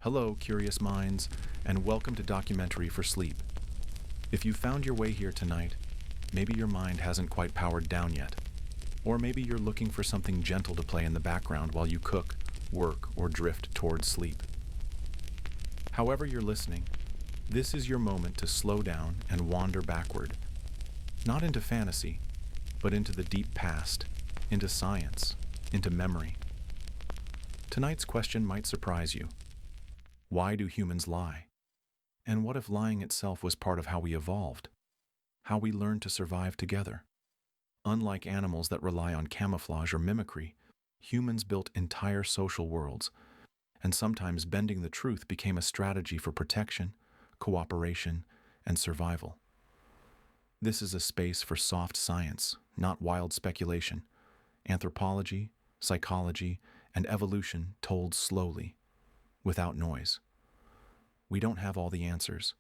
Hello, curious minds, and welcome to Documentary for Sleep. If you found your way here tonight, maybe your mind hasn't quite powered down yet. Or maybe you're looking for something gentle to play in the background while you cook, work, or drift towards sleep. However you're listening, this is your moment to slow down and wander backward. Not into fantasy, but into the deep past, into science, into memory. Tonight's question might surprise you. Why do humans lie? And what if lying itself was part of how we evolved? How we learned to survive together? Unlike animals that rely on camouflage or mimicry, humans built entire social worlds, and sometimes bending the truth became a strategy for protection, cooperation, and survival. This is a space for soft science, not wild speculation. Anthropology, psychology, and evolution told slowly, without noise. We don't have all the answers,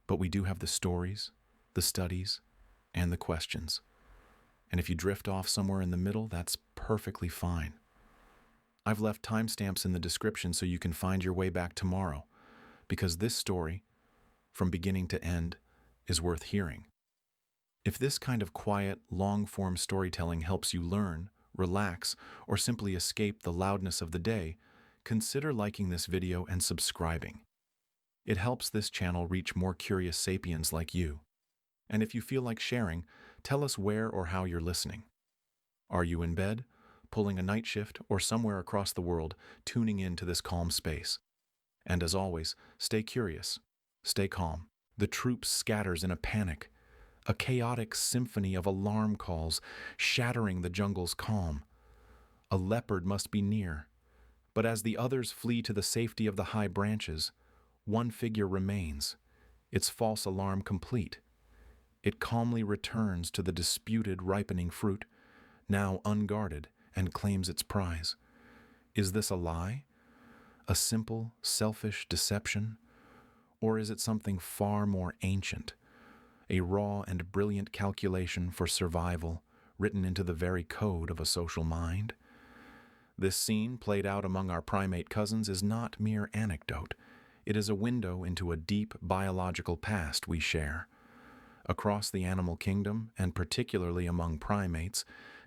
but we do have the stories, the studies, and the questions. And if you drift off somewhere in the middle, that's perfectly fine. I've left timestamps in the description so you can find your way back tomorrow, because this story, from beginning to end, is worth hearing. If this kind of quiet, long-form storytelling helps you learn, relax, or simply escape the loudness of the day, consider liking this video and subscribing. It helps this channel reach more curious sapiens like you. And if you feel like sharing, tell us where or how you're listening. Are you in bed, pulling a night shift, or somewhere across the world, tuning in to this calm space? And as always, stay curious, stay calm. The troop scatters in a panic, a chaotic symphony of alarm calls, shattering the jungle's calm. A leopard must be near, but as the others flee to the safety of the high branches, one figure remains, its false alarm complete. It calmly returns to the disputed ripening fruit, now unguarded, and claims its prize. Is this a lie? A simple, selfish deception? Or is it something far more ancient? A raw and brilliant calculation for survival, written into the very code of a social mind? This scene, played out among our primate cousins, is not mere anecdote. It is a window into a deep biological past we share. Across the animal kingdom, and particularly among primates,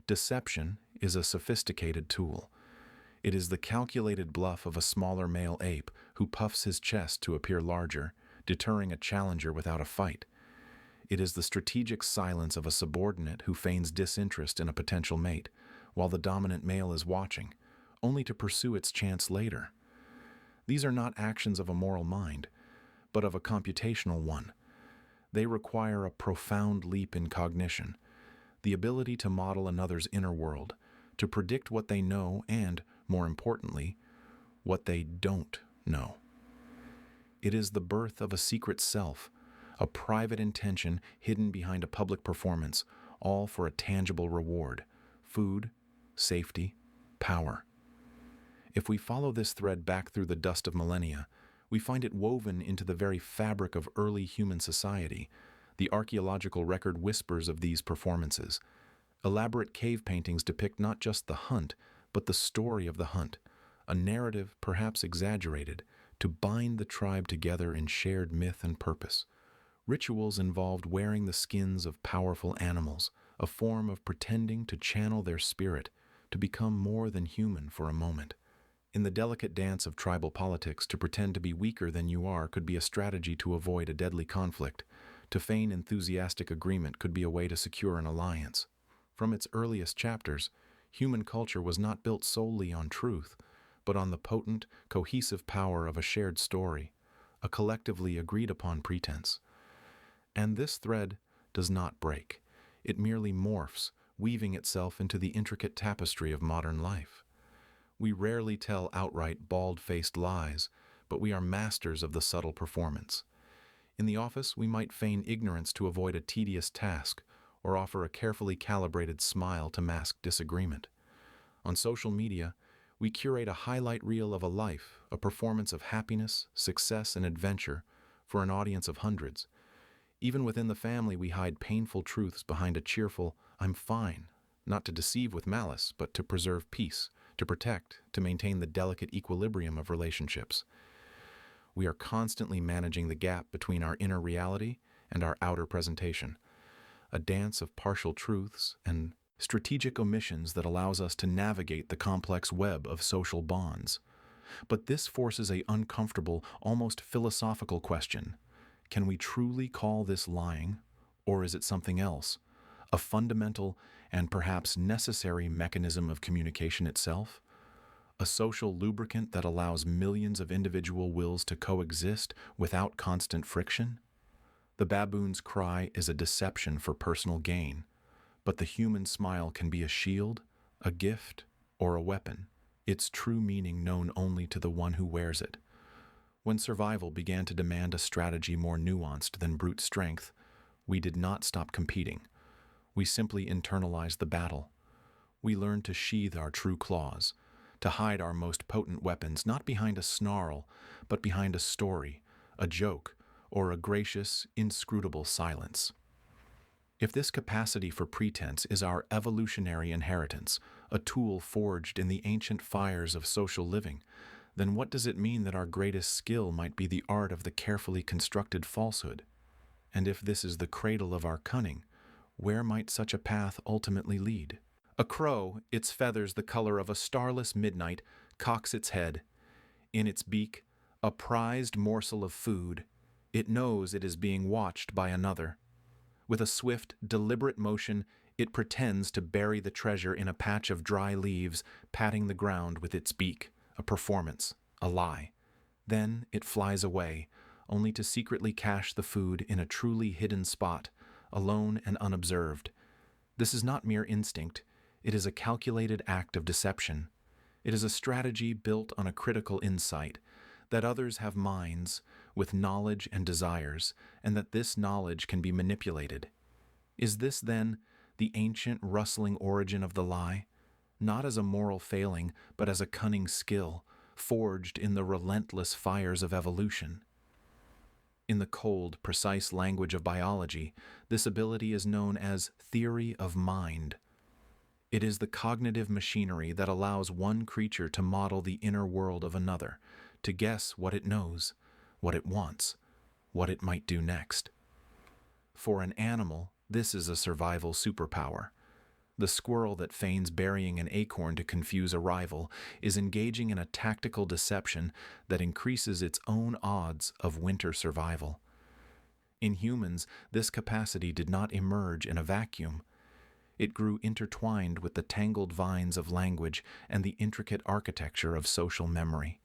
deception is a sophisticated tool. It is the calculated bluff of a smaller male ape who puffs his chest to appear larger, deterring a challenger without a fight. It is the strategic silence of a subordinate who feigns disinterest in a potential mate, while the dominant male is watching, only to pursue its chance later. These are not actions of a moral mind, but of a computational one. They require a profound leap in cognition, the ability to model another's inner world, to predict what they know and, more importantly, what they don't know. It is the birth of a secret self, a private intention hidden behind a public performance, all for a tangible reward: food, safety, power. If we follow this thread back through the dust of millennia, we find it woven into the very fabric of early human society. The archaeological record whispers of these performances. Elaborate cave paintings depict not just the hunt, but the story of the hunt, a narrative, perhaps exaggerated, to bind the tribe together in shared myth and purpose. Rituals involved wearing the skins of powerful animals, a form of pretending to channel their spirit, to become more than human for a moment. In the delicate dance of tribal politics, to pretend to be weaker than you are could be a strategy to avoid a deadly conflict. To feign enthusiastic agreement could be a way to secure an alliance. From its earliest chapters, human culture was not built solely on truth, but on the potent, cohesive power of a shared story, a collectively agreed-upon pretense. And this thread does not break. It merely morphs, weaving itself into the intricate tapestry of modern life. We rarely tell outright, bald-faced lies, but we are masters of the subtle performance. In the office, we might feign ignorance to avoid a tedious task, or offer a carefully calibrated smile to mask disagreement. On social media, we curate a highlight reel of a life, a performance of happiness, success, and adventure for an audience of hundreds. Even within the family, we hide painful truths behind a cheerful, "I'm fine," not to deceive with malice, but to preserve peace, to protect, to maintain the delicate equilibrium of relationships. We are constantly managing the gap between our inner reality and our outer presentation, a dance of partial truths and strategic omissions that allows us to navigate the complex web of social bonds. But this forces an uncomfortable, almost philosophical question. Can we truly call this lying, or is it something else? A fundamental and perhaps necessary mechanism of communication itself? A social lubricant that allows millions of individual wills to coexist without constant friction? The baboon's cry is a deception for personal gain, but the human smile can be a shield, a gift, or a weapon, its true meaning known only to the one who wears it. When survival began to demand a strategy more nuanced than brute strength, we did not stop competing. We simply internalized the battle. We learned to sheathe our true claws, to hide our most potent weapons not behind a snarl, but behind a story, a joke, or a gracious, inscrutable silence. If this capacity for pretense is our evolutionary inheritance, a tool forged in the ancient fires of social living, then what does it mean that our greatest skill might be the art of the carefully constructed falsehood? And if this is the cradle of our cunning, where might such a path ultimately lead? A crow, its feathers the color of a starless midnight, cocks its head. In its beak, a prized morsel of food, it knows it is being watched by another. With a swift, deliberate motion, it pretends to bury the treasure in a patch of dry leaves, patting the ground with its beak, a performance, a lie. Then it flies away, only to secretly cache the food in a truly hidden spot, alone and unobserved. This is not mere instinct. It is a calculated act of deception. It is a strategy built on a critical insight, that others have minds with knowledge and desires, and that this knowledge can be manipulated. Is this, then, the ancient rustling origin of the lie? Not as a moral failing, but as a cunning skill, forged in the relentless fires of evolution. In the cold, precise language of biology, this ability is known as theory of mind. It is the cognitive machinery that allows one creature to model the inner world of another, to guess what it knows, what it wants, what it might do next. For an animal, this is a survival superpower. The squirrel that feigns burying an acorn to confuse a rival is engaging in a tactical deception that increases its own odds of winter survival. In humans, this capacity did not emerge in a vacuum. It grew intertwined with the tangled vines of language and the intricate architecture of social memory.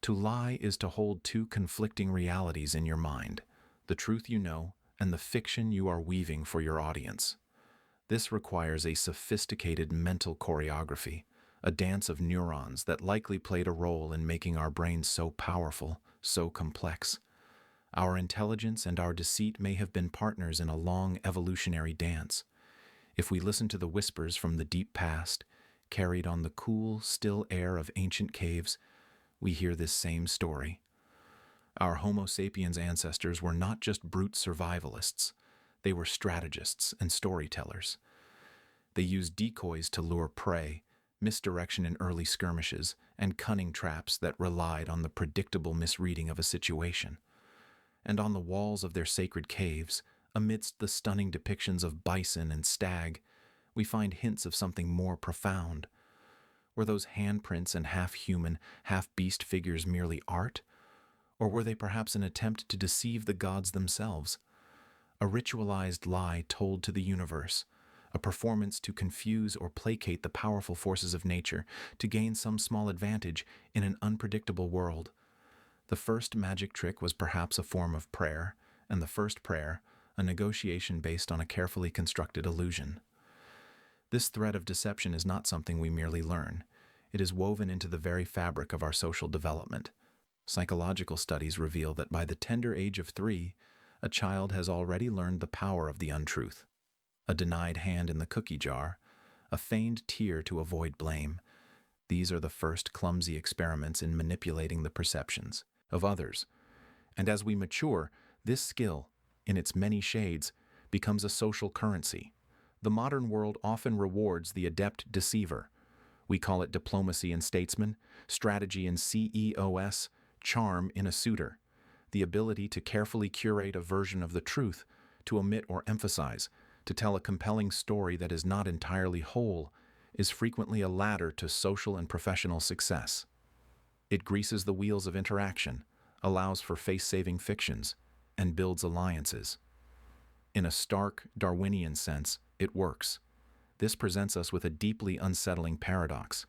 To lie is to hold two conflicting realities in your mind, the truth you know and the fiction you are weaving for your audience. This requires a sophisticated mental choreography, a dance of neurons that likely played a role in making our brains so powerful, so complex. Our intelligence and our deceit may have been partners in a long evolutionary dance. If we listen to the whispers from the deep past, carried on the cool, still air of ancient caves, we hear this same story. Our Homo sapiens ancestors were not just brute survivalists. They were strategists and storytellers. They used decoys to lure prey, misdirection in early skirmishes, and cunning traps that relied on the predictable misreading of a situation. And on the walls of their sacred caves, amidst the stunning depictions of bison and stag, we find hints of something more profound. Were those handprints and half-human, half-beast figures merely art? Or were they perhaps an attempt to deceive the gods themselves? A ritualized lie told to the universe, a performance to confuse or placate the powerful forces of nature, to gain some small advantage in an unpredictable world. The first magic trick was perhaps a form of prayer, and the first prayer, a negotiation based on a carefully constructed illusion. This thread of deception is not something we merely learn. It is woven into the very fabric of our social development. Psychological studies reveal that by the tender age of 3, a child has already learned the power of the untruth. A denied hand in the cookie jar, a feigned tear to avoid blame. These are the first clumsy experiments in manipulating the perceptions of others. And as we mature, this skill, in its many shades, becomes a social currency. The modern world often rewards the adept deceiver. We call it diplomacy in statesmen, strategy in CEOs, charm in a suitor, the ability to carefully curate a version of the truth, to omit or emphasize, to tell a compelling story that is not entirely whole, is frequently a ladder to social and professional success. It greases the wheels of interaction, allows for face-saving fictions, and builds alliances. In a stark, Darwinian sense, it works. This presents us with a deeply unsettling paradox.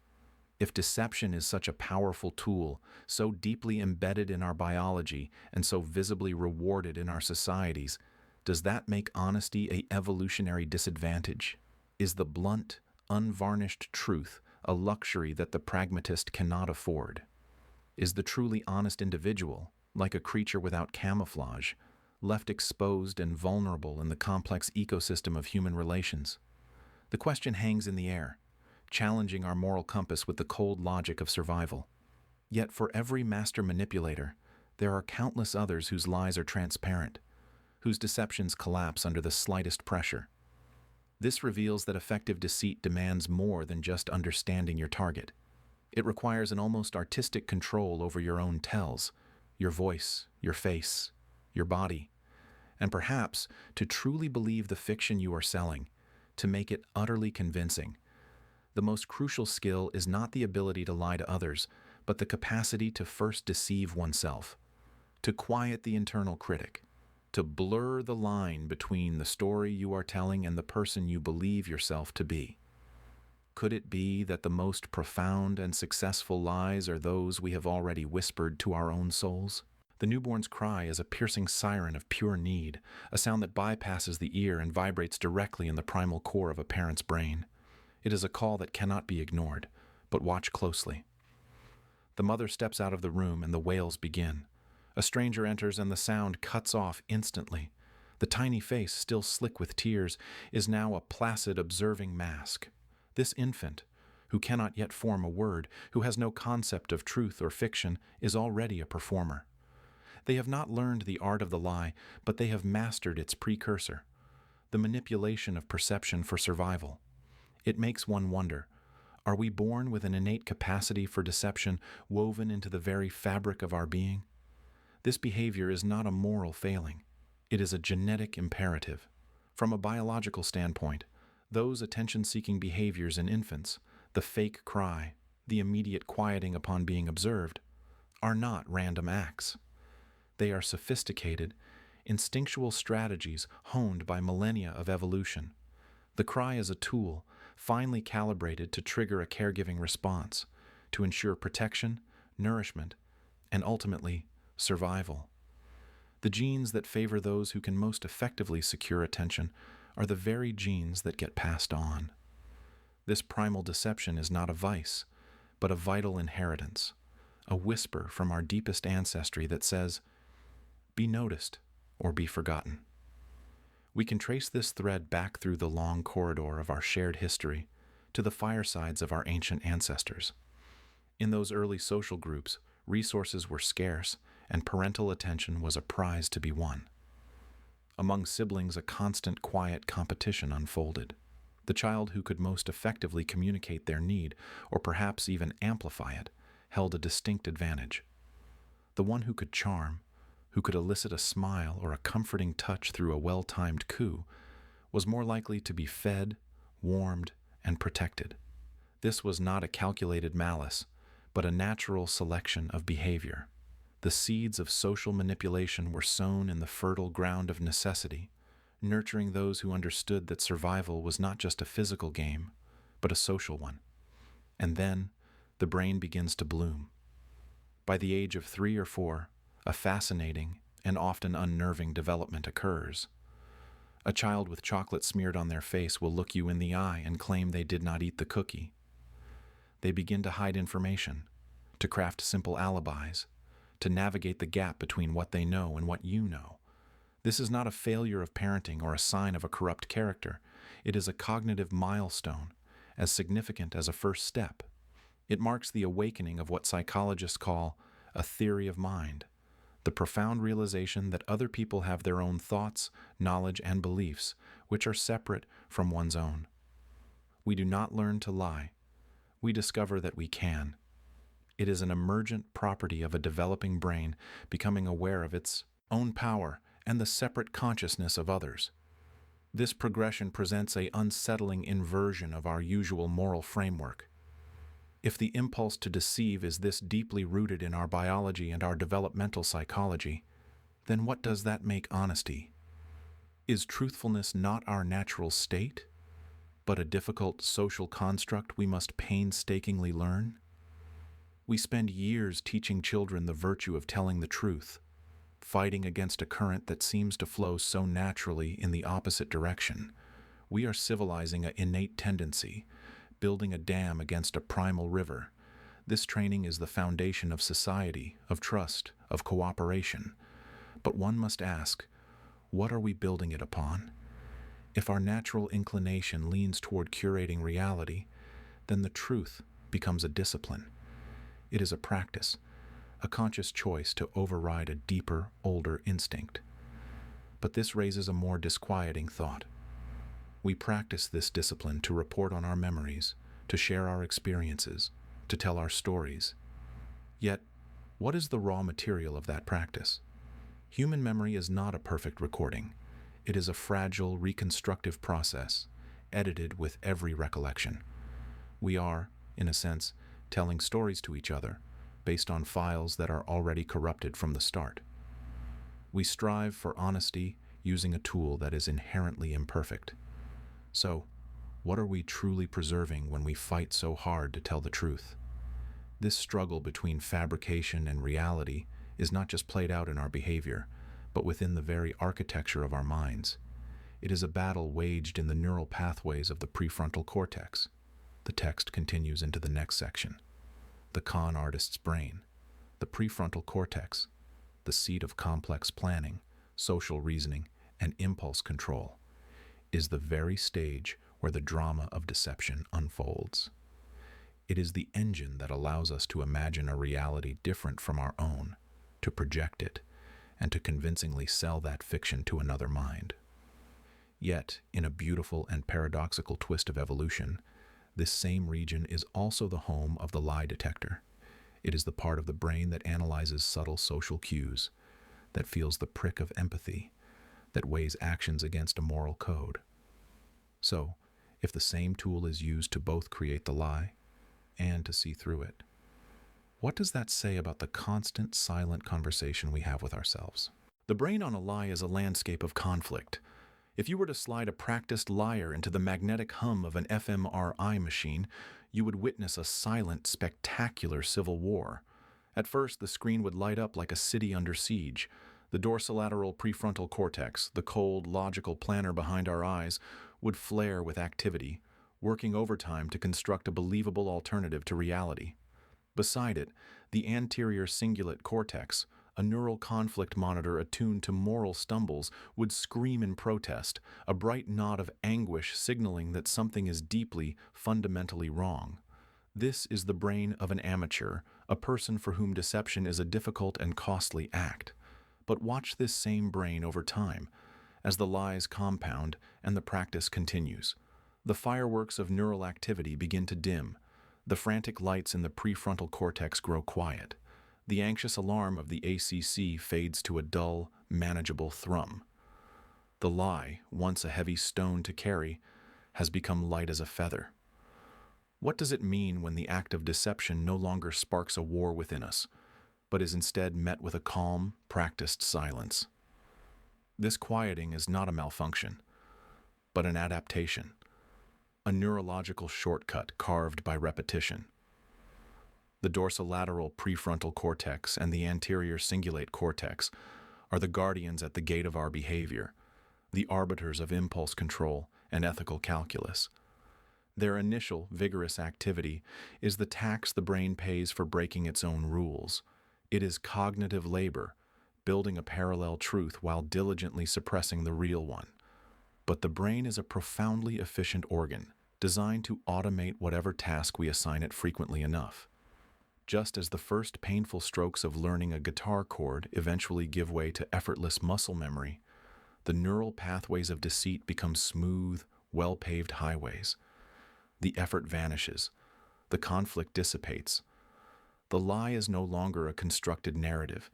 If deception is such a powerful tool, so deeply embedded in our biology and so visibly rewarded in our societies, does that make honesty an evolutionary disadvantage? Is the blunt, unvarnished truth a luxury that the pragmatist cannot afford? Is the truly honest individual, like a creature without camouflage, left exposed and vulnerable in the complex ecosystem of human relations? The question hangs in the air, challenging our moral compass with the cold logic of survival. Yet for every master manipulator, there are countless others whose lies are transparent, whose deceptions collapse under the slightest pressure. This reveals that effective deceit demands more than just understanding your target. It requires an almost artistic control over your own tells, your voice, your face, your body, and perhaps to truly believe the fiction you are selling, to make it utterly convincing. The most crucial skill is not the ability to lie to others, but the capacity to first deceive oneself, to quiet the internal critic, to blur the line between the story you are telling and the person you believe yourself to be. Could it be that the most profound and successful lies are those we have already whispered to our own souls? The newborn's cry is a piercing siren of pure need, a sound that bypasses the ear and vibrates directly in the primal core of a parent's brain. It is a call that cannot be ignored, but watch closely. The mother steps out of the room and the wails begin. A stranger enters and the sound cuts off instantly. The tiny face, still slick with tears, is now a placid, observing mask. This infant, who cannot yet form a word, who has no concept of truth or fiction, is already a performer. They have not learned the art of the lie, but they have mastered its precursor, the manipulation of perception for survival. It makes one wonder, are we born with an innate capacity for deception woven into the very fabric of our being? This behavior is not a moral failing. It is a genetic imperative. From a biological standpoint, those attention-seeking behaviors in infants, the fake cry, the immediate quieting upon being observed, are not random acts. They are sophisticated, instinctual strategies honed by millennia of evolution. The cry is a tool, finely calibrated to trigger a caregiving response, to ensure protection, nourishment, and ultimately, survival. The genes that favor those who can most effectively secure attention are the very genes that get passed on. This primal deception is not a vice, but a vital inheritance, a whisper from our deepest ancestry that says, "Be noticed or be forgotten." We can trace this thread back through the long corridor of our shared history to the firesides of our ancient ancestors. In those early social groups, resources were scarce and parental attention was a prize to be won. Among siblings, a constant quiet competition unfolded. The child who could most effectively communicate their need, or perhaps even amplify it, held a distinct advantage. The one who could charm, who could elicit a smile or a comforting touch through a well-timed coo, was more likely to be fed, warmed, and protected. This was not a calculated malice, but a natural selection of behavior. The seeds of social manipulation were sown in the fertile ground of necessity, nurturing those who understood that survival was not just a physical game, but a social one. And then, the brain begins to bloom. By the age of 3 or 4, a fascinating and often unnerving development occurs. A child with chocolate smeared on their face will look you in the eye and claim they did not eat the cookie. They begin to hide information, to craft simple alibis, to navigate the gap between what they know and what you know. This is not a failure of parenting or a sign of a corrupt character. It is a cognitive milestone, as significant as a first step. It marks the awakening of what psychologists call a theory of mind, the profound realization that other people have their own thoughts, knowledge, and beliefs, which are separate from one's own. We do not learn to lie. We discover that we can. It is an emergent property of a developing brain becoming aware of its own power and the separate consciousness of others. This progression presents an unsettling inversion of our usual moral framework. If the impulse to deceive is this deeply rooted in our biology and our developmental psychology, then what does that make honesty? Is truthfulness not our natural state, but a difficult social construct we must painstakingly learn? We spend years teaching children the virtue of telling the truth, fighting against a current that seems to flow so naturally in the opposite direction. We are civilizing an innate tendency, building a dam against a primal river. This training is the foundation of society, of trust, of cooperation. But one must ask, what are we building it upon? If our natural inclination leans toward curating reality, then the truth becomes a discipline. It is a practice, a conscious choice to override a deeper, older instinct. But this raises a more disquieting thought. We practice this discipline to report on our memories, to share our experiences, to tell our stories. Yet, what is the raw material of that practice? Human memory is not a perfect recording. It is a fragile, reconstructive process, edited with every recollection. We are, in a sense, telling stories to each other, based on files that are already corrupted from the start. We strive for honesty using a tool that is inherently imperfect. So, what are we truly preserving when we fight so hard to tell the truth? This struggle between fabrication and reality is not just played out in our behavior, but within the very architecture of our minds. It is a battle waged in the neural pathways of the prefrontal cortex. The text continues into the next section. The con artist's brain, the prefrontal cortex, the seat of complex planning, social reasoning, and impulse control, is the very stage where the drama of deception unfolds. It is the engine that allows us to imagine a reality different from our own, to project it, and to convincingly sell that fiction to another mind. Yet, in a beautiful and paradoxical twist of evolution, this same region is also the home of the lie detector. It is the part of the brain that analyzes subtle social cues, that feels the prick of empathy, that weighs actions against a moral code. So, if the same tool is used to both create the lie and to see through it, what does that say about the constant, silent conversation we have with ourselves? The brain on a lie is a landscape of conflict. If you were to slide a practiced liar into the magnetic hum of an fMRI machine, you would witness a silent, spectacular civil war. At first, the screen would light up like a city under siege. The dorsolateral prefrontal cortex, the cold, logical planner behind our eyes, would flare with activity, working overtime to construct a believable alternative to reality. Beside it, the anterior cingulate cortex, a neural conflict monitor attuned to moral stumbles, would scream in protest, a bright nod of anguish signaling that something is deeply, fundamentally wrong. This is the brain of an amateur, a person for whom deception is a difficult and costly act. But watch this same brain over time, as the lies compound and the practice continues. The fireworks of neural activity begin to dim. The frantic lights in the prefrontal cortex grow quiet. The anxious alarm of the ACC fades to a dull, manageable thrum. The lie, once a heavy stone to carry, has become light as a feather. What does it mean when the act of deception no longer sparks a war within us, but is instead met with a calm, practiced silence? This quieting is not a malfunction, but an adaptation, a neurological shortcut carved by repetition. The dorsolateral prefrontal cortex and the anterior cingulate cortex are the guardians at the gate of our behavior, the arbiters of impulse control and ethical calculus. Their initial, vigorous activity is the tax the brain pays for breaking its own rules. It is cognitive labor, building a parallel truth while diligently suppressing the real one. But the brain is a profoundly efficient organ, designed to automate whatever task we assign it frequently enough. Just as the first painful strokes of learning a guitar chord eventually give way to effortless muscle memory, the neural pathways of deceit become smooth, well-paved highways. The effort vanishes, the conflict dissipates, The lie is no longer a constructed narrative.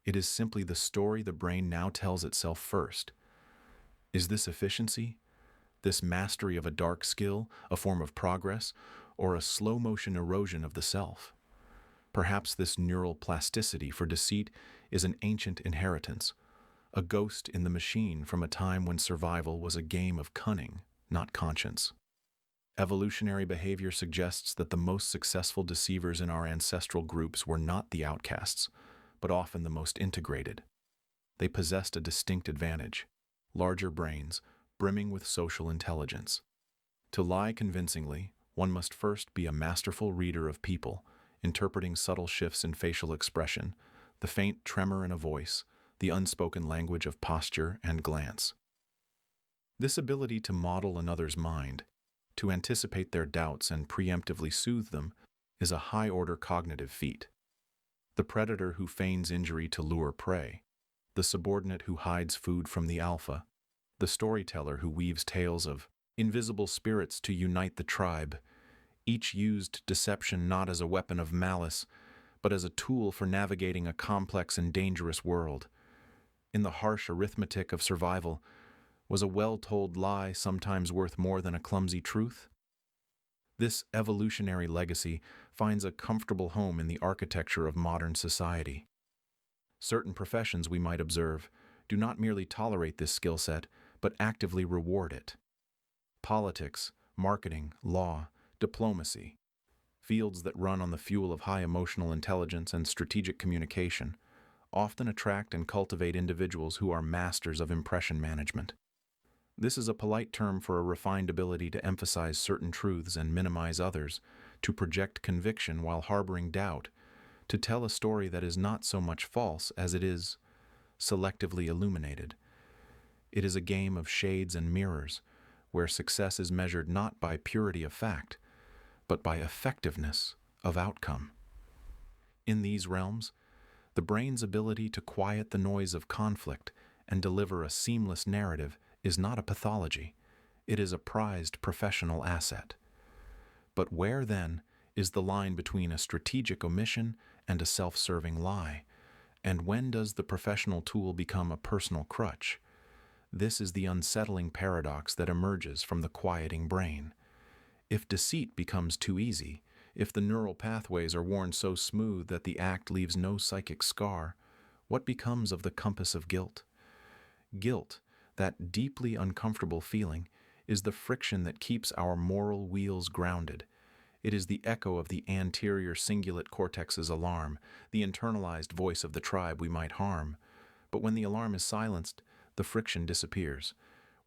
It is simply the story the brain now tells itself first. Is this efficiency? This mastery of a dark skill, a form of progress, or a slow-motion erosion of the self? Perhaps this neural plasticity for deceit is an ancient inheritance, a ghost in the machine from a time when survival was a game of cunning, not conscience. Evolutionary behavior suggests that the most successful deceivers in our ancestral groups were not the outcasts, but often the most integrated. They possessed a distinct advantage: larger brains, brimming with social intelligence. To lie convincingly, one must first be a masterful reader of people, interpreting subtle shifts in facial expression, the faint tremor in a voice, the unspoken language of posture and glance. This ability to model another's mind, to anticipate their doubts and preemptively soothe them, is a high-order cognitive feat. The predator who feigns injury to lure prey, the subordinate who hides food from the alpha, the storyteller who weaves tales of invisible spirits to unite the tribe, each used deception not as a weapon of malice, but as a tool for navigating a complex and dangerous world. In the harsh arithmetic of survival, was a well-told lie sometimes worth more than a clumsy truth? This evolutionary legacy finds a comfortable home in the architecture of modern society. Certain professions, we might observe, do not merely tolerate this skill set, but actively reward it. Politics, marketing, law, diplomacy, fields that run on the fuel of high emotional intelligence and strategic communication, often attract and cultivate individuals who are masters of impression management. This is a polite term for a refined ability to emphasize certain truths and minimize others, to project conviction while harboring doubt, to tell a story that is not so much false as it is selectively illuminated. It is a game of shades and mirrors, where success is measured not by purity of fact, but by effectiveness of outcome. In these realms, the brain's ability to quiet the noise of conflict and deliver a seamless narrative is not a pathology. It is a prized professional asset. But where, then, is the line between a strategic omission and a self-serving lie? And when does the professional tool become a personal crutch? This is the unsettling paradox that emerges from the quieting brain. If deceit becomes too easy, if the neural pathways are worn so smooth that the act leaves no psychic scar, what becomes of the compass of guilt? Guilt, that deeply uncomfortable feeling, is the friction that keeps our moral wheels grounded. It is the echo of the anterior cingulate cortex's alarm, the internalized voice of the tribe we might harm. But when the alarm is silenced, the friction disappears.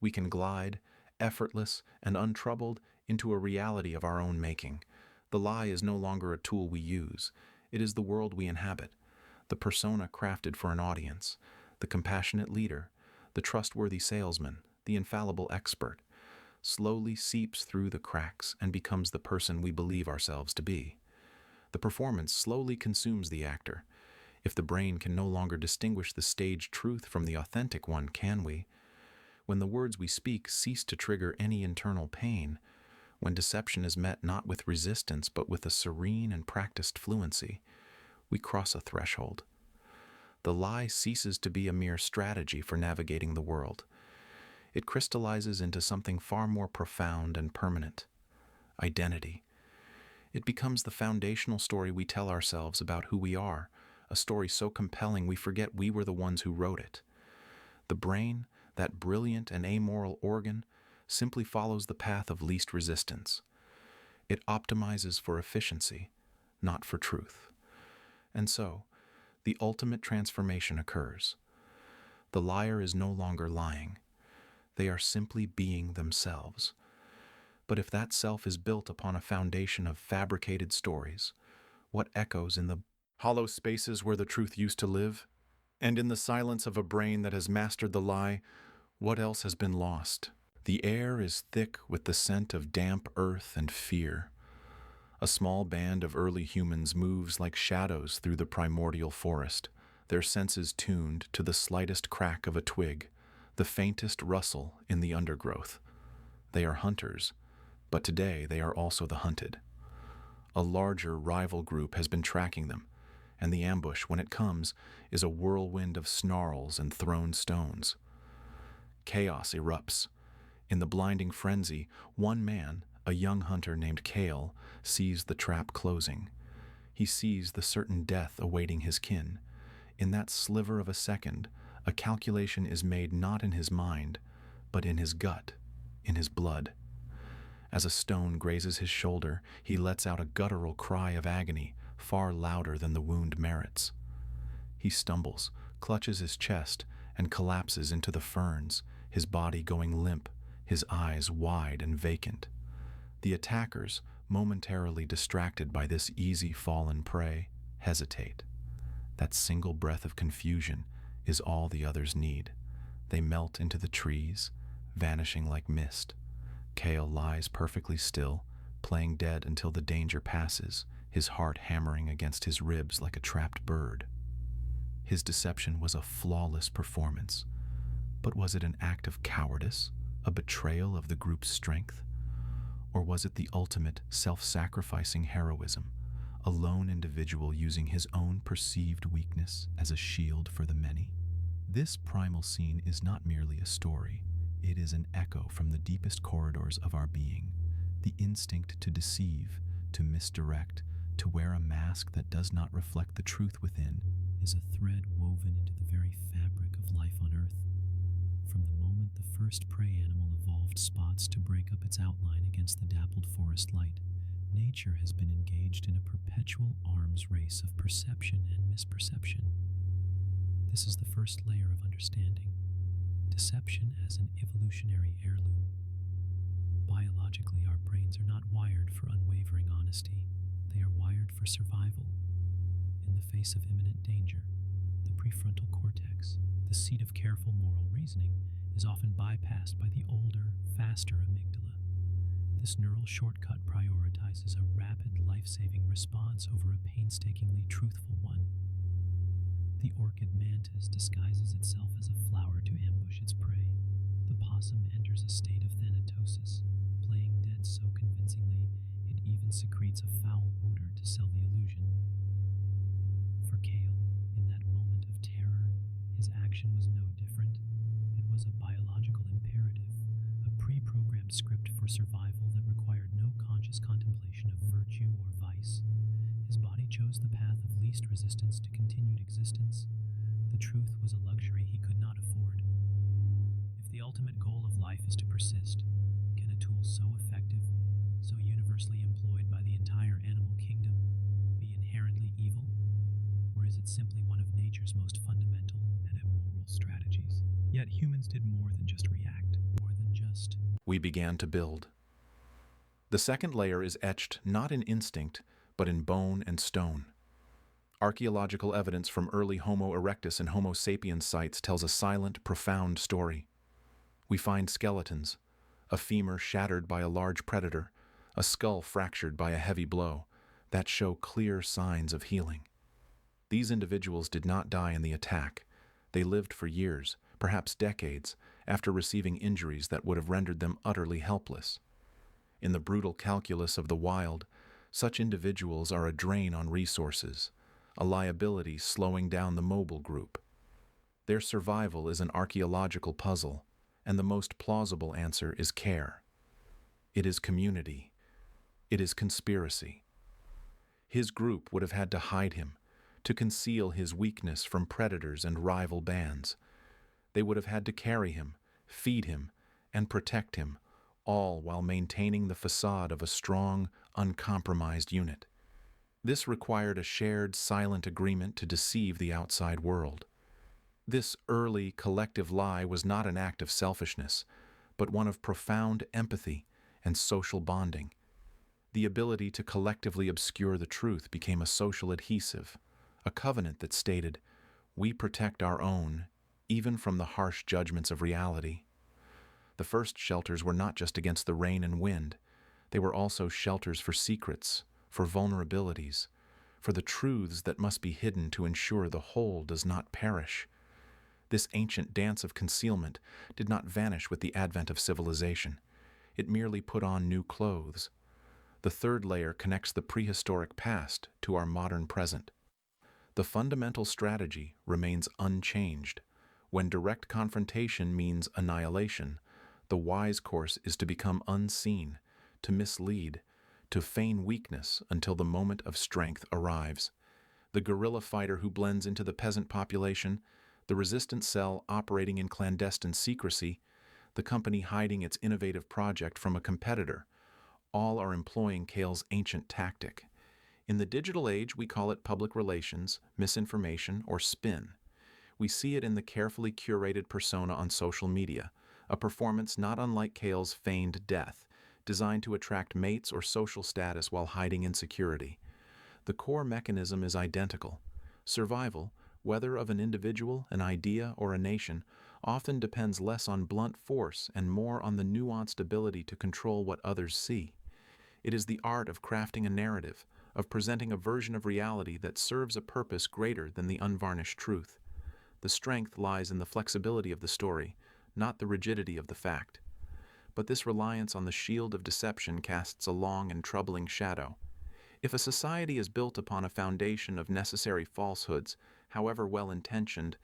We can glide, effortless and untroubled, into a reality of our own making. The lie is no longer a tool we use. It is the world we inhabit, the persona crafted for an audience, the compassionate leader, the trustworthy salesman, the infallible expert, slowly seeps through the cracks and becomes the person we believe ourselves to be. The performance slowly consumes the actor. If the brain can no longer distinguish the staged truth from the authentic one, can we? When the words we speak cease to trigger any internal pain, when deception is met not with resistance but with a serene and practiced fluency, we cross a threshold. The lie ceases to be a mere strategy for navigating the world. It crystallizes into something far more profound and permanent: identity. It becomes the foundational story we tell ourselves about who we are, a story so compelling we forget we were the ones who wrote it. The brain, that brilliant and amoral organ, simply follows the path of least resistance. It optimizes for efficiency, not for truth. And so, the ultimate transformation occurs. The liar is no longer lying. They are simply being themselves. But if that self is built upon a foundation of fabricated stories, what echoes in the hollow spaces where the truth used to live? And in the silence of a brain that has mastered the lie, what else has been lost? The air is thick with the scent of damp earth and fear. A small band of early humans moves like shadows through the primordial forest, their senses tuned to the slightest crack of a twig, the faintest rustle in the undergrowth. They are hunters, but today they are also the hunted. A larger rival group has been tracking them, and the ambush, when it comes, is a whirlwind of snarls and thrown stones. Chaos erupts. In the blinding frenzy, one man, a young hunter named Kale, sees the trap closing. He sees the certain death awaiting his kin. In that sliver of a second, a calculation is made not in his mind, but in his gut, in his blood. As a stone grazes his shoulder, he lets out a guttural cry of agony, far louder than the wound merits. He stumbles, clutches his chest, and collapses into the ferns, his body going limp, his eyes wide and vacant. The attackers, momentarily distracted by this easy fallen prey, hesitate. That single breath of confusion is all the others need. They melt into the trees, vanishing like mist. Kale lies perfectly still, playing dead until the danger passes, his heart hammering against his ribs like a trapped bird. His deception was a flawless performance. But was it an act of cowardice, a betrayal of the group's strength? Or was it the ultimate self-sacrificing heroism, a lone individual using his own perceived weakness as a shield for the many? This primal scene is not merely a story. It is an echo from the deepest corridors of our being. The instinct to deceive, to misdirect, to wear a mask that does not reflect the truth within, is a thread woven into the very fabric of life on Earth. From the moment the first prey animal evolved spots to break up its outline against the dappled forest light, nature has been engaged in a perpetual arms race of perception and misperception. This is the first layer of understanding. Deception as an evolutionary heirloom. Biologically, our brains are not wired for unwavering honesty. They are wired for survival. In the face of imminent danger, the prefrontal cortex, the seat of careful moral reasoning, is often bypassed by the older, faster amygdala. This neural shortcut prioritizes a rapid, life-saving response over a painstakingly truthful one. The orchid mantis disguises itself as a flower to ambush its prey. The possum enters a state of thanatosis, playing dead so convincingly it even secretes a foul odor to sell the illusion. For Kale, in that moment of terror, his action was no different. It was a biological imperative, a pre-programmed script for survival that required no conscious contemplation of virtue or vice. His body chose the path of least resistance to continued existence. The truth was a luxury he could not afford. If the ultimate goal of life is to persist, can a tool so effective, so universally employed by the entire animal kingdom, be inherently evil? Or is it simply one of nature's most fundamental and immoral strategies? Yet humans did more than just react, more than just... We began to build. The second layer is etched not in instinct, but in bone and stone. Archaeological evidence from early Homo erectus and Homo sapiens sites tells a silent, profound story. We find skeletons, a femur shattered by a large predator, a skull fractured by a heavy blow, that show clear signs of healing. These individuals did not die in the attack. They lived for years, perhaps decades, after receiving injuries that would have rendered them utterly helpless. In the brutal calculus of the wild, such individuals are a drain on resources, a liability slowing down the mobile group. Their survival is an archaeological puzzle, and the most plausible answer is care. It is community. It is conspiracy. His group would have had to hide him, to conceal his weakness from predators and rival bands. They would have had to carry him, feed him, and protect him, all while maintaining the facade of a strong, uncompromised unit. This required a shared, silent agreement to deceive the outside world. This early, collective lie was not an act of selfishness, but one of profound empathy and social bonding. The ability to collectively obscure the truth became a social adhesive, a covenant that stated, "We protect our own, even from the harsh judgments of reality." The first shelters were not just against the rain and wind. They were also shelters for secrets, for vulnerabilities, for the truths that must be hidden to ensure the whole does not perish. This ancient dance of concealment did not vanish with the advent of civilization. It merely put on new clothes. The third layer connects the prehistoric past to our modern present. The fundamental strategy remains unchanged. When direct confrontation means annihilation, the wise course is to become unseen, to mislead, to feign weakness until the moment of strength arrives. The guerrilla fighter who blends into the peasant population, the resistance cell operating in clandestine secrecy, the company hiding its innovative project from a competitor, all are employing Cale's ancient tactic. In the digital age, we call it public relations, misinformation, or spin. We see it in the carefully curated persona on social media, a performance not unlike Cale's feigned death, designed to attract mates or social status while hiding insecurity. The core mechanism is identical. Survival, whether of an individual, an idea, or a nation, often depends less on blunt force and more on the nuanced ability to control what others see. It is the art of crafting a narrative, of presenting a version of reality that serves a purpose greater than the unvarnished truth. The strength lies in the flexibility of the story, not the rigidity of the fact. But this reliance on the shield of deception casts a long and troubling shadow. If a society is built upon a foundation of necessary falsehoods, however well-intentioned,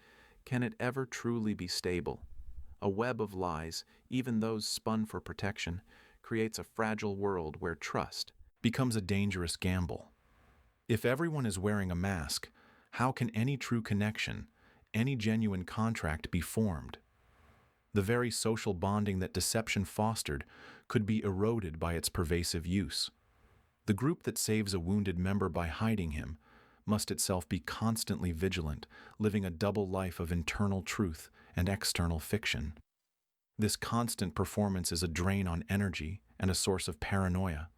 can it ever truly be stable? A web of lies, even those spun for protection, creates a fragile world where trust becomes a dangerous gamble. If everyone is wearing a mask, how can any true connection, any genuine contract be formed? The very social bonding that deception fostered could be eroded by its pervasive use. The group that saves a wounded member by hiding him must itself be constantly vigilant, living a double life of internal truth and external fiction. This constant performance is a drain on energy and a source of paranoia.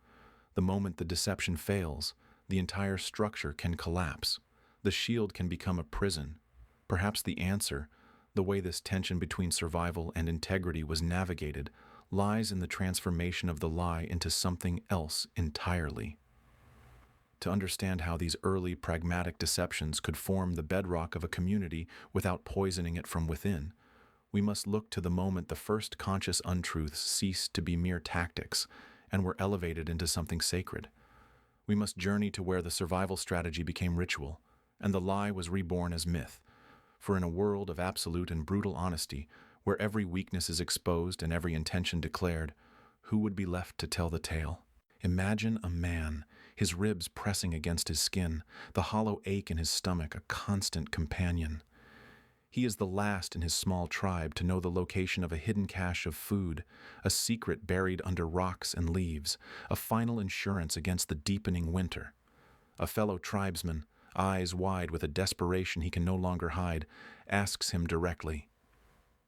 The moment the deception fails, the entire structure can collapse. The shield can become a prison. Perhaps the answer, the way this tension between survival and integrity was navigated, lies in the transformation of the lie into something else entirely. To understand how these early pragmatic deceptions could form the bedrock of a community without poisoning it from within, we must look to the moment the first conscious untruths ceased to be mere tactics and were elevated into something sacred. We must journey to where the survival strategy became ritual, and the lie was reborn as myth. For in a world of absolute and brutal honesty, where every weakness is exposed and every intention declared, who would be left to tell the tale? Imagine a man, his ribs pressing against his skin, the hollow ache in his stomach a constant companion. He is the last in his small tribe to know the location of a hidden cache of food, a secret buried under rocks and leaves, a final insurance against the deepening winter. A fellow tribesman, eyes wide with a desperation he can no longer hide, asks him directly,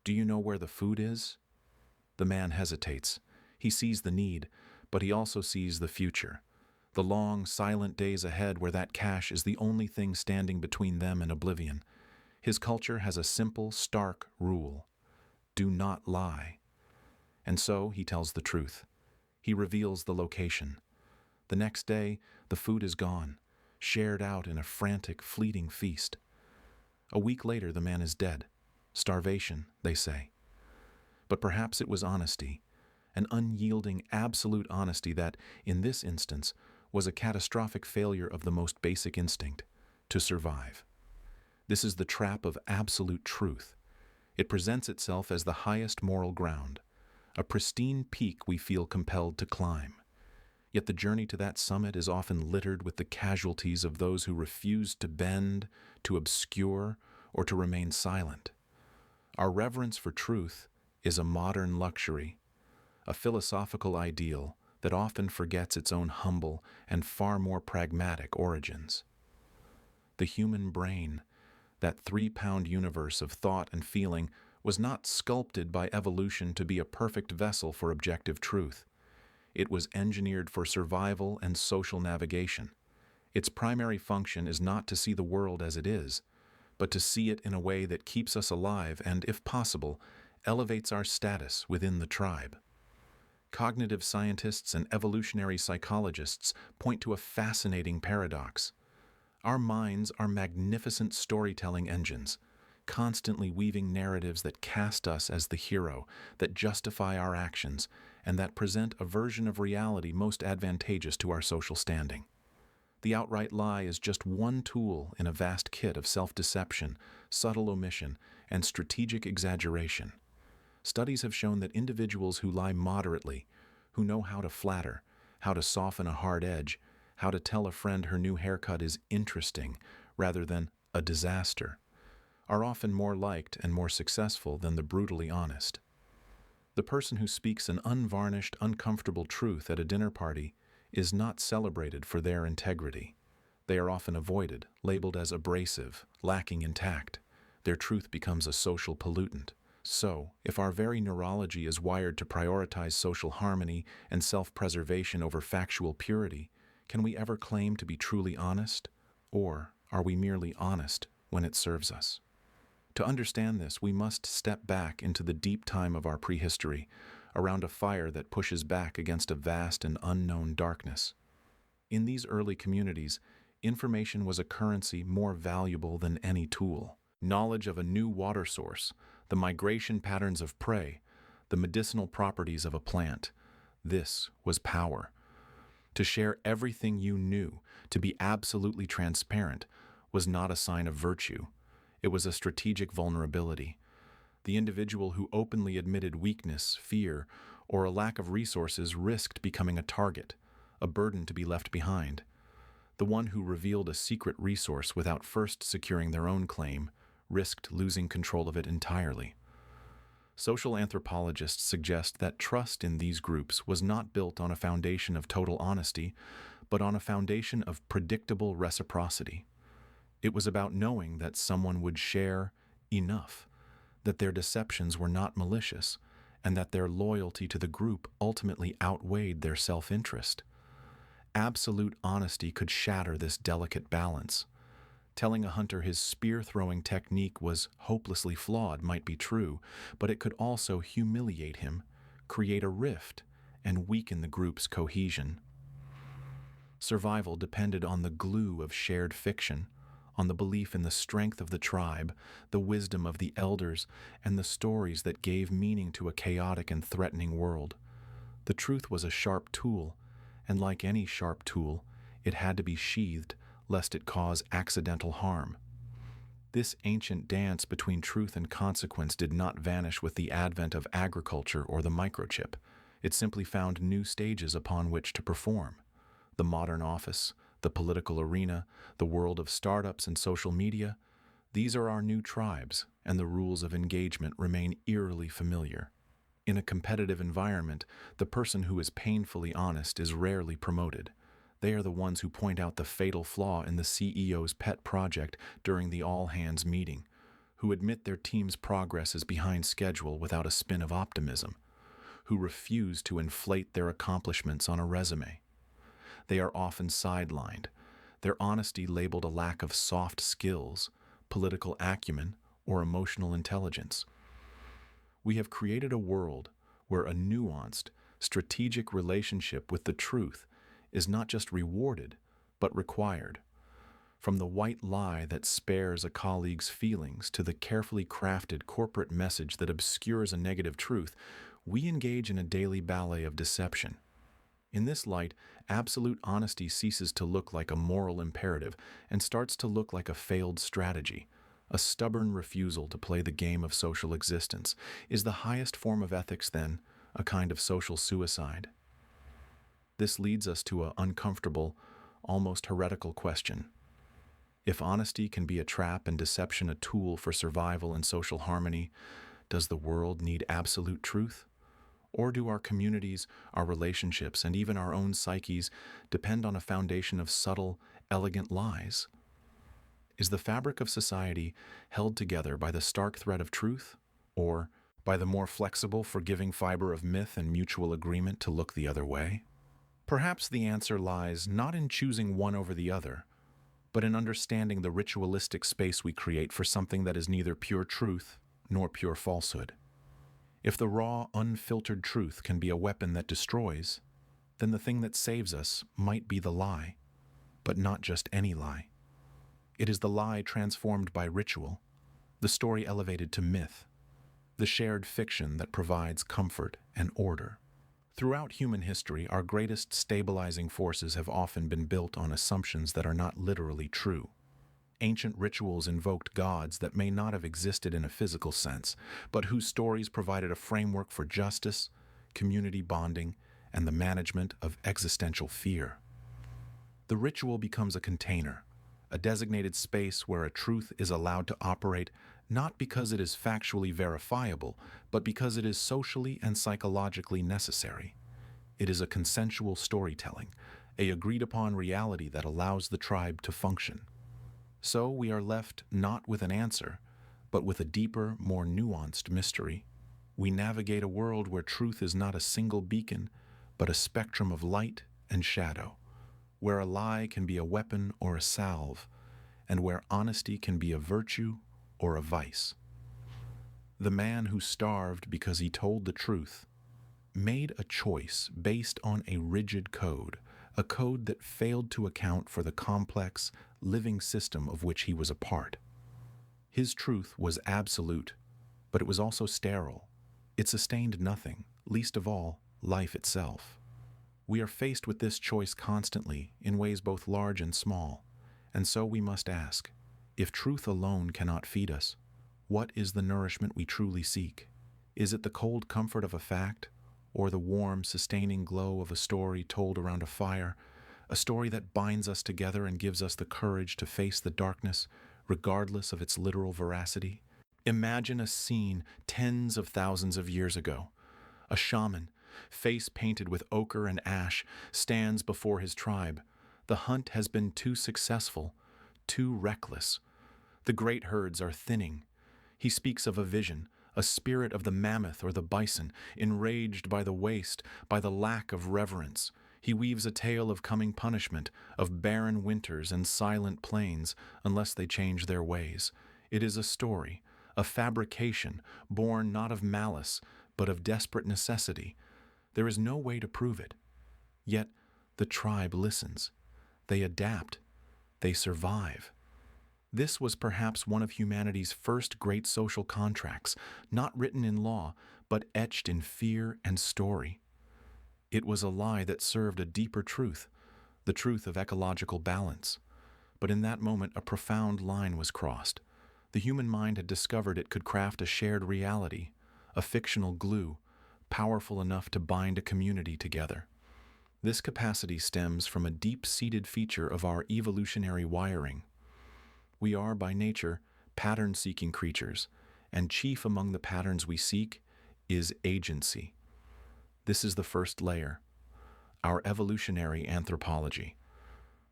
"Do you know where the food is?" The man hesitates. He sees the need, but he also sees the future. The long, silent days ahead where that cache is the only thing standing between them and oblivion. His culture has a simple, stark rule: do not lie. And so he tells the truth. He reveals the location. The next day, the food is gone, shared out in a frantic, fleeting feast. A week later, the man is dead. Starvation, they say. But perhaps it was honesty, an unyielding, absolute honesty that, in this instance, was a catastrophic failure of the most basic instinct: to survive. This is the trap of absolute truth. It presents itself as the highest moral ground, a pristine peak we feel compelled to climb. Yet the journey to that summit is often littered with the casualties of those who refuse to bend, to obscure, or to remain silent. Our reverence for truth is a modern luxury, a philosophical ideal that often forgets its own humble and far more pragmatic origins. The human brain, that 3-pound universe of thought and feeling, was not sculpted by evolution to be a perfect vessel for objective truth. It was engineered for survival and social navigation. Its primary function is not to see the world as it is, but to see it in a way that keeps us alive and, if possible, elevates our status within the tribe. Cognitive scientists and evolutionary psychologists point to a fascinating paradox. Our minds are magnificent storytelling engines, constantly weaving narratives that cast us as the hero, that justify our actions, and that present a version of reality most advantageous to our social standing. The outright lie is just one tool in a vast kit of self-deception, subtle omission, and strategic exaggeration. Studies have shown that individuals who lie moderately, who know how to flatter, how to soften a hard edge, how to tell a friend her new haircut is interesting rather than a disaster, are often more liked and more successful than the brutally honest. The person who speaks an unvarnished, uncomfortable truth at a dinner party is not celebrated for their integrity. They are often avoided, labeled as abrasive, lacking in tact. Their truth becomes a social pollutant. So, if our very neurology is wired to prioritize social harmony and self-preservation over factual purity, can we ever claim to be truly honest? Or are we merely honest when it serves us? To understand this, we must step back into the deep time of our prehistory, around a fire that pushes back against a vast and unknown darkness. In these early communities, information was a currency more valuable than any tool. Knowledge of a new water source, the migration patterns of prey, the medicinal properties of a plant. This was power. To share everything you knew, to be absolutely transparent, was not a sign of virtue. It was a strategic vulnerability. The individual who openly admitted weakness, fear, or a lack of resources risked becoming a target, a burden to be left behind. The one who revealed a secret resource without first securing their own claim risked losing control of it entirely. Social anthropologists suggest that trust in these groups was not built on a foundation of total honesty, but on a foundation of predictable reciprocity. It was about knowing that someone would share enough, that their deceptions were not malicious, and that their loyalty to the group ultimately outweighed their self-interest. Absolute honesty could shatter this delicate balance. Telling a hunter his spear-throwing technique was hopelessly flawed might be true, but it could also humiliate him, create a rift, and weaken the group's cohesion. Survival depended on the glue of shared fiction, on the belief in the strength of the tribe, the wisdom of the elders, and the stories that gave meaning to a chaotic and threatening world. The truth was a sharp tool, and like any sharp tool, it had to be sheathed lest it cause accidental harm. This ancient dance between truth and consequence did not vanish with the advent of agriculture or the microchip. It simply found new stages upon which to perform. The modern office, the political arena, the world of startups and social media, these are our new tribes, and the rules of engagement remain eerily familiar. In a competitive environment, the person who is painfully honest is rarely promoted. They are the ones who point out the fatal flaw in the CEO's pet project during the all-hands meeting, who admit their team's progress is behind schedule without a spin of optimism, who refuse to inflate their accomplishments on a resume. They are often sidelined, their honesty labeled a lack of soft skills, political acumen, or emotional intelligence. We have created a world where a nuanced, strategic relationship with the truth is not just rewarded, but required. From the white lie that spares a colleague's feelings to the carefully crafted corporate message that obscures a negative truth, we engage in a daily ballet of deception. In this light, absolute honesty ceases to look like a moral imperative and starts to look like a failed strategy. A stubborn refusal to play the game of social existence. Is the highest form of ethics, then, a kind of social suicide? This leads us to an uncomfortable, almost heretical question. If honesty can be a trap and deception a tool for survival and social harmony, does the world need absolute truth? Or do our communities, our relationships, and even our own psyches depend on a foundation of subtle, elegant lies? Is the fabric of society held together by the stark thread of truth, or by the more flexible, forgiving fiber of myth and mutual agreement to look the other way? Perhaps the answer lies not in choosing one over the other, but in understanding the ritualistic space we create for something that is neither pure truth nor pure falsehood. If the raw, unfiltered truth can be a weapon that destroys, then the thing that saves us might be the lie, but not just any lie. It is the lie transformed by ritual, the story elevated to myth, the shared fiction that provides comfort and order. Throughout human history, our greatest stabilizing forces have often been built on assumptions that are not literally true. Ancient rituals invoked gods that may not have existed in a physical sense, but whose stories provided a framework for justice, community bonding, and the management of existential fear. The ritual becomes a container, a designated space where a truth is allowed to operate not because it is factually verifiable, but because it is socially and psychologically necessary. It is a consensual storytelling, a agreed-upon reality that allows the tribe to function. So we are left not with an answer, but with a deeper, more nuanced mystery. We navigate a world where truth is not a single beacon, but a spectrum of light and shadow, where a lie can be a weapon or a salve, and where honesty can be a virtue or a vice. The man who starved because he told the truth made a choice based on a rigid code, a code that failed to account for the complex, living system of which he was a part. His truth was absolute, but it was also sterile. It sustained nothing, least of all, life itself. We are faced with this choice constantly, in ways both large and small, and so we must ask, if truth alone cannot feed us, what is the nourishment we truly seek? Is it the cold comfort of a fact, or the warm, sustaining glow of a story told around a fire, a story that binds us together and gives us the courage to face the darkness, regardless of its literal veracity? Imagine a scene tens of thousands of years ago. A shaman, face painted with ochre and ash, stands before his tribe. The hunt has been too successful, too reckless. The great herds are thinning. He speaks of a vision, a spirit of the mammoth or the bison, enraged by the waste, by the lack of reverence. He weaves a tale of coming punishment, of barren winters and silent plains, unless they change their ways. It is a story, a fabrication, born not of malice, but of desperate necessity. There is no way to prove it. Yet the tribe listens. They adapt. They survive. This was perhaps one of humanity's first great social contracts, not written in law, but etched in fear and story. It was a lie that served a deeper truth, the truth of ecological balance. But in that moment, a profound line was crossed. The human mind had discovered it could craft a shared reality, a fictional glue, powerful enough to bind a community together. This capacity stems from a deep-seated feature of our evolutionary wiring. We are, by nature, pattern-seeking creatures, and chief among the patterns we seek is agency. This is the first layer, our evolutionary anthropology.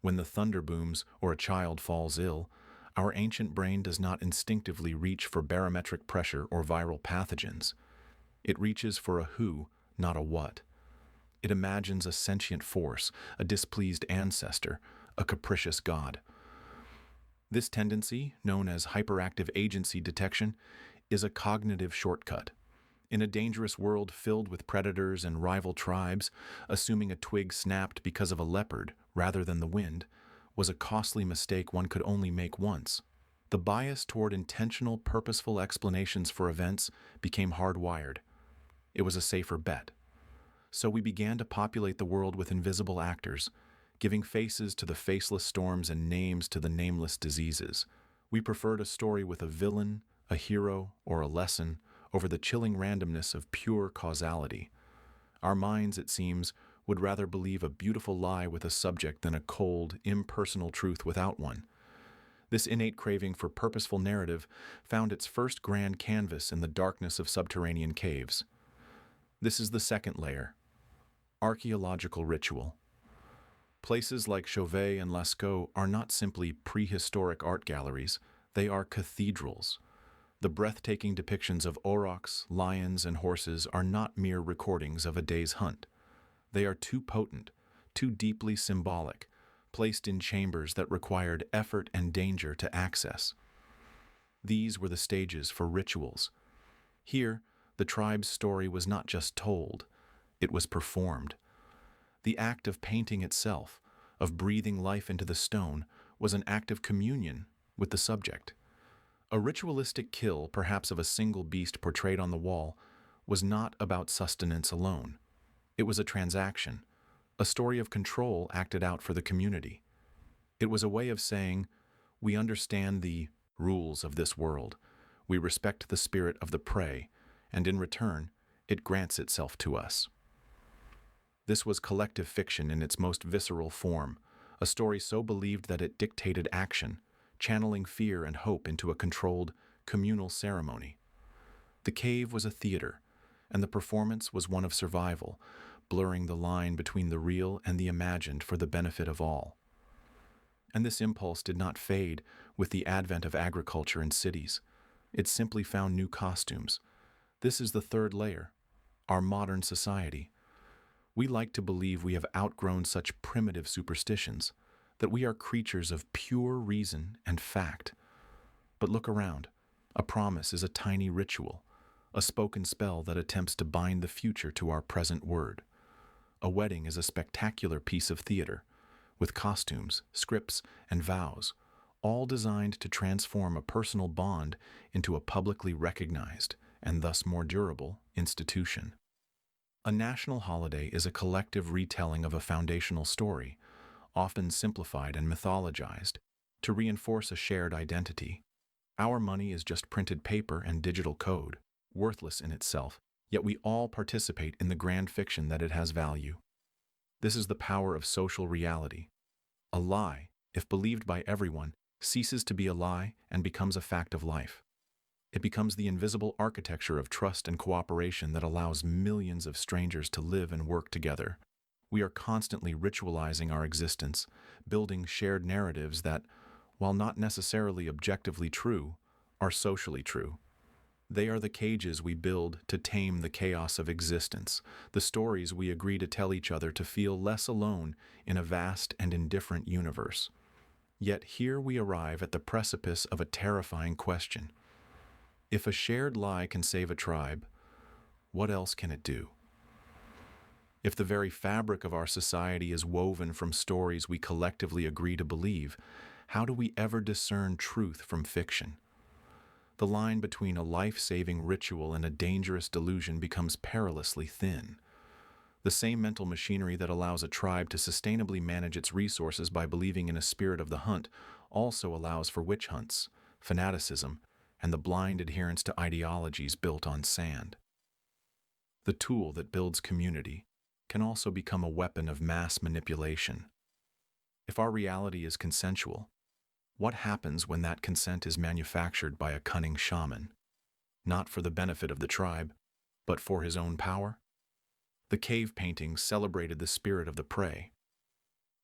When the thunder booms or a child falls ill, our ancient brain does not instinctively reach for barometric pressure or viral pathogens. It reaches for a who, not a what. It imagines a sentient force, a displeased ancestor, a capricious god. This tendency, known as hyperactive agency detection, is a cognitive shortcut. In a dangerous world filled with predators and rival tribes, assuming a twig snapped because of a leopard rather than the wind was a costly mistake one could only make once. The bias toward intentional, purposeful explanations for events became hardwired. It was a safer bet. So we began to populate the world with invisible actors, giving faces to the faceless storms and names to the nameless diseases. We preferred a story with a villain, a hero, or a lesson over the chilling randomness of pure causality. Our minds, it seems, would rather believe a beautiful lie with a subject than a cold, impersonal truth without one. This innate craving for purposeful narrative found its first grand canvas in the darkness of subterranean caves. This is the second layer, archaeological ritual. Places like Chauvet and Lascaux are not simply prehistoric art galleries, they are cathedrals. The breathtaking depictions of aurochs, lions, and horses are not mere recordings of a day's hunt. They are too potent, too deeply symbolic, placed in chambers that required effort and danger to access. These were the stages for rituals. Here, the tribe's story was not just told, it was performed. The act of painting itself, of breathing life into the stone, was an act of communion with the subject. A ritualistic kill, perhaps of a single beast portrayed on the wall, was not about sustenance alone. It was a transaction, a story of control acted out for the community. It was a way of saying, we understand the rules of this world, we respect the spirit of the prey, and in return, it grants itself to us. This was collective fiction in its most visceral form, a story so believed that it dictated action, channeling fear and hope into a controlled, communal ceremony. The cave was a theater, and the performance was one of survival, blurring the line between the real and the imagined for the benefit of all. And this impulse did not fade with the advent of agriculture and cities. It simply found new costumes. This is the third layer, our modern society. We like to believe we have outgrown such primitive superstitions, that we are creatures of pure reason and fact. But look around. A promise is a tiny ritual, a spoken spell that attempts to bind the future to our present word. A wedding is a spectacular piece of theater, with costumes, scripts, and vows, all designed to transform a personal bond into a publicly recognized, and thus more durable, institution. A national holiday is a collective retelling of a foundational story, often simplified and mythologized, to reinforce a shared identity. Our money is just printed paper and digital code, worthless in itself, yet we all participate in the grand fiction that it has value. This is the power of social reality. A lie, if believed by everyone, ceases to be a lie and becomes a fact of life. It becomes the invisible architecture of trust and cooperation that allows millions of strangers to live and work together. We are constantly ritualizing our existence, building shared narratives that, while not necessarily objectively true, are socially true. They are the cages we build to tame the chaos of existence, the stories we agree to tell each other to feel less alone in a vast and indifferent universe. Yet here we arrive at the precipice of a terrifying question. If a shared lie can save a tribe, what else can it do? If the very fabric of our society is woven from stories we collectively agree to believe, how do we ever discern truth from fiction? The line between a life-saving ritual and a dangerous delusion becomes perilously thin. The same mental machinery that allows a tribe to sustainably manage its resources by believing in a spirit of the hunt also allows for witch hunts, fanaticism, and the blind adherence to ideologies built on sand. The tool that builds community can also become a weapon of mass manipulation. If our reality is consensual, what happens when that consent is manufactured by a cunning shaman, not for the benefit of the tribe, but for his own power? The cave paintings celebrated the spirit of the prey.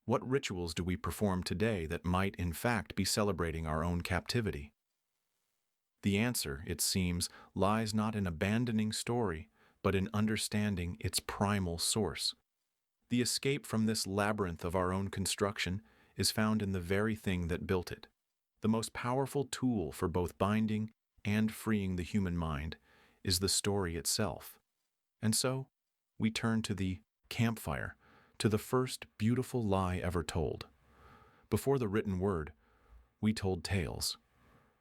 What rituals do we perform today that might, in fact, be celebrating our own captivity? The answer, it seems, lies not in abandoning story, but in understanding its primal source. The escape from this labyrinth of our own construction is found in the very thing that built it. The most powerful tool for both binding and freeing the human mind is the story itself. And so, we turn to the campfire, to the first beautiful lie ever told. Before the written word, we told tales.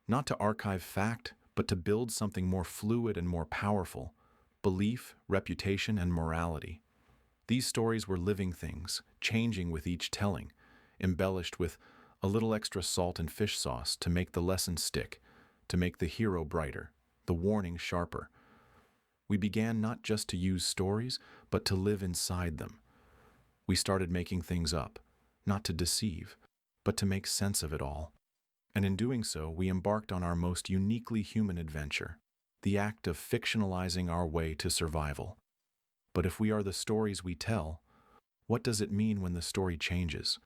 Not to archive fact, but to build something more fluid and more powerful, belief, reputation, and morality. These stories were living things, changing with each telling, embellished with a little extra salt and fish sauce to make the lesson stick, to make the hero brighter, the warning sharper. We began not just to use stories, but to live inside them. We started making things up, not to deceive, but to make sense of it all. And in doing so, we embarked on our most uniquely human adventure, the act of fictionalizing our way to survival. But if we are the stories we tell, what does it mean when the story changes?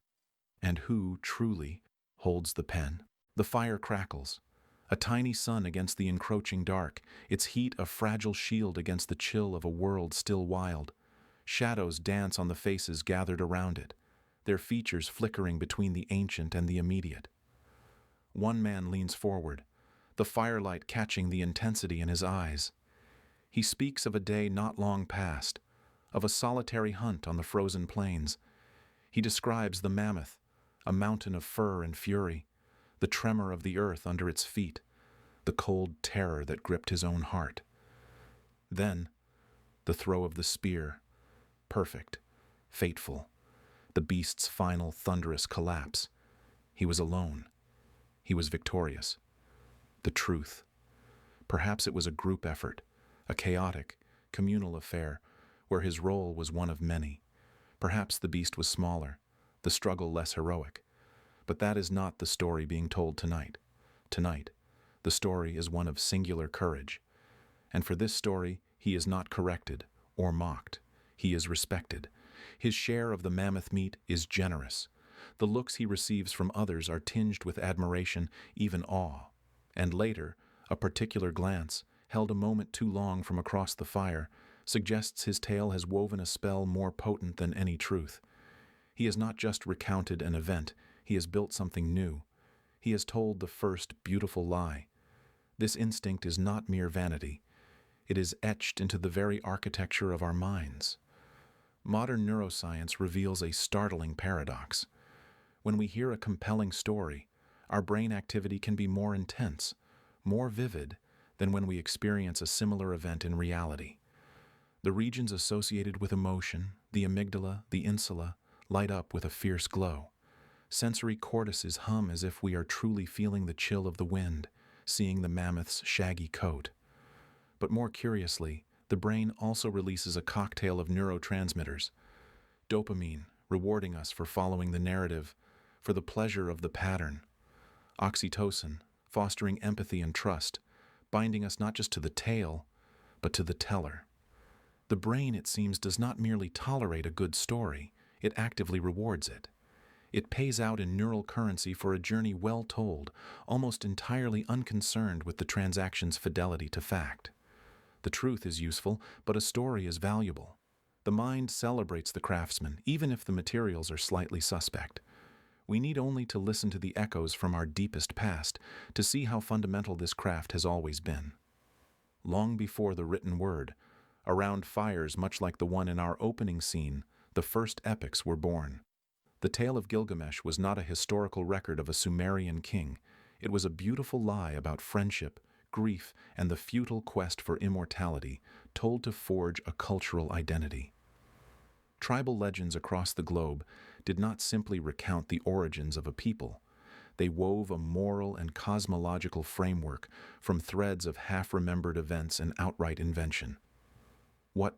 And who, truly, holds the pen? The fire crackles, a tiny sun against the encroaching dark, its heat a fragile shield against the chill of a world still wild. Shadows dance on the faces gathered around it, their features flickering between the ancient and the immediate. One man leans forward, the firelight catching the intensity in his eyes. He speaks of a day not long past, of a solitary hunt on the frozen plains. He describes the mammoth, a mountain of fur and fury, the tremor of the earth under its feet. the cold terror that gripped his own heart. Then, the throw of the spear, perfect, fateful, the beast's final thunderous collapse. He was alone. He was victorious. The truth. Perhaps it was a group effort, a chaotic, communal affair, where his role was one of many. Perhaps the beast was smaller, the struggle less heroic. But that is not the story being told tonight. Tonight, the story is one of singular courage. And for this story, he is not corrected or mocked. He is respected. His share of the mammoth meat is generous. The looks he receives from others are tinged with admiration, even awe. And later, a particular glance, held a moment too long from across the fire, suggests his tale has woven a spell more potent than any truth. He has not just recounted an event, he has built something new. He has told the first beautiful lie. This instinct is not mere vanity. It is etched into the very architecture of our minds. Modern neuroscience reveals a startling paradox. When we hear a compelling story, our brain activity can be more intense, more vivid, than when we experience a similar event in reality. The regions associated with emotion, the amygdala, the insula, light up with a fierce glow. Sensory cortices hum as if we are truly feeling the chill of the wind, seeing the mammoth's shaggy coat. But more curiously, the brain also releases a cocktail of neurotransmitters. Dopamine, rewarding us for following the narrative, for the pleasure of the pattern. Oxytocin, fostering empathy and trust, binding us not just to the tale, but to the teller. The brain, it seems, does not merely tolerate a good story, it actively rewards it. It pays out in neural currency for a journey well told, almost entirely unconcerned with the transaction's fidelity to fact. The truth is useful, but a story is valuable. The mind celebrates the craftsman, even if the materials are slightly suspect. We need only to listen to the echoes from our deepest past to see how fundamental this craft has always been. Long before the written word, around fires much like the one in our opening scene, the first epics were born. The tale of Gilgamesh was not a historical record of a Sumerian king. It was a beautiful lie about friendship, grief, and the futile quest for immortality, told to forge a cultural identity. Tribal legends across the globe did not simply recount the origins of a people. They wove a moral and cosmological framework from threads of half-remembered events and outright invention. What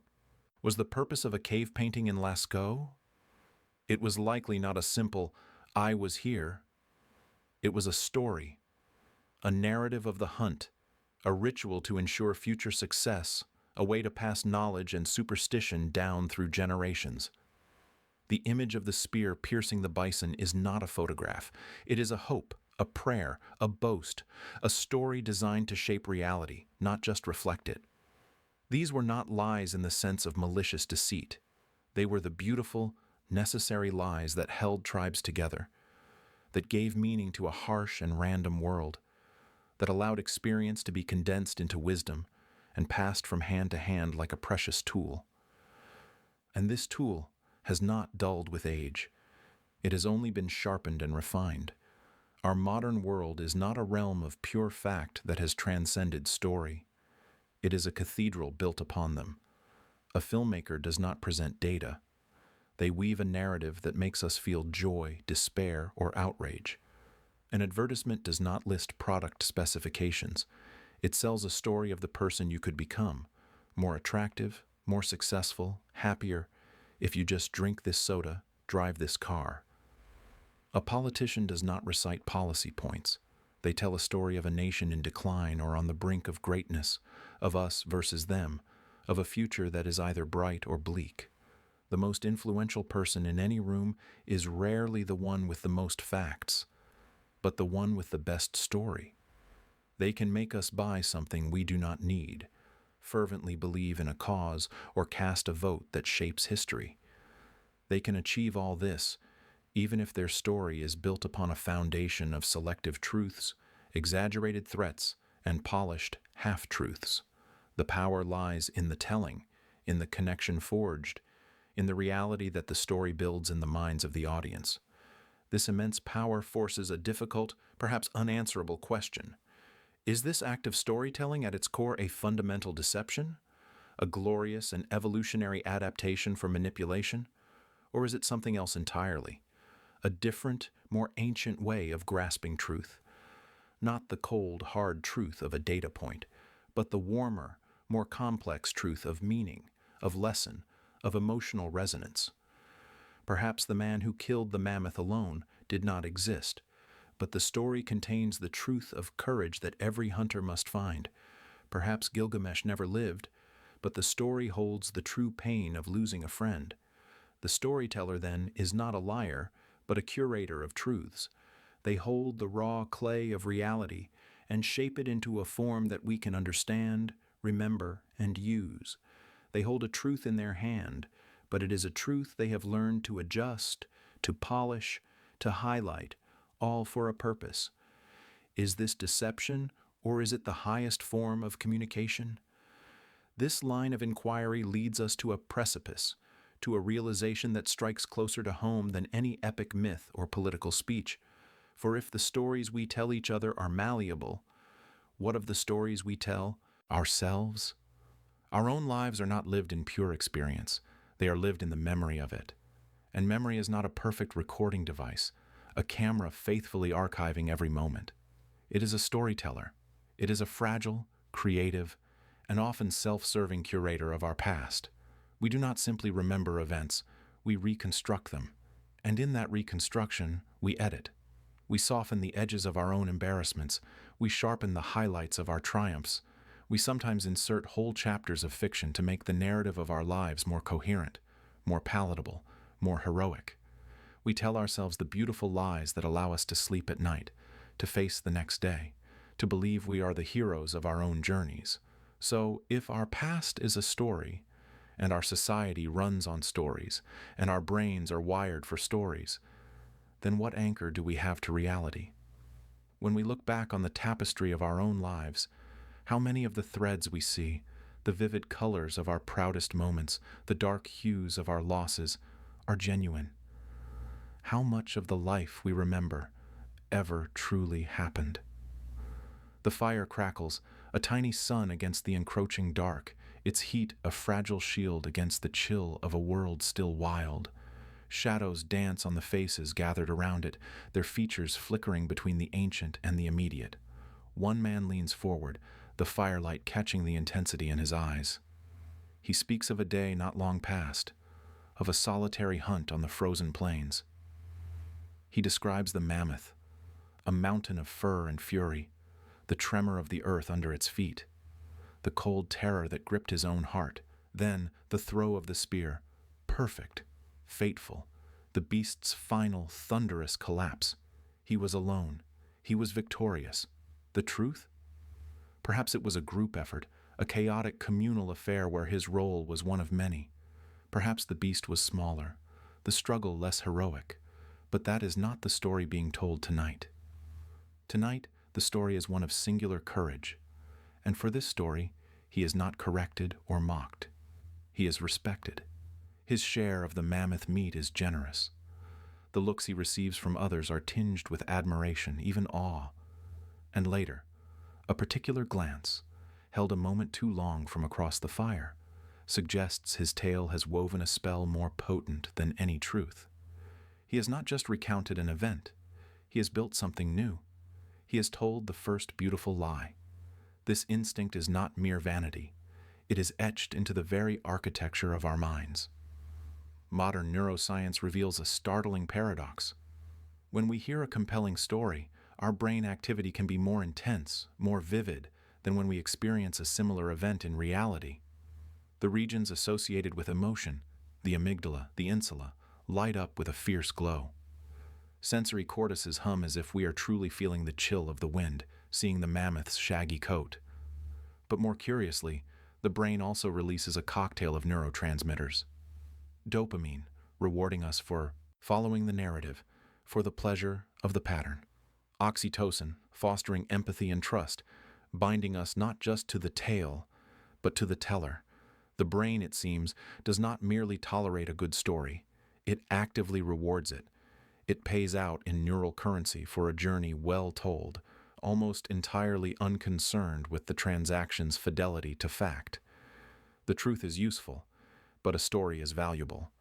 was the purpose of a cave painting in Lascaux? It was likely not a simple, "I was here." It was a story, a narrative of the hunt, a ritual to ensure future success, a way to pass knowledge and superstition down through generations. The image of the spear piercing the bison is not a photograph. It is a hope, a prayer, a boast, a story designed to shape reality, not just reflect it. These were not lies in the sense of malicious deceit. They were the beautiful, necessary lies that held tribes together, that gave meaning to a harsh and random world, that allowed experience to be condensed into wisdom and passed from hand to hand like a precious tool. And this tool has not dulled with age. It has only been sharpened and refined. Our modern world is not a realm of pure fact that has transcended story. It is a cathedral built upon them. A filmmaker does not present data. They weave a narrative that makes us feel joy, despair, or outrage. An advertisement does not list product specifications. It sells a story of the person you could become, more attractive, more successful, happier, if you just drink this soda, drive this car. A politician does not recite policy points. They tell a story of a nation in decline or on the brink of greatness, of us versus them, of a future that is either bright or bleak. The most influential person in any room is rarely the one with the most facts, but the one with the best story. They can make us buy something we do not need, fervently believe in a cause, or cast a vote that shapes history. They can achieve all this, even if their story is built upon a foundation of selective truths, exaggerated threats, and polished half-truths. The power lies in the telling, in the connection forged, in the reality that the story builds in the minds of the audience. This immense power forces a difficult, perhaps unanswerable question. Is this act of storytelling at its core a fundamental deception? A glorious and evolutionary adaptation for manipulation? Or is it something else entirely? A different, more ancient way of grasping truth? Not the cold, hard truth of a data point, but the warmer, more complex truth of meaning, of lesson, of emotional resonance. Perhaps the man who killed the mammoth alone did not exist, but the story contains the truth of courage that every hunter must find. Perhaps Gilgamesh never lived, but the story holds the true pain of losing a friend. The storyteller, then, is not a liar, but a curator of truths. They hold the raw clay of reality and shape it into a form that we can understand, remember, and use. They hold a truth in their hand, but it is a truth they have learned to adjust, to polish, to highlight, all for a purpose. Is this deception, or is it the highest form of communication? This line of inquiry leads us to a precipice, to a realization that strikes closer to home than any epic myth or political speech. For if the stories we tell each other are malleable, what of the stories we tell ourselves? Our own lives are not lived in pure experience. They are lived in the memory of it. And memory is not a perfect recording device, a camera faithfully archiving every moment. It is a storyteller. It is a fragile, creative, and often self-serving curator of our past. We do not simply remember events, we reconstruct them. And in that reconstruction, we edit. We soften the edges of our own embarrassments. We sharpen the highlights of our triumphs. We sometimes insert whole chapters of fiction to make the narrative of our lives more coherent, more palatable, more heroic. We tell ourselves the beautiful lies that allow us to sleep at night, to face the next day, to believe we are the heroes of our own journeys. So, if our past is a story, and our society runs on stories, and our brains are wired for stories, then what anchor do we have to reality? When we look back on the tapestry of our own lives, how many of the threads we see, the vivid colors of our proudest moments, the dark hues of our losses, are genuine? How much of the life we remember ever truly happened? The fire crackles, a tiny sun against the encroaching dark, its heat a fragile shield against the chill of a world still wild. Shadows dance on the faces gathered around it, their features flickering between the ancient and the immediate. One man leans forward, the firelight catching the intensity in his eyes. He speaks of a day not long past, of a solitary hunt on the frozen plains. He describes the mammoth, a mountain of fur and fury, the tremor of the earth under its feet, the cold terror that gripped his own heart, then the throw of the spear, perfect, fateful, the beast's final, thunderous collapse. He was alone. He was victorious. The truth? Perhaps it was a group effort, a chaotic communal affair where his role was one of many. Perhaps the beast was smaller, the struggle less heroic, but that is not the story being told tonight. Tonight, the story is one of singular courage, and for this story, he is not corrected or mocked. He is respected. His share of the mammoth meat is generous. The looks he receives from others are tinged with admiration, even awe. And later, a particular glance, held a moment too long from across the fire, suggests his tale has woven a spell more potent than any truth. He has not just recounted an event, he has built something new. He has told the first beautiful lie. This instinct is not mere vanity. It is etched into the very architecture of our minds. Modern neuroscience reveals a startling paradox. When we hear a compelling story, our brain activity can be more intense, more vivid, than when we experience a similar event in reality. The regions associated with emotion, the amygdala, the insula, light up with a fierce glow. Sensory cortices hum as if we are truly feeling the chill of the wind, seeing the mammoth's shaggy coat. But more curiously, the brain also releases a cocktail of neurotransmitters. Dopamine, rewarding us for following the narrative, for the pleasure of the pattern. Oxytocin, fostering empathy and trust, binding us not just to the tale, but to the teller. The brain, it seems, does not merely tolerate a good story. It actively rewards it. It pays out in neural currency for a journey well told, almost entirely unconcerned with the transaction's fidelity to fact. The truth is useful, but a story is valuable.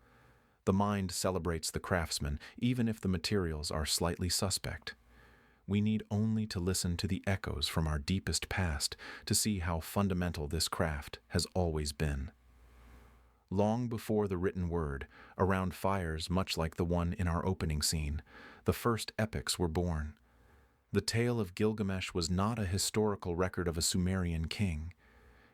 The mind celebrates the craftsman, even if the materials are slightly suspect. We need only to listen to the echoes from our deepest past to see how fundamental this craft has always been. Long before the written word, around fires much like the one in our opening scene, the first epics were born. The tale of Gilgamesh was not a historical record of a Sumerian king.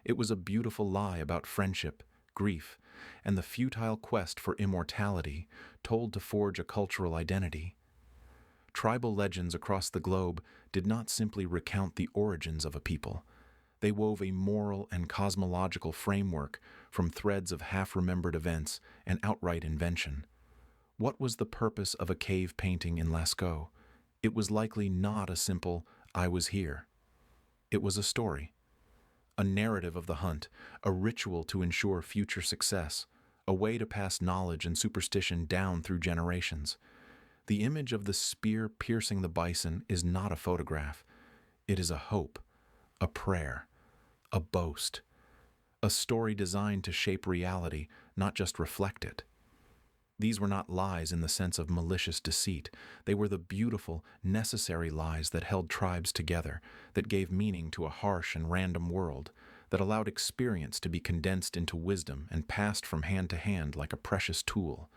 It was a beautiful lie about friendship, grief, and the futile quest for immortality, told to forge a cultural identity. Tribal legends across the globe did not simply recount the origins of a people. They wove a moral and cosmological framework from threads of half-remembered events and outright invention. What was the purpose of a cave painting in Lascaux? It was likely not a simple, "I was here." It was a story. A narrative of the hunt, a ritual to ensure future success, a way to pass knowledge and superstition down through generations. The image of the spear piercing the bison is not a photograph. It is a hope, a prayer, a boast, a story designed to shape reality, not just reflect it. These were not lies in the sense of malicious deceit. They were the beautiful, necessary lies that held tribes together, that gave meaning to a harsh and random world, that allowed experience to be condensed into wisdom and passed from hand to hand like a precious tool.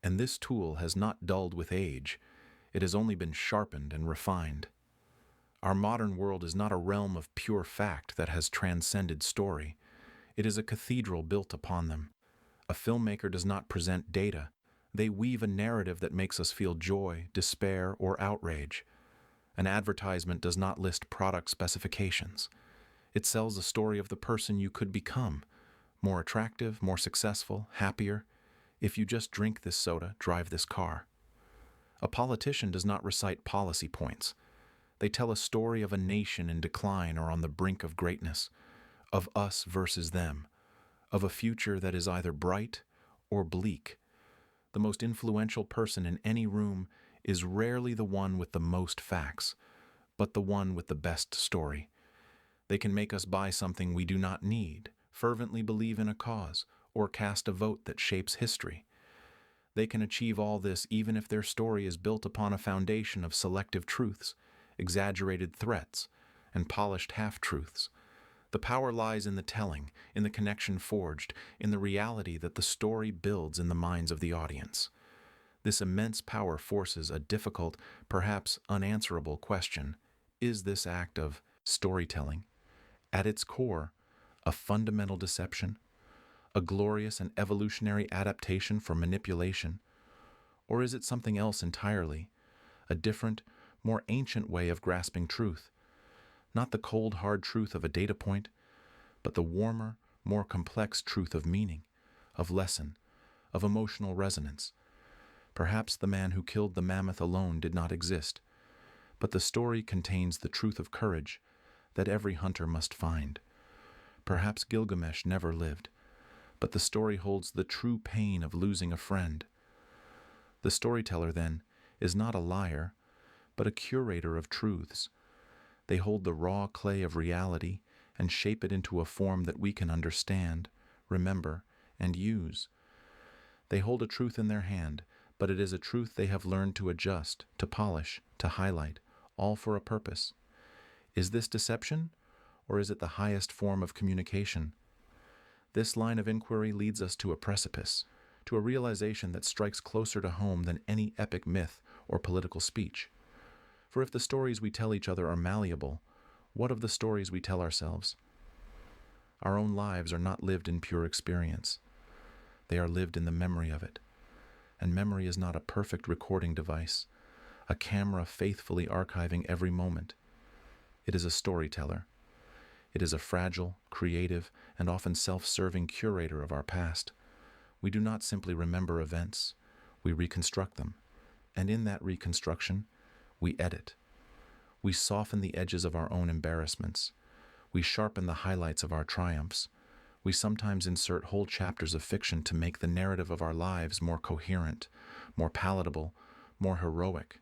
And this tool has not dulled with age. It has only been sharpened and refined. Our modern world is not a realm of pure fact that has transcended story. It is a cathedral built upon them. A filmmaker does not present data. They weave a narrative that makes us feel joy, despair, or outrage. An advertisement does not list product specifications. It sells a story of the person you could become, more attractive, more successful, happier. If you just drink this soda, drive this car. A politician does not recite policy points. They tell a story of a nation in decline or on the brink of greatness, of us versus them, of a future that is either bright or bleak. The most influential person in any room is rarely the one with the most facts, but the one with the best story. They can make us buy something we do not need, fervently believe in a cause, or cast a vote that shapes history. They can achieve all this even if their story is built upon a foundation of selective truths, exaggerated threats, and polished half-truths. The power lies in the telling, in the connection forged, in the reality that the story builds in the minds of the audience. This immense power forces a difficult, perhaps unanswerable question. Is this act of storytelling, at its core, a fundamental deception, a glorious and evolutionary adaptation for manipulation, or is it something else entirely, a different, more ancient way of grasping truth? Not the cold, hard truth of a data point, but the warmer, more complex truth of meaning, of lesson, of emotional resonance. Perhaps the man who killed the mammoth alone did not exist, but the story contains the truth of courage that every hunter must find. Perhaps Gilgamesh never lived, but the story holds the true pain of losing a friend. The storyteller, then, is not a liar, but a curator of truths. They hold the raw clay of reality and shape it into a form that we can understand, remember, and use. They hold a truth in their hand, but it is a truth they have learned to adjust, to polish, to highlight, all for a purpose. Is this deception, or is it the highest form of communication? This line of inquiry leads us to a precipice, to a realization that strikes closer to home than any epic myth or political speech. For if the stories we tell each other are malleable, what of the stories we tell ourselves? Our own lives are not lived in pure experience. They are lived in the memory of it. And memory is not a perfect recording device, a camera faithfully archiving every moment. It is a storyteller. It is a fragile, creative, and often self-serving curator of our past. We do not simply remember events, we reconstruct them. And in that reconstruction, we edit. We soften the edges of our own embarrassments. We sharpen the highlights of our triumphs. We sometimes insert whole chapters of fiction to make the narrative of our lives more coherent, more palatable, more heroic.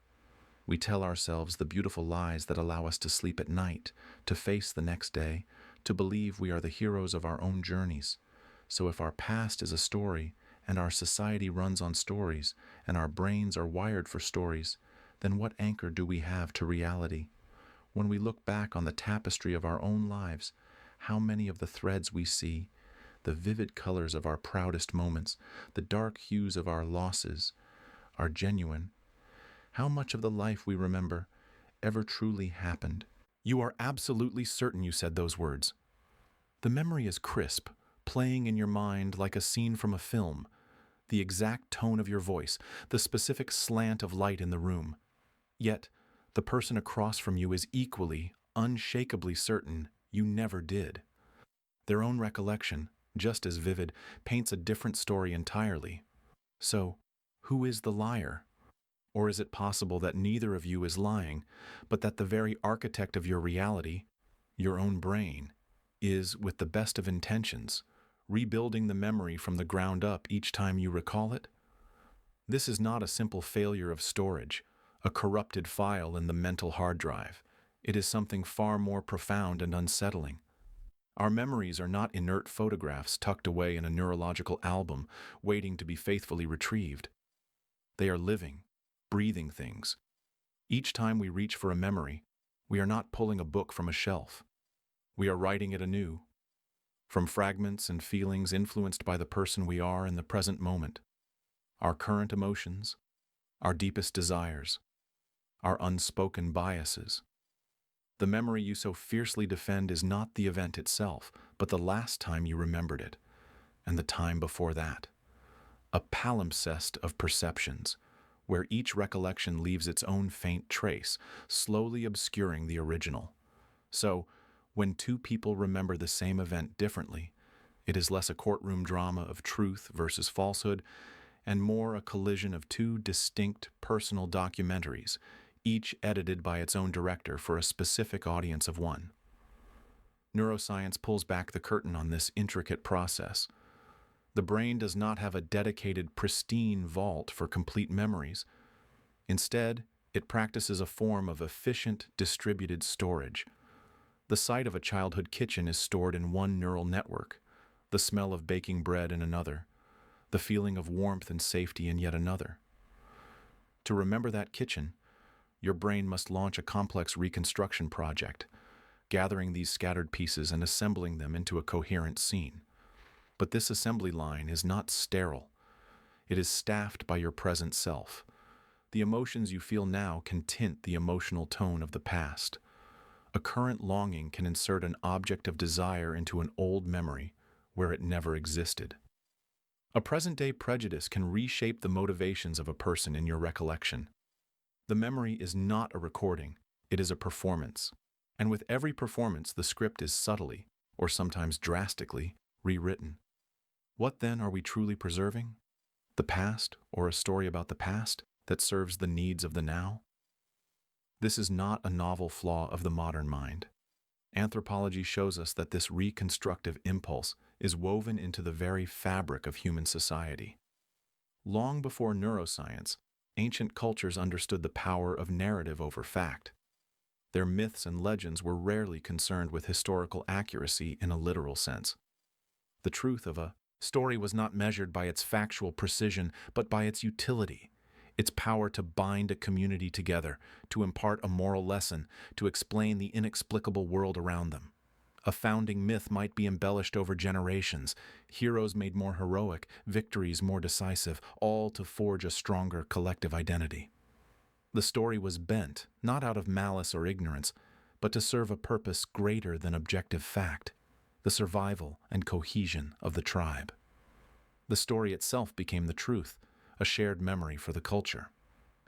We tell ourselves the beautiful lies that allow us to sleep at night, to face the next day, to believe we are the heroes of our own journeys. So if our past is a story, and our society runs on stories, and our brains are wired for stories, then what anchor do we have to reality? When we look back on the tapestry of our own lives, how many of the threads we see, the vivid colors of our proudest moments, the dark hues of our losses, are genuine? How much of the life we remember ever truly happened? You are absolutely certain you said those words. The memory is crisp, playing in your mind like a scene from a film. The exact tone of your voice, the specific slant of light in the room. Yet, the person across from you is equally, unshakably certain you never did. Their own recollection, just as vivid, paints a different story entirely. So, who is the liar? Or is it possible that neither of you is lying, but that the very architect of your reality, your own brain, is, with the best of intentions, rebuilding the memory from the ground up each time you recall it? This is not a simple failure of storage, a corrupted file in the mental hard drive. It is something far more profound and unsettling. Our memories are not inert photographs tucked away in a neurological album, waiting to be faithfully retrieved. They are living, breathing things. Each time we reach for a memory, we are not pulling a book from a shelf. We are writing it anew, from fragments and feelings influenced by the person we are in the present moment, our current emotions, our deepest desires, our unspoken biases. The memory you so fiercely defend is not the event itself, but the last time you remembered it, and the time before that. A palimpsest of perceptions, where each recollection leaves its own faint trace, slowly obscuring the original. So, when two people remember the same event differently, it is less a courtroom drama of truth versus falsehood, and more a collision of two distinct personal documentaries, each edited by its own director for a specific audience of one. Neuroscience pulls back the curtain on this intricate process. The brain does not have a dedicated, pristine vault for complete memories. Instead, it practices a form of efficient, distributed storage. The sight of a childhood kitchen is stored in one neural network, the smell of baking bread in another, the feeling of warmth and safety in yet another. To remember that kitchen, your brain must launch a complex reconstruction project, gathering these scattered pieces and assembling them into a coherent scene. But this assembly line is not sterile. It is staffed by your present self. The emotions you feel now can tint the emotional tone of the past. A current longing can insert an object of desire into an old memory where it never existed. A present-day prejudice can reshape the motivations of a person in your recollection. The memory is not a recording, it is a performance. And with every performance, the script is subtly, or sometimes drastically, rewritten. What then are we truly preserving? The past, or a story about the past that serves the needs of the now? This is not a novel flaw of the modern mind. Anthropology shows us that this reconstructive impulse is woven into the very fabric of human society. Long before neuroscience, ancient cultures understood the power of narrative over fact. Their myths and legends were rarely concerned with historical accuracy in a literal sense. The truth of a story was not measured by its factual precision, but by its utility, its power to bind a community together, to impart a moral lesson, to explain the inexplicable world around them. A founding myth might be embellished over generations, heroes made more heroic, victories more decisive, all to forge a stronger collective identity. The story was bent, not out of malice or ignorance, but to serve a purpose greater than objective fact, the survival and cohesion of the tribe. The story itself became the truth, a shared memory for the culture.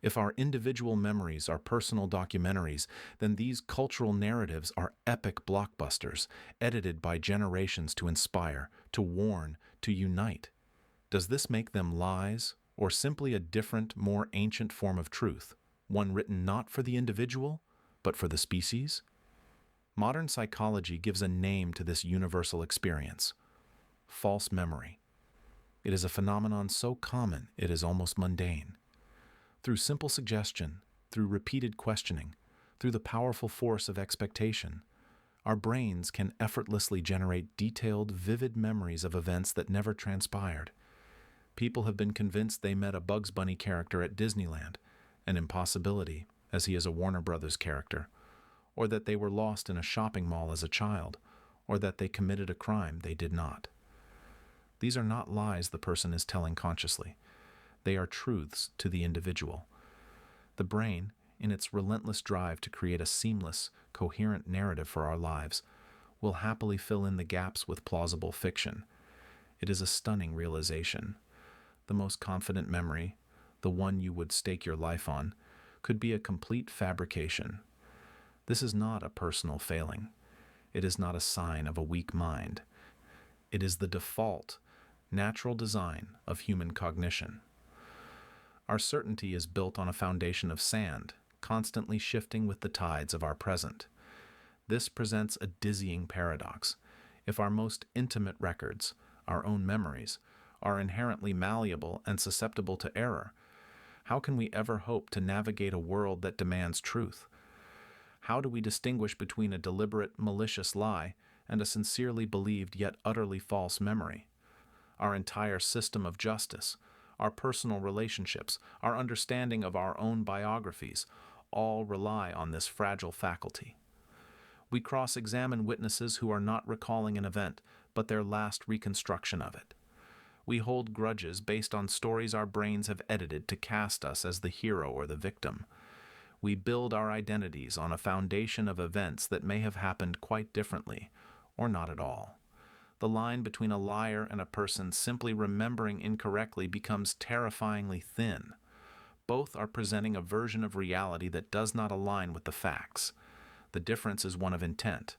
If our individual memories are personal documentaries, then these cultural narratives are epic blockbusters, edited by generations to inspire, to warn, to unite. Does this make them lies, or simply a different, more ancient form of truth, one written not for the individual, but for the species? Modern psychology gives a name to this universal experience: false memory. It is a phenomenon so common it is almost mundane. Through simple suggestion, through repeated questioning, through the powerful force of expectation. Our brains can effortlessly generate detailed, vivid memories of events that never transpired. People have been convinced they met a Bugs Bunny character at Disneyland, an impossibility, as he is a Warner Brothers character, or that they were lost in a shopping mall as a child, or that they committed a crime they did not. These are not lies the person is telling consciously. They are truths to the individual. The brain, in its relentless drive to create a seamless, coherent narrative for our lives, will happily fill in the gaps with plausible fiction. It is a stunning realization. The most confident memory, the one you would stake your life on, could be a complete fabrication. This is not a personal failing. It is not a sign of a weak mind. It is the default, natural design of human cognition. Our certainty is built on a foundation of sand, constantly shifting with the tides of our present. This presents a dizzying paradox. If our most intimate records, our own memories, are inherently malleable and susceptible to error, how can we ever hope to navigate a world that demands truth? How do we distinguish between a deliberate, malicious lie and a sincerely believed yet utterly false memory? Our entire system of justice, our personal relationships, our understanding of our own biographies, all rely on this fragile faculty. We cross-examine witnesses who are not recalling an event, but their last reconstruction of it. We hold grudges based on stories our brains have edited to cast us as the hero or the victim. We build our identities on a foundation of events that may have happened quite differently, or not at all. The line between a liar and a person simply remembering incorrectly becomes terrifyingly thin. Both are presenting a version of reality that does not align with the facts. The difference is one of intent.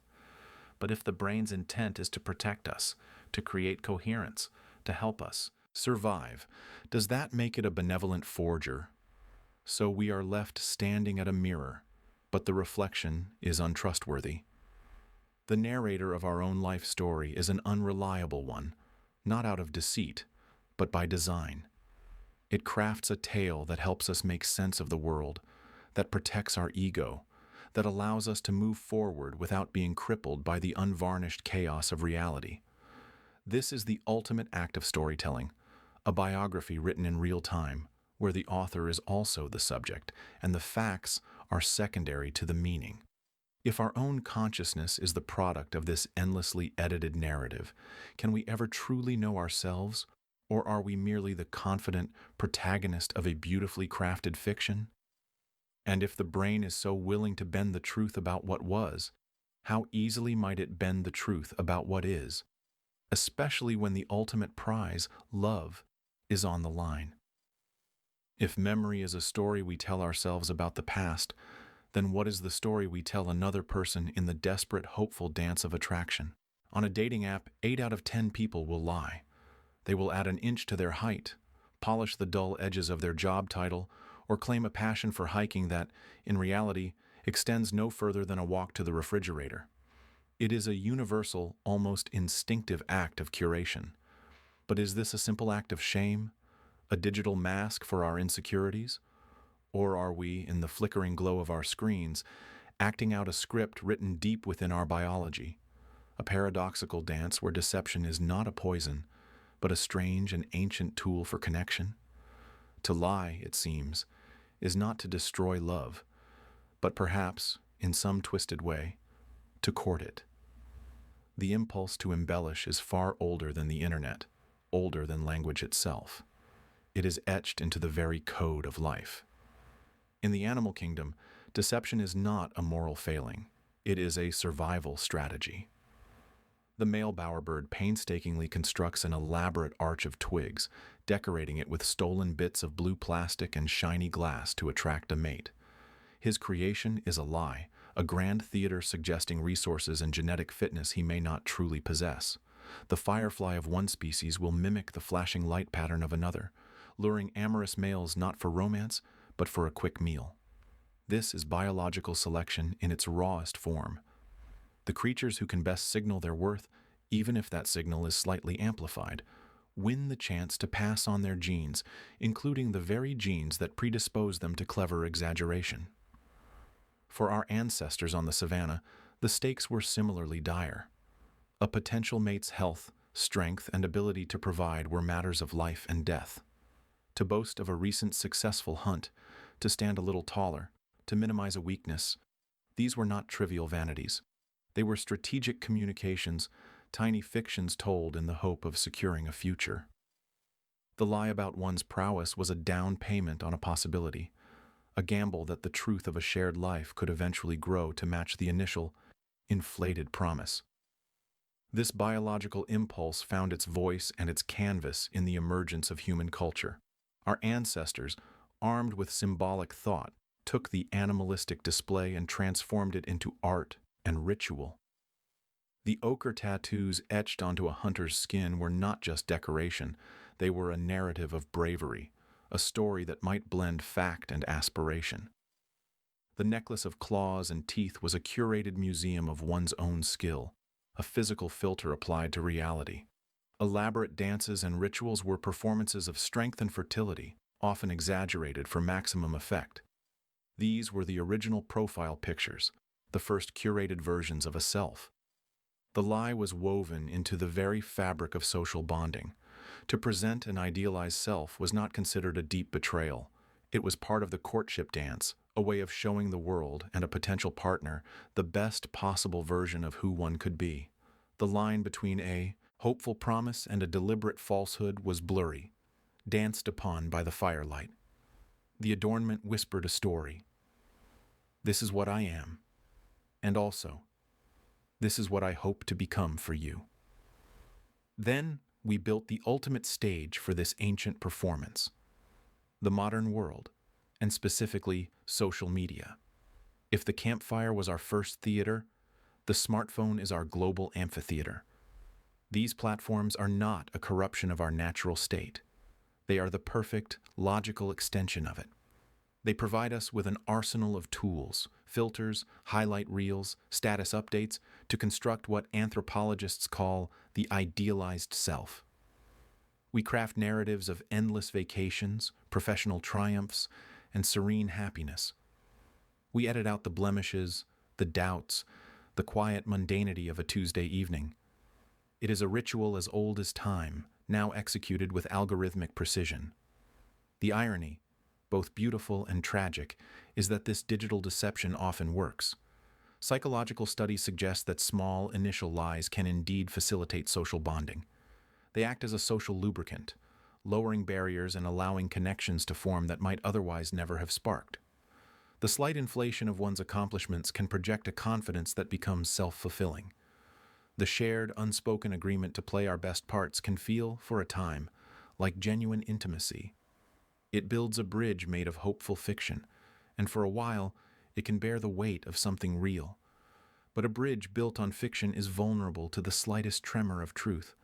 But if the brain's intent is to protect us, to create coherence, to help us survive, does that make it a benevolent forger? So we are left standing at a mirror, but the reflection is untrustworthy. The narrator of our own life story is an unreliable one, not out of deceit, but by design. It crafts a tale that helps us make sense of the world, that protects our ego, that allows us to move forward without being crippled by the unvarnished chaos of reality. This is the ultimate act of storytelling, a biography written in real time, where the author is also the subject, and the facts are secondary to the meaning. If our own consciousness is the product of this endlessly edited narrative, can we ever truly know ourselves, or are we merely the confident protagonist of a beautifully crafted fiction? And if the brain is so willing to bend the truth about what was, how easily might it bend the truth about what is, especially when the ultimate prize, love, is on the line? If memory is a story we tell ourselves about the past, then what is the story we tell another person in the desperate, hopeful dance of attraction? On a dating app, 8 out of 10 people will lie. They will add an inch to their height, polish the dull edges of their job title, or claim a passion for hiking that, in reality, extends no further than a walk to the refrigerator. It is a universal, almost instinctive act of curation. But is this a simple act of shame? A digital mask for our insecurities? Or are we, in the flickering glow of our screens, acting out a script written deep within our biology? A paradoxical dance where deception is not a poison, but a strange and ancient tool for connection? To lie, it seems, is not to destroy love, but perhaps, in some twisted way, to court it. The impulse to embellish is far older than the internet, older than language itself. It is etched into the very code of life. In the animal kingdom, deception is not a moral failing. It is a survival strategy. The male bowerbird painstakingly constructs an elaborate arch of twigs, decorating it with stolen bits of blue plastic and shiny glass to attract a mate. His creation is a lie, a grand theater suggesting resources and genetic fitness he may not truly possess. The firefly of one species will mimic the flashing light pattern of another, luring amorous males not for romance, but for a quick meal. This is biological selection in its rawest form. The creatures who can best signal their worth, even if that signal is slightly amplified, win the chance to pass on their genes, including the very genes that predispose them to clever exaggeration. For our ancestors on the savannah, the stakes were similarly dire. A potential mate's health, strength, and ability to provide were matters of life and death. To boast of a recent successful hunt, to stand a little taller, to minimize a weakness, these were not trivial vanities. They were strategic communications, tiny fictions told in the hope of securing a future. The lie about one's prowess was a down payment on a possibility, a gamble that the truth of a shared life could eventually grow to match the initial, inflated promise. This biological impulse found its voice and its canvas in the emergence of human culture. Our ancestors, armed with symbolic thought, took the animalistic display and transformed it into art and ritual. The ochre tattoos etched onto a hunter's skin were not just decoration, they were a narrative of bravery, a story that might blend fact and aspiration. The necklace of claws and teeth was a curated museum of one's own skill, a physical filter applied to reality. Elaborate dances and rituals were performances of strength and fertility, often exaggerated for maximum effect. These were the original profile pictures, the first curated versions of a self. The lie was woven into the very fabric of social bonding. To present an idealized self was not considered a deep betrayal. It was part of the courtship dance, a way of showing the world and a potential partner the best possible version of who one could be. The line between a hopeful promise and a deliberate falsehood was blurry, danced upon by the firelight. The adornment whispered a story. This is what I am, and also, this is what I hope to become for you. Then we built the ultimate stage for this ancient performance, the modern world, and specifically social media. If the campfire was our first theater, the smartphone is our global amphitheater. These platforms are not a corruption of our natural state. They are the perfect, logical extension of it. They provide us with an arsenal of tools, filters, highlight reels, status updates, to construct what anthropologists call the idealized self. We craft narratives of endless vacations, professional triumphs, and serene happiness. We edit out the blemishes, the doubts, the quiet mundanity of a Tuesday evening. It is a ritual as old as time, now executed with algorithmic precision. The irony, both beautiful and tragic, is that this digital deception often works. Psychological studies suggest that small, initial lies can indeed facilitate social bonding. They act as a social lubricant, lowering barriers and allowing connections to form that might otherwise never have sparked. The slight inflation of one's accomplishments can project a confidence that becomes self-fulfilling. The shared, unspoken agreement to play our best parts can feel, for a time, like genuine intimacy. It builds a bridge made of hopeful fiction, and for a while, it can bear the weight of something real. But a bridge built on fiction is vulnerable to the slightest tremor of truth.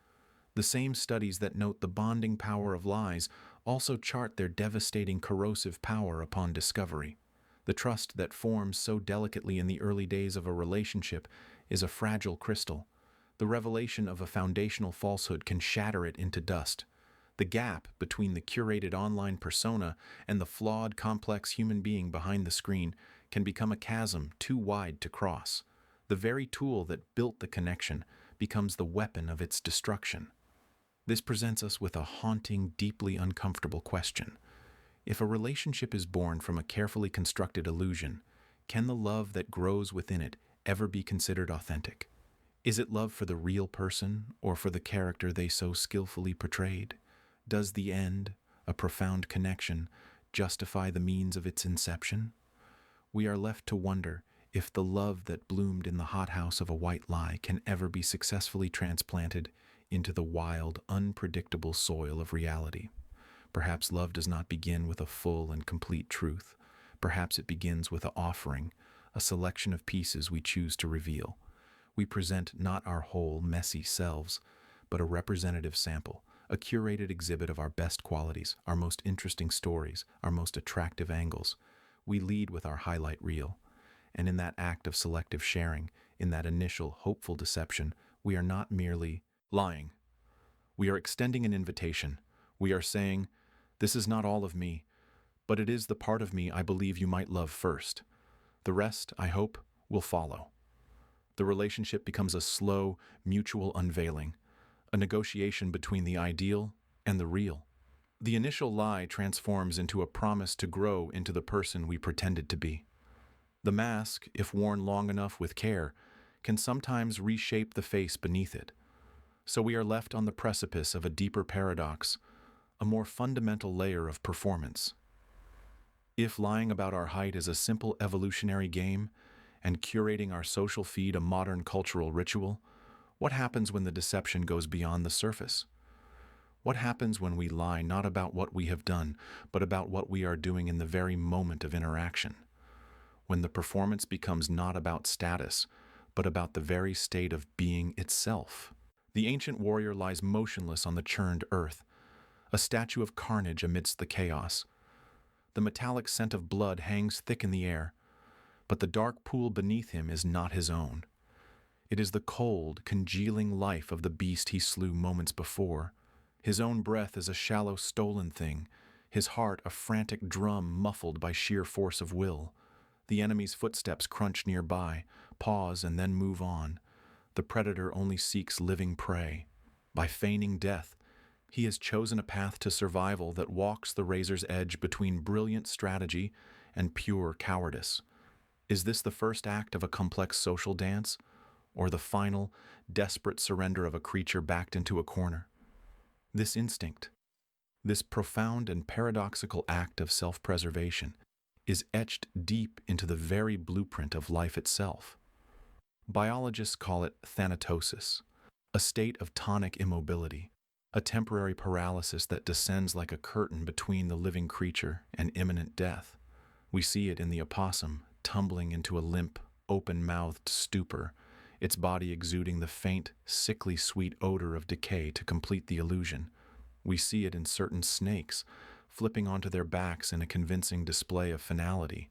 The same studies that note the bonding power of lies also chart their devastating corrosive power upon discovery. The trust that forms so delicately in the early days of a relationship is a fragile crystal. The revelation of a foundational falsehood can shatter it into dust. The gap between the curated online persona and the flawed, complex human being behind the screen can become a chasm too wide to cross. The very tool that built the connection becomes the weapon of its destruction. This presents us with a haunting, deeply uncomfortable question. If a relationship is born from a carefully constructed illusion, can the love that grows within it ever be considered authentic? Is it love for the real person or for the character they so skillfully portrayed? Does the end, a profound connection, justify the means of its inception? We are left to wonder if the love that bloomed in the hothouse of a white lie can ever be successfully transplanted into the wild, unpredictable soil of reality. Perhaps love does not begin with a full and complete truth. Perhaps it begins with an offering, a selection of pieces we choose to reveal. We present not our whole, messy selves, but a representative sample, a curated exhibit of our best qualities, our most interesting stories, our most attractive angles. We lead with our highlight reel. And in that act of selective sharing, in that initial hopeful deception, we are not merely lying. We are extending an invitation. We are saying, "This is not all of me, but it is the part of me I believe you might love first. The rest, I hope, will follow." The relationship becomes a slow, mutual unveiling, a negotiation between the ideal and the real. The initial lie transforms into a promise to grow into the person we pretended to be. The mask, if worn long enough with care, can sometimes reshape the face beneath it. So we are left on the precipice of a deeper paradox, a more fundamental layer of performance. If lying about our height is a simple evolutionary game, and curating our social feed a modern cultural ritual, what happens when the deception goes beyond the surface? What happens when we lie not about what we have done, but about what we are doing in the very moment of interaction? When the performance becomes not about status, but about the very state of being itself? The ancient warrior lies motionless on the churned earth, a statue of carnage amidst the chaos. The metallic scent of blood hangs thick in the air, but the dark pool beneath him is not his own. It is the cold, congealing life of the beast he slew moments before. His own breath is a shallow, stolen thing, his heart a frantic drum muffled by sheer force of will. The enemy's footsteps crunch nearby, pause, and then move on. The predator only seeks living prey. By feigning death, he has chosen a path to survival that walks the razor's edge between brilliant strategy and pure cowardice. Is this the first act of a complex social dance, or the final, desperate surrender of a creature backed into a corner? This instinct, this profound and paradoxical act of self-preservation, is etched deep into the very blueprint of life itself. Biologists call it thanatosis, a state of tonic immobility, a temporary paralysis that descends like a curtain between the living creature and imminent death. We see it in the opossum, tumbling into a limp, open-mouthed stupor, its body exuding the faint, sickly sweet odor of decay to complete the illusion. We see it in certain snakes, flipping onto their backs in a convincing display of finality.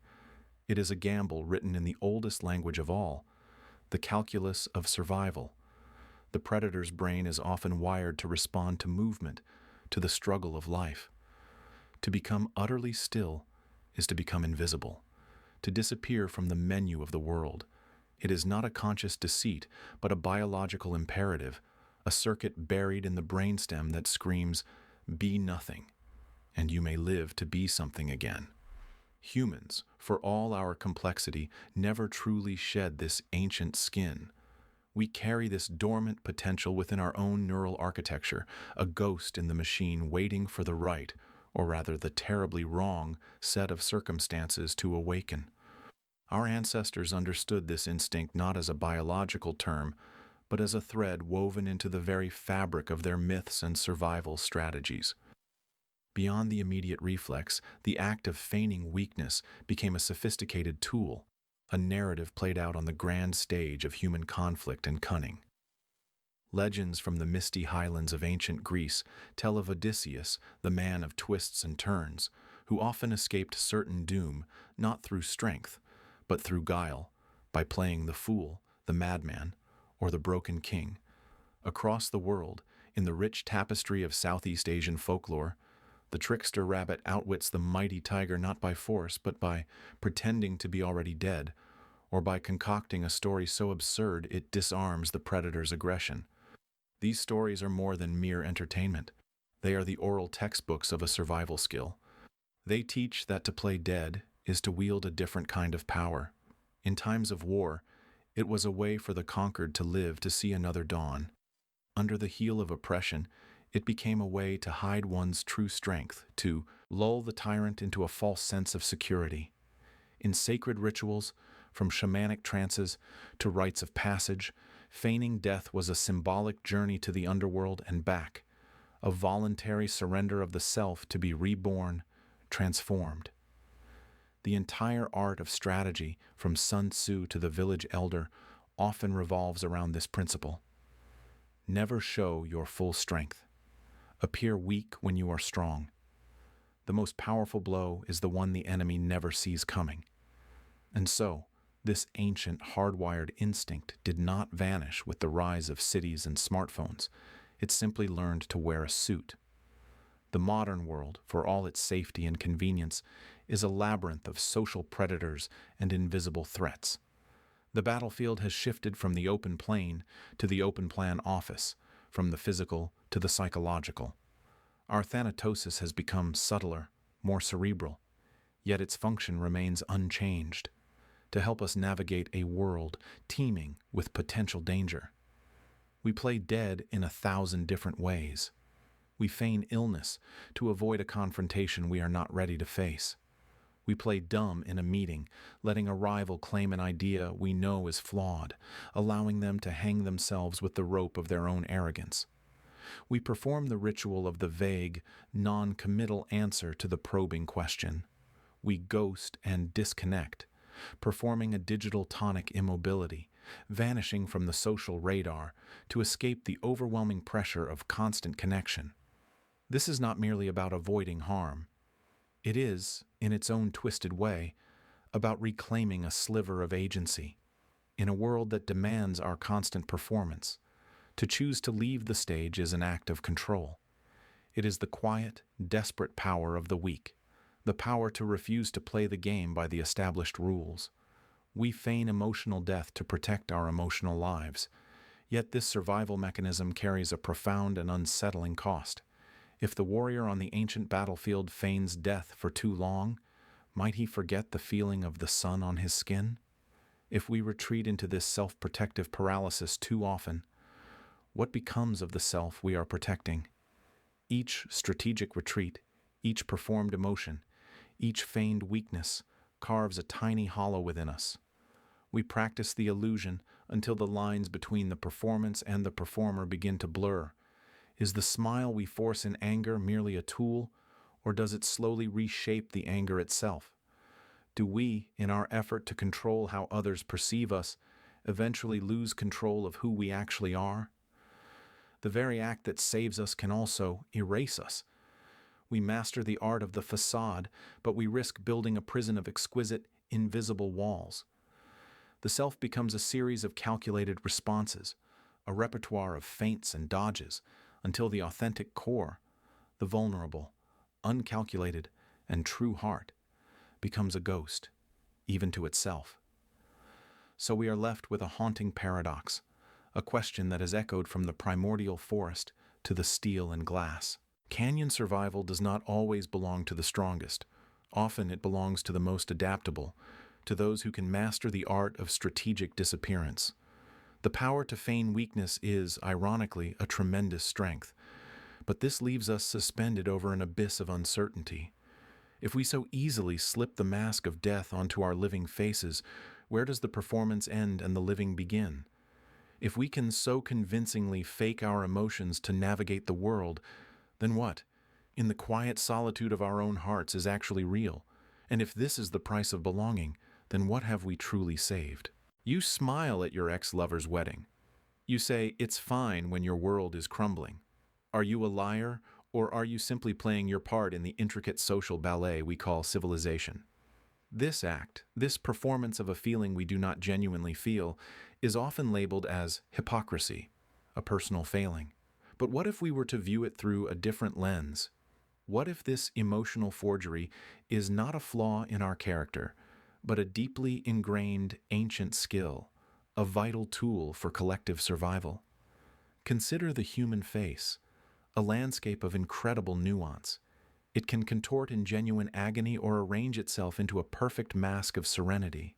It is a gamble written in the oldest language of all, the calculus of survival. The predator's brain is often wired to respond to movement, to the struggle of life. To become utterly still is to become invisible, to disappear from the menu of the world. It is not a conscious deceit, but a biological imperative, a circuit buried in the brainstem that screams, "Be nothing, and you may live to be something again." Humans, for all our complexity, never truly shed this ancient skin. We carry this dormant potential within our own neural architecture, a ghost in the machine waiting for the right, or rather the terribly wrong, set of circumstances to awaken. Our ancestors understood this instinct not as a biological term, but as a thread woven into the very fabric of their myths and survival strategies. Beyond the immediate reflex, the act of feigning weakness became a sophisticated tool, a narrative played out on the grand stage of human conflict and cunning. Legends from the misty highlands of ancient Greece tell of Odysseus, the man of twists and turns, who often escaped certain doom not through strength, but through guile, by playing the fool, the madman, or the broken king. Across the world, in the rich tapestry of Southeast Asian folklore, the trickster rabbit outwits the mighty tiger not by force, but by pretending to be already dead, or by concocting a story so absurd it disarms the predator's aggression. These stories are more than mere entertainment. They are the oral textbooks of a survival skill. They teach that to play dead is to wield a different kind of power. In times of war, it was a way for the conquered to live to see another dawn. Under the heel of oppression, it became a way to hide one's true strength, to lull the tyrant into a false sense of security. In sacred rituals, from shamanic trances to rites of passage, feigning death was a symbolic journey to the underworld and back, a voluntary surrender of the self to be reborn, transformed. The entire art of strategy, from Sun Tzu to the village elder, often revolves around this principle. Never show your full strength. Appear weak when you are strong. The most powerful blow is the one the enemy never sees coming. And so, this ancient hardwired instinct did not vanish with the rise of cities and smartphones. It simply learned to wear a suit. The modern world, for all its safety and convenience, is a labyrinth of social predators and invisible threats. The battlefield has shifted from the open plain to the open plan office, from the physical to the psychological. Our thanatosis has become subtler, more cerebral, yet its function remains unchanged, to help us navigate a world teeming with potential danger. We play dead in 1,000 different ways. We feign illness to avoid a confrontation we are not ready to face. We play dumb in a meeting, letting a rival claim an idea we know is flawed, allowing them to hang themselves with the rope of their own arrogance. We perform the ritual of the vague, non-committal answer to the probing question. We ghost and disconnect, performing a digital tonic immobility, vanishing from the social radar to escape the overwhelming pressure of constant connection. This is not merely about avoiding harm. It is, in its own twisted way, about reclaiming a sliver of agency. In a world that demands our constant performance, to choose to leave the stage is an act of control. It is the quiet, desperate power of the weak, the power to refuse to play the game by the established rules. We feign emotional death to protect our emotional lives, yet this survival mechanism carries a profound and unsettling cost. If the warrior on the ancient battlefield feigns death for too long, might he forget the feeling of the sun on his skin? If we retreat into this self-protective paralysis too often, what becomes of the self we are protecting? Each strategic retreat, each performed emotion, each feigned weakness carves a tiny hollow within us. We practice the illusion until the lines between the performance and the performer begin to blur. Is the smile we force in anger merely a tool, or does it slowly reshape the anger itself? Do we, in our effort to control how others perceive us, eventually lose control of who we actually are? The very act that saves us can also erase us. We master the art of the facade, but we risk building a prison of exquisite, invisible walls. The self becomes a series of calculated responses, a repertoire of feints and dodges, until the authentic core, the vulnerable, uncalculated, and true heart, becomes a ghost, even to itself. So we are left with a haunting paradox, a question that has echoed from the primordial forest to the steel and glass. Canyon survival does not always belong to the strongest. Often it belongs to the most adaptable, to those who can master the art of strategic disappearance. The power to feign weakness is, ironically, a tremendous strength, but this leaves us suspended over an abyss of uncertainty. If we so easily slip the mask of death onto our living faces, where does the performance end and the living begin? If we can so convincingly fake our emotions to navigate the world, then what, in the quiet solitude of our own hearts, is actually real? And if this is the price of belonging, then what have we truly saved? You smile at your ex-lover's wedding. You say it's fine when your world is crumbling. Are you a liar, or are you simply playing your part in the intricate social ballet we call civilization? This act, this performance of a feeling we do not genuinely feel, is often labeled as hypocrisy, a personal failing. But what if we were to view it through a different lens? What if this emotional forgery is not a flaw in our character, but a deeply ingrained ancient skill, a vital tool for collective survival? Consider the human face, a landscape of incredible nuance. It can contort in genuine agony or arrange itself into a perfect mask of serenity.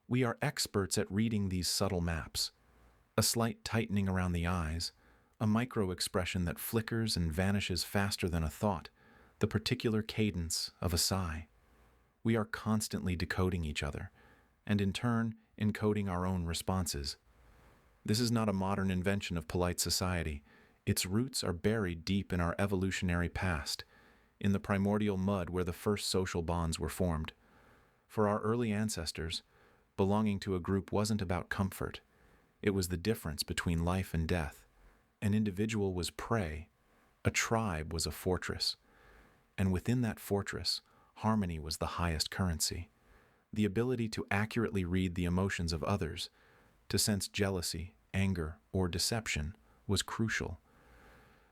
We are experts at reading these subtle maps. A slight tightening around the eyes, a micro-expression that flickers and vanishes faster than a thought, the particular cadence of a sigh. We are constantly decoding each other, and in turn, encoding our own responses. This is not a modern invention of polite society. Its roots are buried deep in our evolutionary past, in the primordial mud where the first social bonds were formed. For our early ancestors, belonging to a group wasn't about comfort. It was the difference between life and death. An individual was prey, a tribe was a fortress, and within that fortress, harmony was the highest currency. The ability to accurately read the emotions of others, to sense jealousy, anger, or deception, was crucial.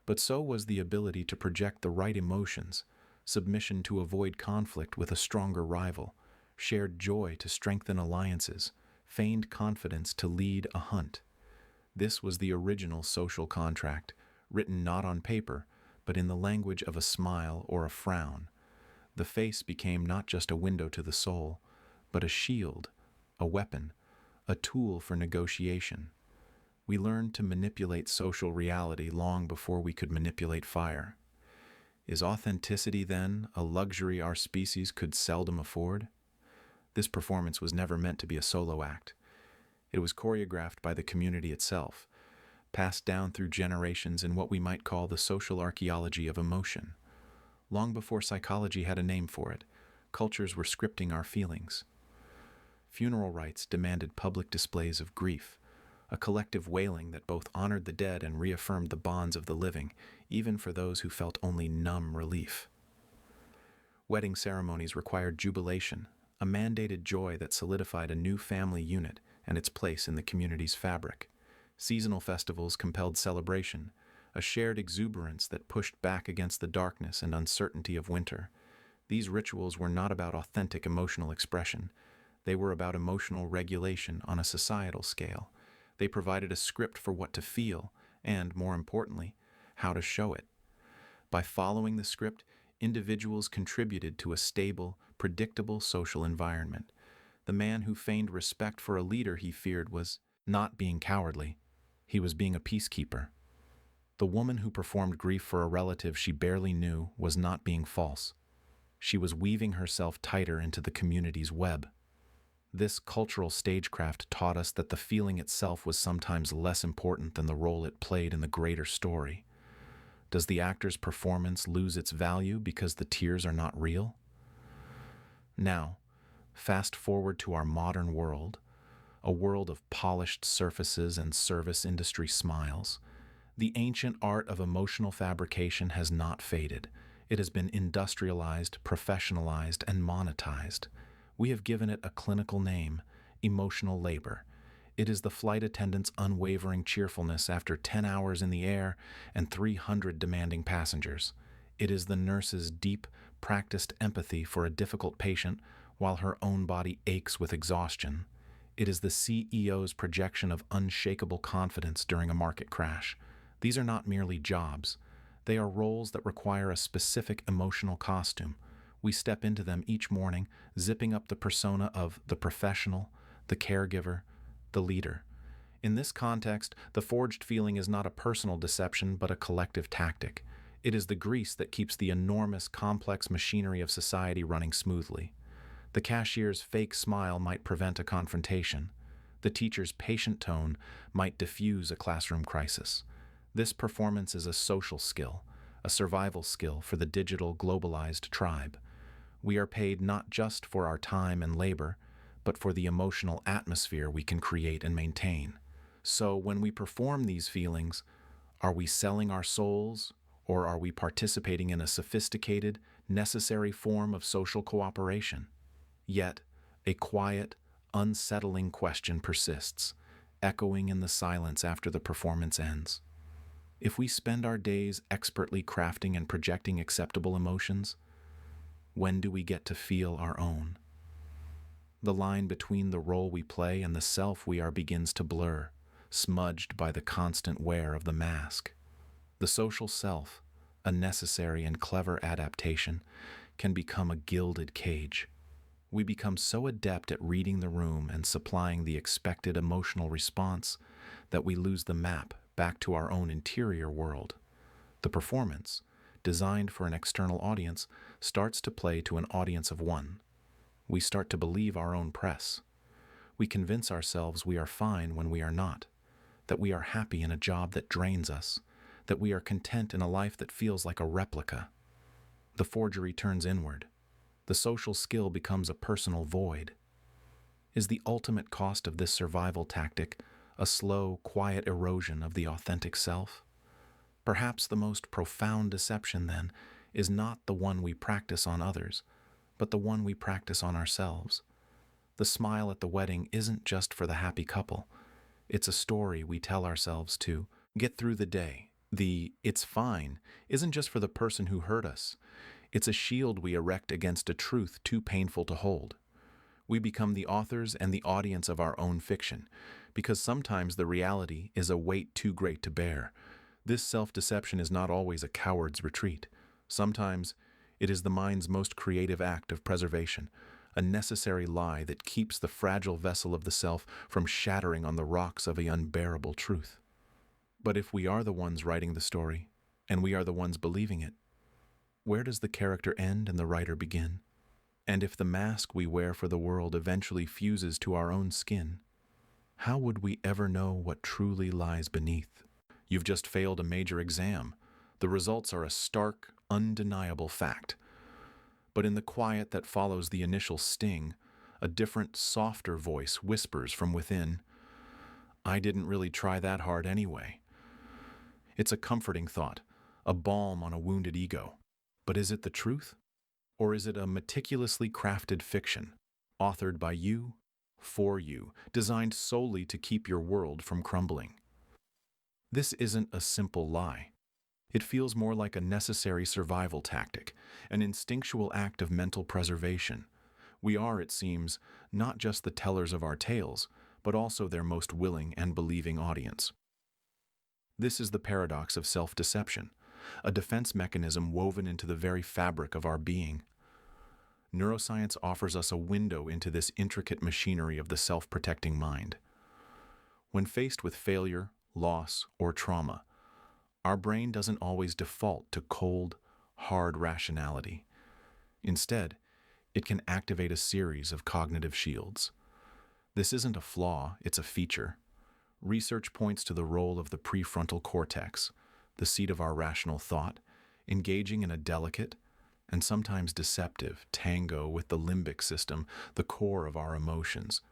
but so was the ability to project the right emotions, submission to avoid conflict with a stronger rival, shared joy to strengthen alliances, feigned confidence to lead a hunt. This was the original social contract, written not on paper, but in the language of a smile or a frown. The face became not just a window to the soul, but a shield, a weapon, a tool for negotiation. We learned to manipulate social reality long before we could manipulate fire. Is authenticity, then, a luxury our species could seldom afford? This performance was never meant to be a solo act. It was choreographed by the community itself, passed down through generations in what we might call the social archaeology of emotion. Long before psychology had a name for it, cultures were scripting our feelings. Funeral rites demanded public displays of grief, a collective wailing that both honored the dead and reaffirmed the bonds of the living, even for those who felt only numb relief. Wedding ceremonies required jubilation, a mandated joy that solidified a new family unit and its place in the community's fabric. Seasonal festivals compelled celebration, a shared exuberance that pushed back against the darkness and uncertainty of winter. These rituals were not about authentic emotional expression. They were about emotional regulation on a societal scale. They provided a script for what to feel and, more importantly, how to show it. By following the script, individuals contributed to a stable, predictable social environment. The man who feigned respect for a leader he feared was not being cowardly. He was being a peacekeeper. The woman who performed grief for a relative she barely knew was not being false. She was weaving herself tighter into the community's web. This cultural stagecraft taught us that the feeling itself was sometimes less important than the role it played in the greater story. Does the actor's performance lose its value because the tears are not real? Now, fast forward to our modern world, a world of polished surfaces and service industry smiles. The ancient art of emotional fabrication has not faded. It has been industrialized, professionalized, and monetized. We have given it a clinical name, emotional labor. It is the flight attendant's unwavering cheerfulness after 10 hours in the air and 300 demanding passengers. It is the nurse's deep, practiced empathy for a difficult patient while her own body aches with exhaustion. It is the CEO's projection of unshakable confidence during a market crash. These are not merely jobs. They are roles that require a specific emotional costume. We step into them each morning, zipping up the persona of the professional, the caregiver, the leader. In this context, the forged feeling is not a personal deception but a collective tactic. It is the grease that keeps the enormous, complex machinery of society running smoothly. The cashier's fake smile might prevent a confrontation. The teacher's patient tone might diffuse a classroom crisis. This performance is a social skill, a survival skill for the digital, globalized tribe. We are paid not just for our time and labor, but for the emotional atmosphere we can create and maintain. So when we perform these feelings, are we selling our souls, or are we participating in a sophisticated, necessary form of social cooperation? Yet, a quiet, unsettling question persists, echoing in the silence after the performance ends. If we spend our days expertly crafting and projecting acceptable emotions, when do we get to feel our own? The line between the role we play and the self we are begins to blur, smudged by the constant wear of the mask. The social self, a necessary and clever adaptation, can become a gilded cage. We become so adept at reading the room and supplying the expected emotional response that we lose the map back to our own interior world. The performance, designed for an external audience, starts to play to an audience of one. We start to believe our own press. We convince ourselves we are fine when we are not, that we are happy in a job that drains us, that we are content in a life that feels like a replica. The forgery turns inward. The social skill becomes a personal void. Is the ultimate cost of this survival tactic a slow, quiet erosion of the authentic self? Perhaps the most profound deception, then, is not the one we practice on others, but the one we practice on ourselves. The smile at the wedding isn't just for the happy couple. It's a story we tell ourselves to get through the day. The "it's fine" isn't just for the person who hurt us. It's a shield we erect against a truth too painful to hold. We become the authors and the audience of our own fiction, because sometimes the reality is a weight too great to bear. This self-deception is not always a coward's retreat. Sometimes it is the mind's most creative act of preservation, a necessary lie that keeps the fragile vessel of the self from shattering on the rocks of an unbearable truth. But if we are the ones writing the story, and we are the ones believing it, where does the character end and the writer begin? And if the mask we wear for the world eventually fuses to our own skin, how would we ever know what truly lies beneath? You've just failed a major exam. The results are a stark, undeniable fact. But in the quiet that follows the initial sting, a different, softer voice whispers from within, "I didn't really try that hard anyway." It's a comforting thought, a balm on a wounded ego. But is it the truth? Or is it a meticulously crafted fiction, authored by you, for you, designed solely to keep your world from crumbling? This isn't a simple lie. It feels more like a necessary survival tactic, an instinctual act of mental preservation. We are, it seems, not just the tellers of our tales, but also their most willing and believing audience. This is the paradox of self-deception, a defense mechanism woven into the very fabric of our being. Neuroscience offers us a window into this intricate machinery of the self-protecting mind. When faced with failure, loss, or trauma, our brain doesn't always default to cold, hard rationality. Instead, it can activate a series of cognitive shields. This isn't a flaw, it's a feature. Research points to the role of the prefrontal cortex, the seat of our rational thought, engaging in a delicate and sometimes deceptive tango with the limbic system, the core of our emotions.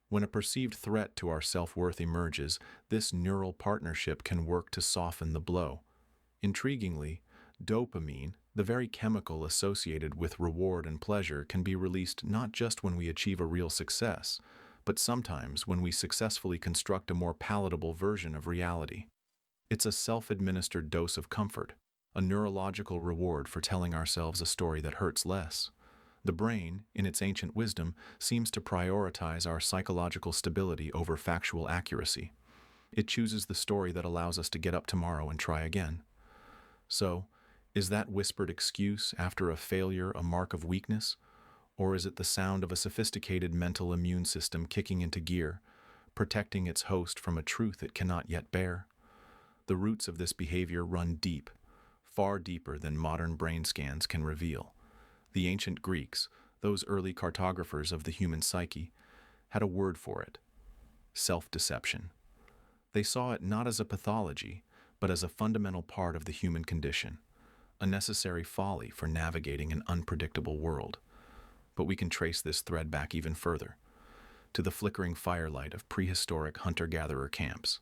When a perceived threat to our self-worth emerges, this neural partnership can work to soften the blow. Intriguingly, dopamine, the very chemical associated with reward and pleasure, can be released not just when we achieve a real success, but sometimes when we successfully construct a more palatable version of reality. It's a self-administered dose of comfort, a neurological reward for telling ourselves a story that hurts less. The brain, in its ancient wisdom, seems to prioritize our psychological stability over factual accuracy. It chooses the story that allows us to get up tomorrow and try again. So, is that whispered excuse after a failure a mark of weakness? Or is it the sound of a sophisticated mental immune system kicking into gear, protecting its host from a truth it cannot yet bear? The roots of this behavior run deep, far deeper than modern brain scans can reveal. The ancient Greeks, those early cartographers of the human psyche, had a word for it: self-deception. They saw it not as a pathology, but as a fundamental part of the human condition, a necessary folly for navigating an unpredictable world. But we can trace this thread back even further, to the flickering firelight of prehistoric hunter-gatherer camps.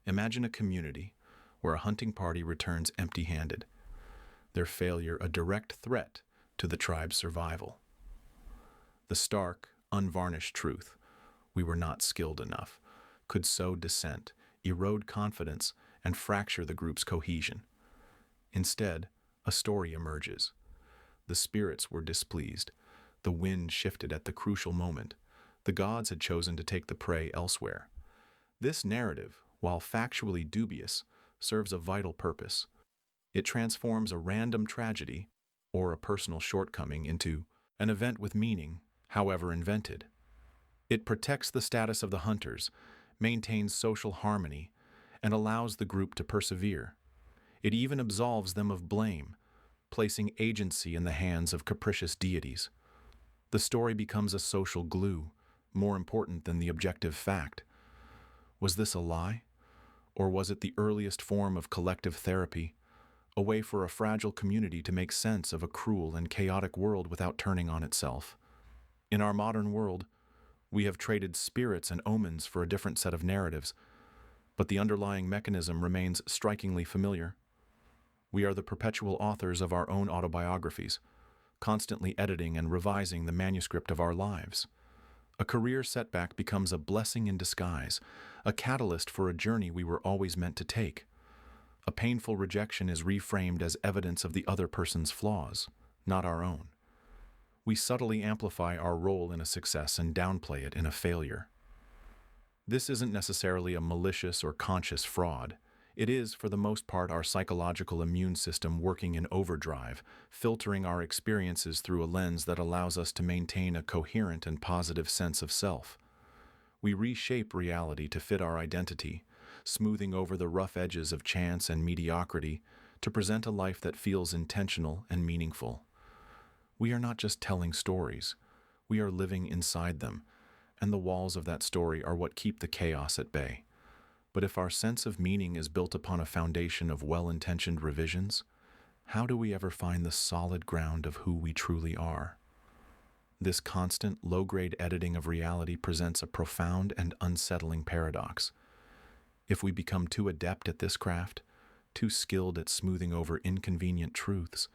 Imagine a community where a hunting party returns empty-handed, their failure a direct threat to the tribe's survival. The stark, unvarnished truth, we were not skilled enough, could sow dissent, erode confidence, and fracture the group's cohesion. Instead, a story emerges. The spirits were displeased. The wind shifted at the crucial moment. The gods had chosen to take the prey elsewhere. This narrative, while factually dubious, serves a vital purpose. It transforms a random tragedy, or a personal shortcoming, into an event with meaning, however invented. It protects the status of the hunters, maintains social harmony, and allows the group to persevere. It even absolves them of blame, placing agency in the hands of capricious deities. The story becomes a social glue, more important than the objective fact. Was this a lie? Or was it the earliest form of collective therapy, a way for a fragile community to make sense of a cruel and chaotic world without turning on itself? In our modern world, we have traded spirits and omens for a different set of narratives, but the underlying mechanism remains strikingly familiar. We are the perpetual authors of our own autobiographies, constantly editing and revising the manuscript of our lives. A career setback becomes a blessing in disguise, a catalyst for a journey we were always meant to take. A painful rejection is reframed as evidence of the other person's flaws, not our own. We subtly amplify our role in a success and downplay it in a failure. This isn't necessarily a malicious or conscious fraud. It is, for the most part, our psychological immune system working in overdrive, filtering our experiences through a lens that allows us to maintain a coherent and positive sense of self. We reshape reality to fit our identity, smoothing over the rough edges of chance and mediocrity to present a life that feels intentional and meaningful. We are not just telling stories, we are living inside them, and the walls of that story are what keep the chaos at bay. But if our sense of meaning is built upon a foundation of well-intentioned revisions, how do we ever find the solid ground of who we truly are? This constant, low-grade editing of reality presents a profound and unsettling paradox. If we become too adept at this craft, too skilled at smoothing over inconvenient truths,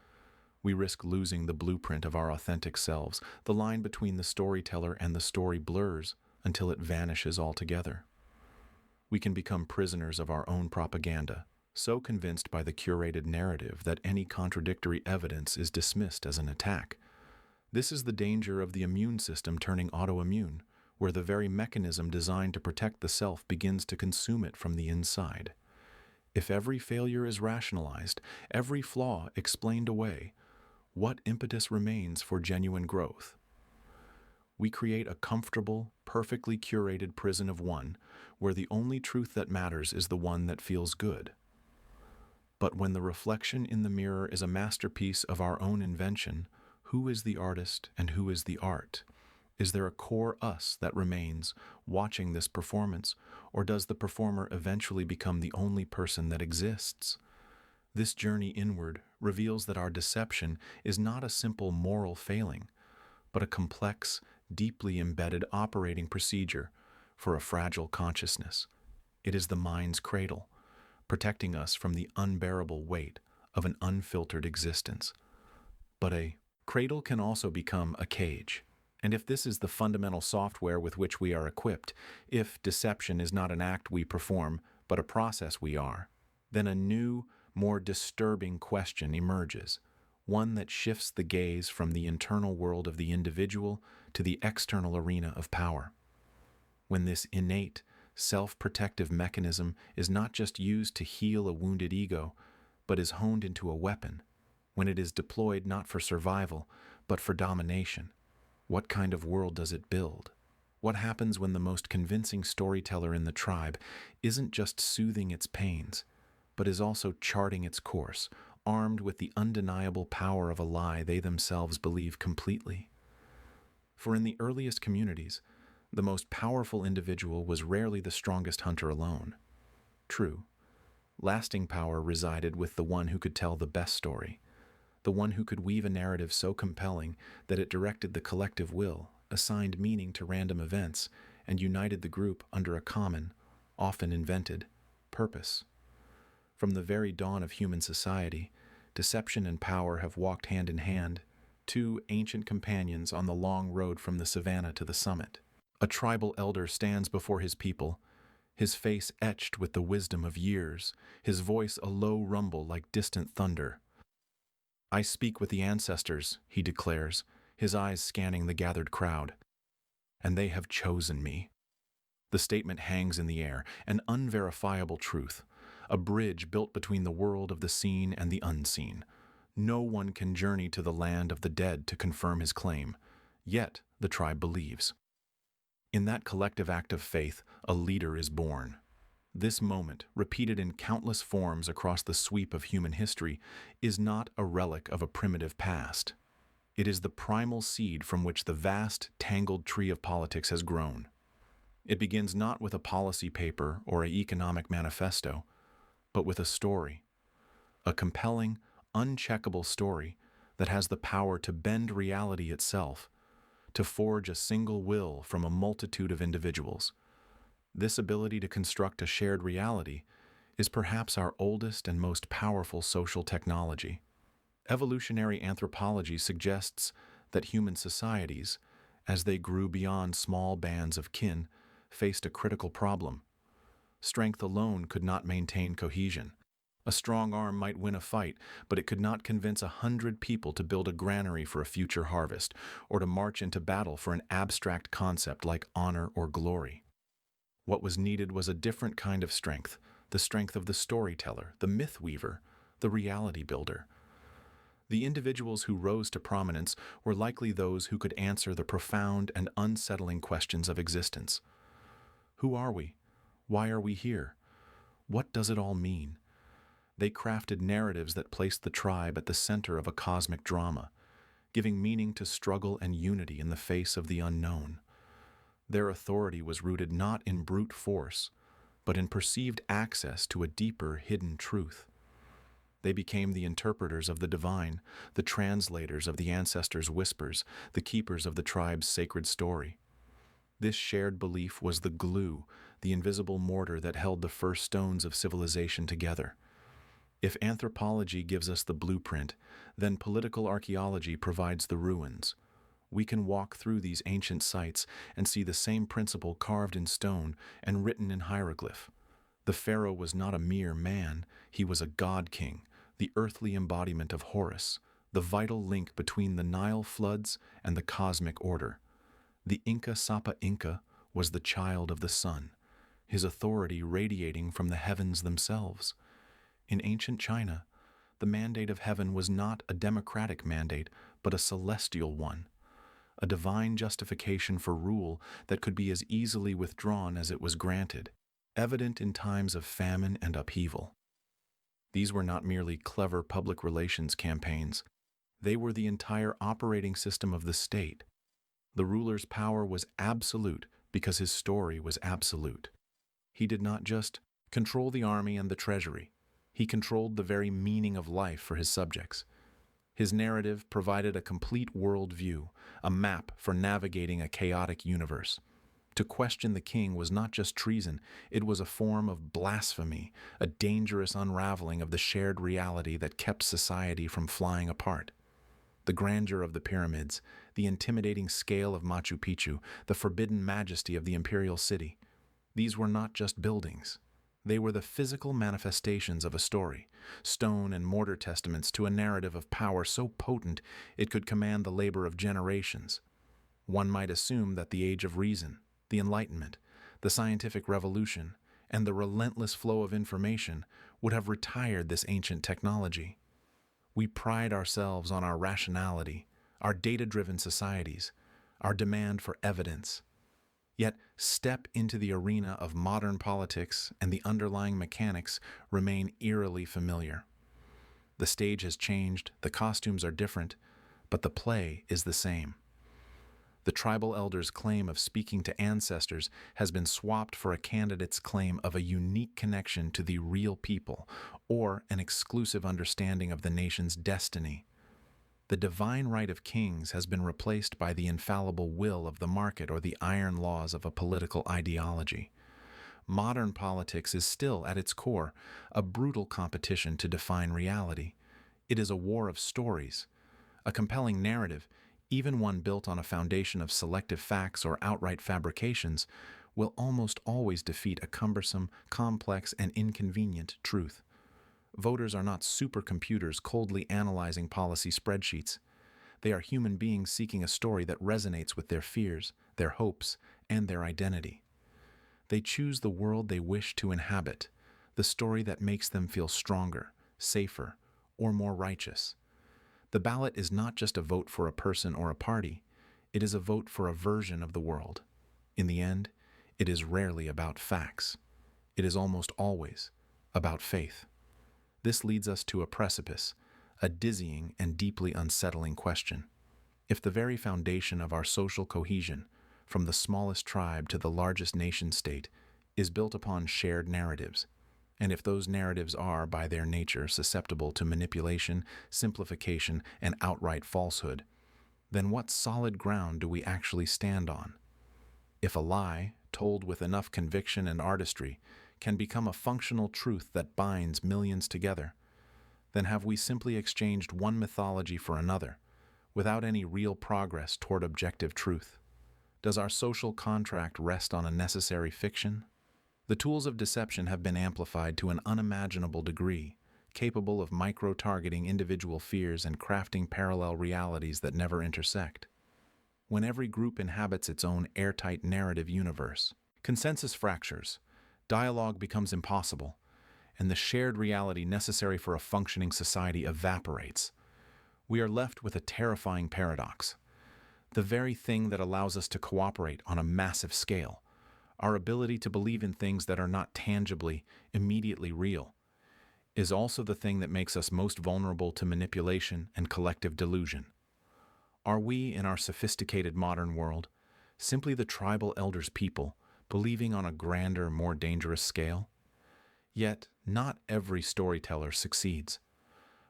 we risk losing the blueprint of our authentic selves. The line between the storyteller and the story blurs until it vanishes altogether. We can become prisoners of our own propaganda, so convinced by the curated narrative that any contradictory evidence is dismissed as an attack. This is the danger of the immune system turning autoimmune, where the very mechanism designed to protect the self begins to consume it from the inside. If every failure is rationalized, every flaw explained away, what impetus remains for genuine growth? We create a comfortable, perfectly curated prison of one, where the only truth that matters is the one that feels good. But when the reflection in the mirror is a masterpiece of our own invention, who is the artist and who is the art? Is there a core us that remains watching this performance, or does the performer eventually become the only person that exists? This journey inward reveals that our deception is not a simple moral failing, but a complex, deeply embedded operating procedure for a fragile consciousness. It is the mind's cradle, protecting us from the unbearable weight of an unfiltered existence. But a cradle can also become a cage. And if this is the fundamental software with which we are equipped, if deception is not an act we perform, but a process we are, then a new, more disturbing question emerges, one that shifts the gaze from the internal world of the individual to the external arena of power. When this innate, self-protective mechanism is not just used to heal a wounded ego, but is honed into a weapon, when it is deployed not for survival, but for domination, what kind of world does it build? What happens when the most convincing storyteller in the tribe isn't just soothing its pains, but is also charting its course, armed with the undeniable power of a lie they themselves believe completely? For in the earliest communities, the most powerful individual was rarely the strongest hunter alone. True, lasting power resided with the one who could tell the best story, the one who could weave a narrative so compelling that it directed the collective will, assigned meaning to random events, and united the group under a common, often invented, purpose. From the very dawn of human society, deception and power have walked hand in hand, two ancient companions on the long road from the savannah to the summit. A tribal elder stands before his people, his face etched with the wisdom of years, his voice a low rumble like distant thunder. "I speak with the ancestors," he declares, his eyes scanning the gathered crowd. "And they have chosen me." The statement hangs in the air, an unverifiable truth, a bridge built between the world of the seen and the unseen. No one can journey to the land of the dead to confirm his claim, yet the tribe believes. In that collective act of faith, a leader is born. This moment, repeated in countless forms across the sweep of human history, is not a relic of a primitive past. It is the primal seed from which the vast, tangled tree of politics has grown. It begins not with a policy paper or an economic manifesto, but with a story. A compelling, uncheckable story that has the power to bend reality itself, to forge a single will from a multitude of individuals. This ability to construct a shared reality is perhaps our oldest and most powerful social technology. Evolutionary anthropology suggests that human societies, as they grew beyond small bands of kin, faced a critical problem. Strength alone could not maintain cohesion. A strong arm might win a fight, but it could not convince 100 people to build a granary for a future harvest, or to march into battle for an abstract concept like honor or glory. What was needed was a different kind of strength, the strength of the storyteller, the myth weaver, the reality builder. The individuals who rose to prominence were likely those who could answer the profound and unsettling questions of existence. Who are we? Why are we here? What does it all mean? They crafted narratives that placed the tribe at the center of a cosmic drama, giving meaning to struggle and unity in the face of the unknown. Their authority was rooted not in brute force, but in perceived access to a deeper, hidden truth. They became the interpreters of the divine, the translators of the ancestors' whispers, the keepers of the tribe's sacred story. This shared belief was the glue, the invisible mortar that held the first stones of civilization together. If anthropology gives us the blueprint, then political archaeology provides the ruins. We can walk through these ancient sites and see the same principle carved in stone and written in hieroglyph. The pharaoh was not a mere man, he was a god king, the earthly embodiment of Horus, the vital link between the Nile floods and the cosmic order. The Inca Sapa Inca was the child of the sun, his authority radiating from the heavens themselves. In ancient China, the mandate of heaven was not a democratic mandate, but a celestial one, a divine justification for rule that could be as easily withdrawn as it was granted, evident in times of famine and upheaval. These were not merely clever public relations campaigns. They were the entire operating system of the state. The ruler's power was absolute because his story was absolute. He did not just control the army and the treasury. He controlled the very meaning of life for his subjects. His narrative provided a complete worldview, a map for navigating a chaotic universe. To question the king was not just treason, it was a form of blasphemy, a dangerous unraveling of the shared reality that kept society from flying apart. The grandeur of the pyramids, the intimidating scale of Machu Picchu, the forbidden majesty of the imperial city, these were not just buildings. They were the physical manifestations of a story, stone and mortar testaments to a narrative of power so potent it could command the labor of generations. One might assume that the age of reason, the Enlightenment, the scientific revolution, and the relentless flow of information would have retired this ancient technology. We pride ourselves on our rationality, our data-driven societies, our demand for evidence. Yet, step into the arena of modern politics and the underlying mechanics remain eerily familiar. The stage has changed, the costumes are different, but the play is the same. The tribal elder's claim of speaking to ancestors has been swapped for a candidate's claim of a unique connection to the real people, or an exclusive understanding of the nation's destiny. The divine right of kings has been replaced by the infallible will of the market or the iron laws of a political ideology. Modern politics is still, at its core, a brutal competition to define reality. It is a war of stories. A compelling narrative, even one built on a foundation of selective facts or outright fabrications, will almost always defeat a cumbersome, complex, and inconvenient truth. Voters are not supercomputers coldly analyzing policy spreadsheets. They are human beings seeking a story that resonates with their fears, their hopes, and their identity. They choose the world they wish to inhabit, the story that makes them feel stronger, safer, or more righteous. The ballot is not just a vote for a person or a party, it is a vote for a version of the world. In the end, it is rarely about facts. It is almost always about faith. This leads us to a precipice, a dizzying and deeply unsettling question. If the very foundation of our social cohesion, from the smallest tribe to the largest nation-state, is built upon shared narratives, and if those narratives are, by their nature, susceptible to manipulation, simplification, and outright falsehood, then what solid ground do we actually stand on? If a lie, told with enough conviction and artistry, can become a functional truth that binds millions together, then have we simply exchanged one mythology for another, without any real progress toward objective truth? Does our social contract rest on a necessary fiction? The tools of deception have been amplified to an unimaginable degree. capable of micro-targeting individual fears and crafting parallel realities that never intersect. When every group inhabits its own airtight narrative universe, consensus fractures, dialogue becomes impossible, and the shared reality necessary for a functioning society evaporates. We are left with a terrifying paradox. The very thing that allows us to cooperate on a massive scale, our ability to believe in things that are not tangibly, immediately real, is also the thing that makes us most vulnerable to manipulation and collective delusion. Are we, in our sophisticated modern world, simply the tribal elders' people, believing on a grander, more dangerous scale? Yet, not every storyteller succeeds.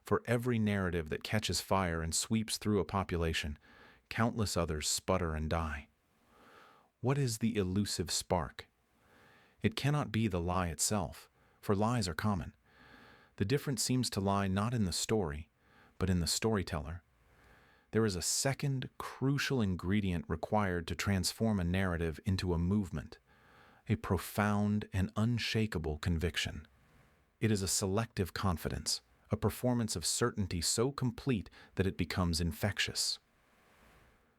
For every narrative that catches fire and sweeps through a population, countless others sputter and die. What is the elusive spark? It cannot be the lie itself, for lies are common. The difference seems to lie not in the story, but in the storyteller. There is a second, crucial ingredient required to transform a narrative into a movement, a profound and unshakable conviction. It is a selective confidence, a performance of certainty so complete that it becomes infectious.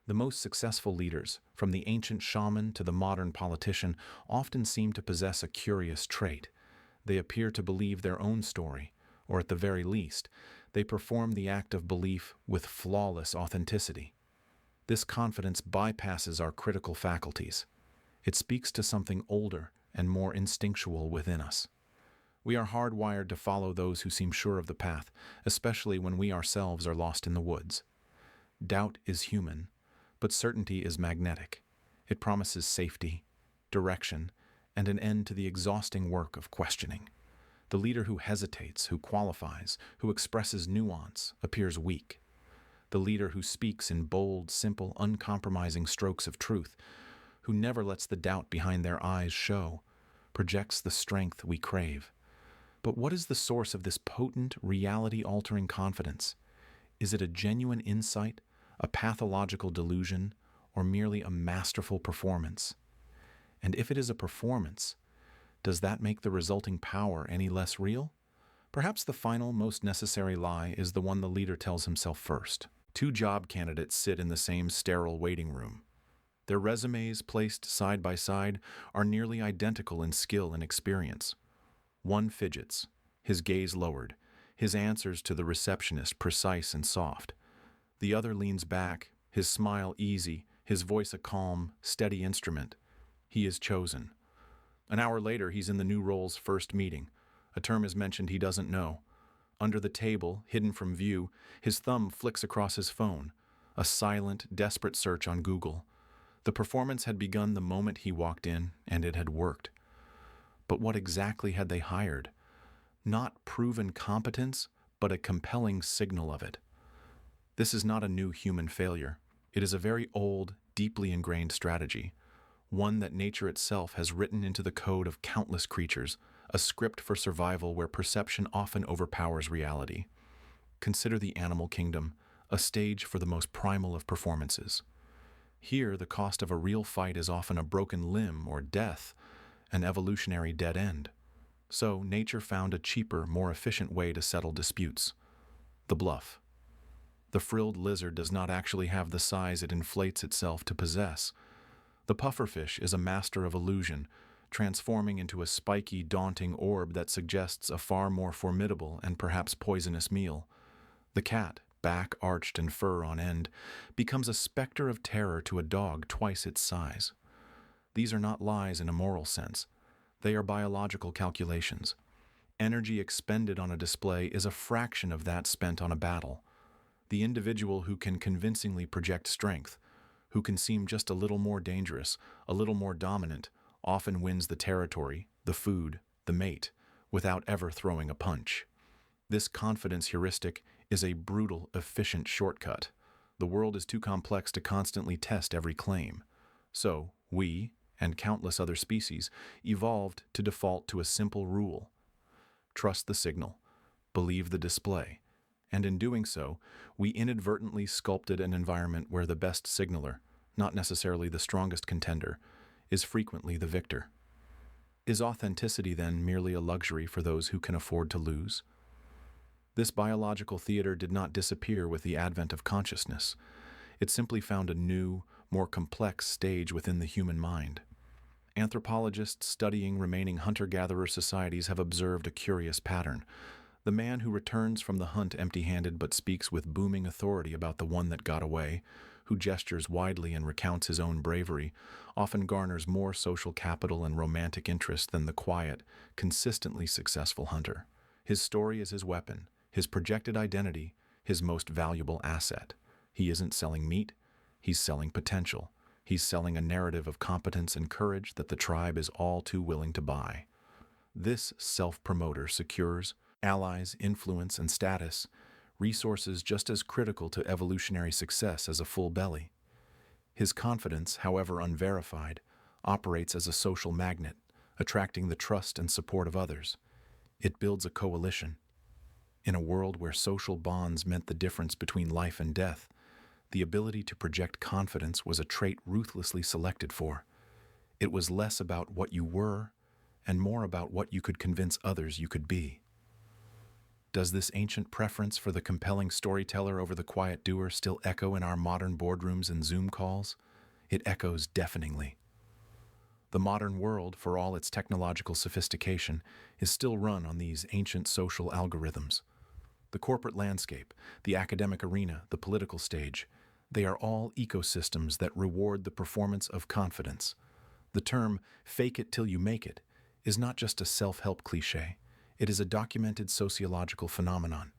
The most successful leaders, from the ancient shaman to the modern politician, often seem to possess a curious trait. They appear to believe their own story, or at the very least, they perform the act of belief with flawless authenticity. This confidence bypasses our critical faculties. It speaks to something older and more instinctual within us. We are hardwired to follow those who seem sure of the path, especially when we ourselves are lost in the woods. Doubt is human, but certainty is magnetic. It promises safety, direction, and an end to the exhausting work of questioning. The leader who hesitates, who qualifies, who expresses nuance, appears weak. The leader who speaks in bold, simple, uncompromising strokes of truth, who never lets the doubt behind their eyes show, projects the strength we crave. But what is the source of this potent, reality-altering confidence? Is it a genuine insight, a pathological delusion, or merely a masterful performance? And if it is a performance, does that make the resulting power any less real? Perhaps the final, most necessary lie is the one the leader tells himself first. Two job candidates sit in the same sterile waiting room. Their resumes, placed side by side, are nearly identical in skill and experience. One fidgets, his gaze lowered, his answers to the receptionist precise and soft. The other leans back, his smile easy, his voice a calm, steady instrument. He is chosen. An hour later, he's in the new role's first meeting. A term is mentioned he doesn't know. Under the table, hidden from view, his thumb flicks across his phone. A silent, desperate search on Google. The performance had begun the moment he walked in, and it had worked. But what exactly had they hired? Not proven competence, but a compelling signal of it. This is not a new human failure. It is a very old, deeply ingrained strategy. One that nature itself has written into the code of countless creatures, a script for survival where perception often overpowers reality. Consider the animal kingdom, a stage for the most primal of performances. Here, the cost of a real fight is often a broken limb or death, an evolutionary dead end. So, nature found a cheaper, more efficient way to settle disputes: the bluff. The frilled lizard does not actually have the size it inflates itself to possess. The pufferfish is a master of illusion, transforming into a spiky, daunting orb that suggests a far more formidable and perhaps poisonous meal. The cat, back arched and fur on end, becomes a specter of terror to a dog twice its size. These are not lies in a moral sense. They are biological calculations. Energy expended on a display is a fraction of that spent on a battle. The individual who can convincingly project strength, who can seem just a little more dangerous, a little more dominant, often wins the territory, the food, the mate, without ever throwing a punch. This confidence heuristic is a brutal, efficient shortcut. The world is too complex to constantly test every claim. So, we, and countless other species, evolved to default to a simple rule: trust the signal, believe the display. And in doing so, we inadvertently sculpted an environment where the best signaler, not necessarily the strongest contender, is frequently the victor. Is authenticity then merely a luxury for those who can afford to lose? This biological theater did not disappear with the advent of consciousness. It simply found a new, more complex stage within the human mind. Anthropologists studying remaining hunter-gatherer societies have observed a curious pattern. The man who returns from the hunt empty-handed but speaks with booming authority about the one that got away, who gestures widely and recounts his own bravery, often garners more social capital and romantic interest than the quiet, consistently successful hunter. His story is his weapon, his projected identity, his most valuable asset. He isn't selling meat, he's selling potential. He's selling a narrative of competence and courage that the tribe is all too willing to buy. This self-promoter secures allies, influence, and status, resources just as critical to evolutionary success as a full belly. His confidence, however unverified, operates as a social magnet, attracting the trust and support of others. It builds a coalition. In a world where social bonds meant the difference between life and death, the ability to project confidence was a trait ruthlessly selected for. It was less about what you were and more about what you could convince others you could be. Does this ancient preference for the compelling storyteller over the quiet doer still echo in our modern boardrooms and Zoom calls? It echoes deafeningly. The modern world, for all its technological sophistication, is still run on these ancient social algorithms. The corporate landscape, the academic arena, the political stage, they are all ecosystems that reward the performance of confidence. The term, "fake it till you make it," is not just a self-help cliché. It is a documented sociological phenomenon.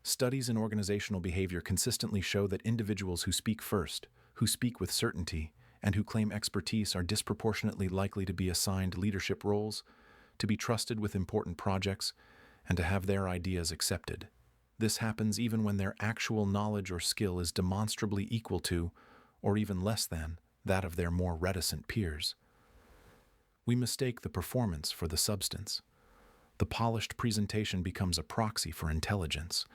Studies in organizational behavior consistently show that individuals who speak first, who speak with certainty, and who claim expertise are disproportionately likely to be assigned leadership roles, to be trusted with important projects, and to have their ideas accepted. This happens even when their actual knowledge or skill is demonstrably equal to, or even less than, that of their more reticent peers. We mistake the performance for the substance. The polished presentation becomes a proxy for intelligence.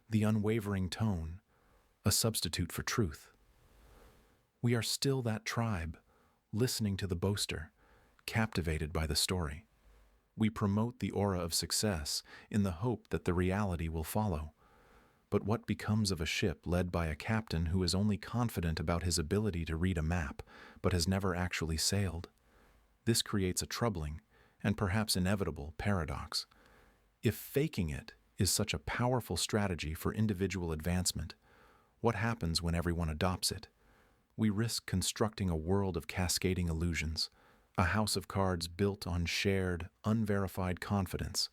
The unwavering tone, a substitute for truth. We are still that tribe, listening to the boaster, captivated by the story. We promote the aura of success in the hope that the reality will follow. But what becomes of a ship led by a captain who is only confident about his ability to read a map, but has never actually sailed? This creates a troubling, and perhaps inevitable, paradox. If faking it is such a powerful strategy for individual advancement, what happens when everyone adopts it? We risk constructing a world of cascading illusions, a house of cards built on shared, unverified confidence.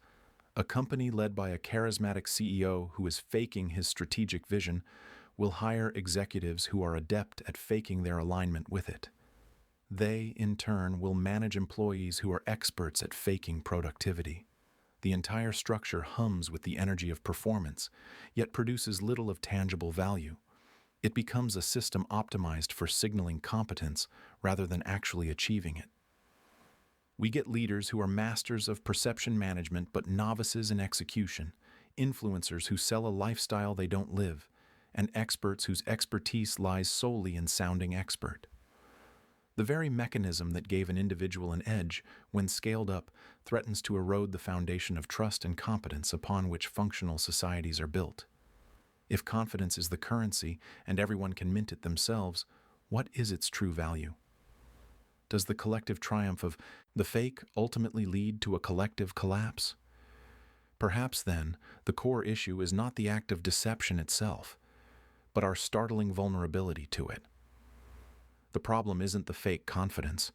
A company led by a charismatic CEO who is faking his strategic vision will hire executives who are adept at faking their alignment with it. They, in turn, will manage employees who are experts at faking productivity. The entire structure hums with the energy of performance, yet produces little of tangible value. It becomes a system optimized for signaling competence rather than actually achieving it. We get leaders who are masters of perception management but novices in execution, influencers who sell a lifestyle they don't live, and experts whose expertise lies solely in sounding expert. The very mechanism that gave an individual an edge, when scaled up, threatens to erode the foundation of trust and competence upon which functional societies are built. If confidence is the currency and everyone can mint it themselves, what is its true value? Does the collective triumph of the fake ultimately lead to a collective collapse? Perhaps, then, the core issue is not the act of deception itself, but our startling vulnerability to it. The problem isn't the fake confidence.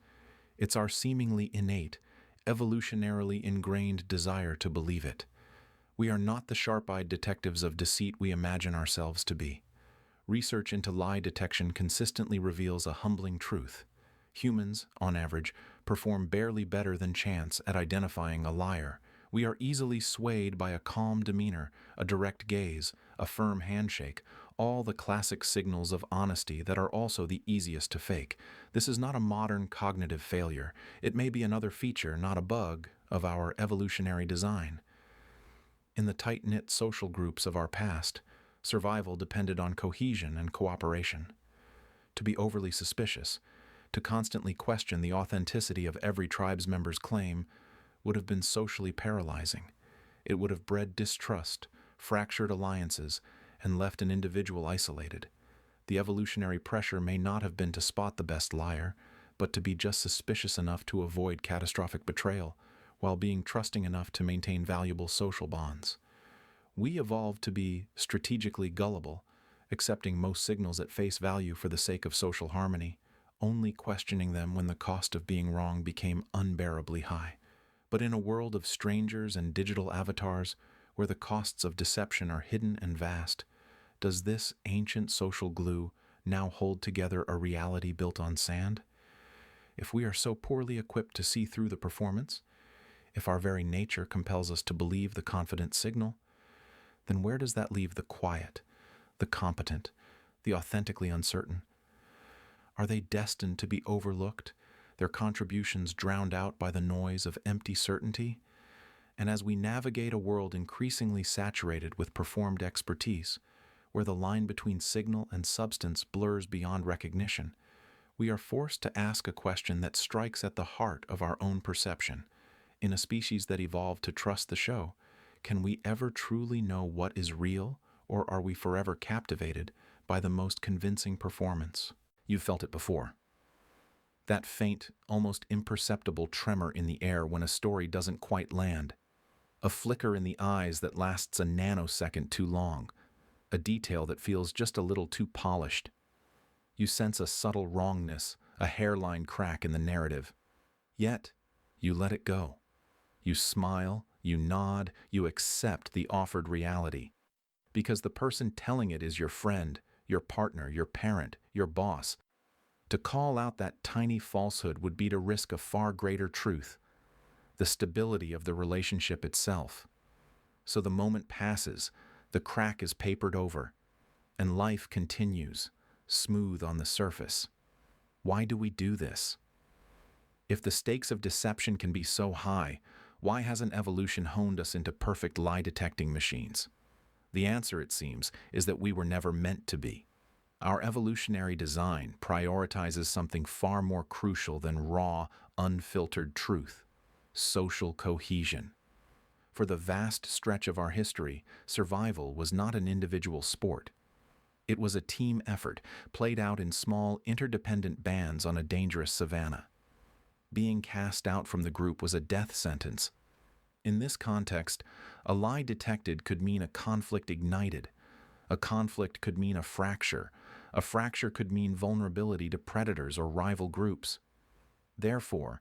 It's our seemingly innate, evolutionarily ingrained desire to believe it. We are not the sharp-eyed detectives of deceit we imagine ourselves to be. Research into lie detection consistently reveals a humbling truth. Humans, on average, perform barely better than chance at identifying a liar. We are easily swayed by a calm demeanor, a direct gaze, a firm handshake, all the classic signals of honesty that are also the easiest to fake. This is not a modern cognitive failure. It may be another feature, not a bug, of our evolutionary design. In the tight-knit social groups of our past, survival depended on cohesion and cooperation. To be overly suspicious, to constantly question the authenticity of every tribe's member's claim, would have been socially paralyzing. It would have bred distrust, fractured alliances, and left an individual isolated. The evolutionary pressure may not have been to spot the best liar, but to be just suspicious enough to avoid catastrophic betrayal, while being trusting enough to maintain valuable social bonds. We evolved to be strategically gullible, accepting most signals at face value for the sake of social harmony, only questioning them when the cost of being wrong became unbearably high. But in a world of strangers and digital avatars, where the costs of deception are hidden and vast, does this ancient social glue now hold together a reality built on sand? If we are so poorly equipped to see through the performance, if our very nature compels us to believe the confident signal, then where does that leave the quiet, the competent, the authentically uncertain? Are they destined to be overlooked, their contributions drowned out by the noise of empty certainty? And as we navigate a world increasingly saturated with performed expertise, where the line between signal and substance blurs beyond recognition, we are forced to ask a question that strikes at the heart of our own perception. In a species that evolved to trust the show, can we ever truly know what is real, or are we forever captivated by the most convincing performance? You've felt it before. That faint, almost imperceptible tremor in the air when a story doesn't quite land. A flicker in the eyes that lasts a nanosecond too long. A detail that feels just a little too polished. You sense a subtle wrongness, a hairline crack in the narrative. Yet, you let it go. You smile, you nod, you accept the offered reality. Because the person telling it is your friend, your partner, your parent, your boss. To call out that tiny falsehood would be to risk a far greater truth, the stability of the relationship itself. So the moment passes, the crack is papered over, and life continues, smooth on the surface. Why do we do this? If the stakes of deception can be so high, why hasn't evolution honed us into perfect lie-detecting machines? The answer, it seems, is that we were never meant to be. Our evolutionary design prioritizes something far more crucial than raw, unfiltered truth: social cohesion. For the vast stretch of our history, survival was not an individual sport. It was a team effort, played out in small, interdependent bands on a dangerous savanna. Being cast out from the group was a death sentence. In this context, a lie detected could mean a conflict ignited. A conflict could mean a fracture. A fracture could mean vulnerability to predators or rival groups. Therefore,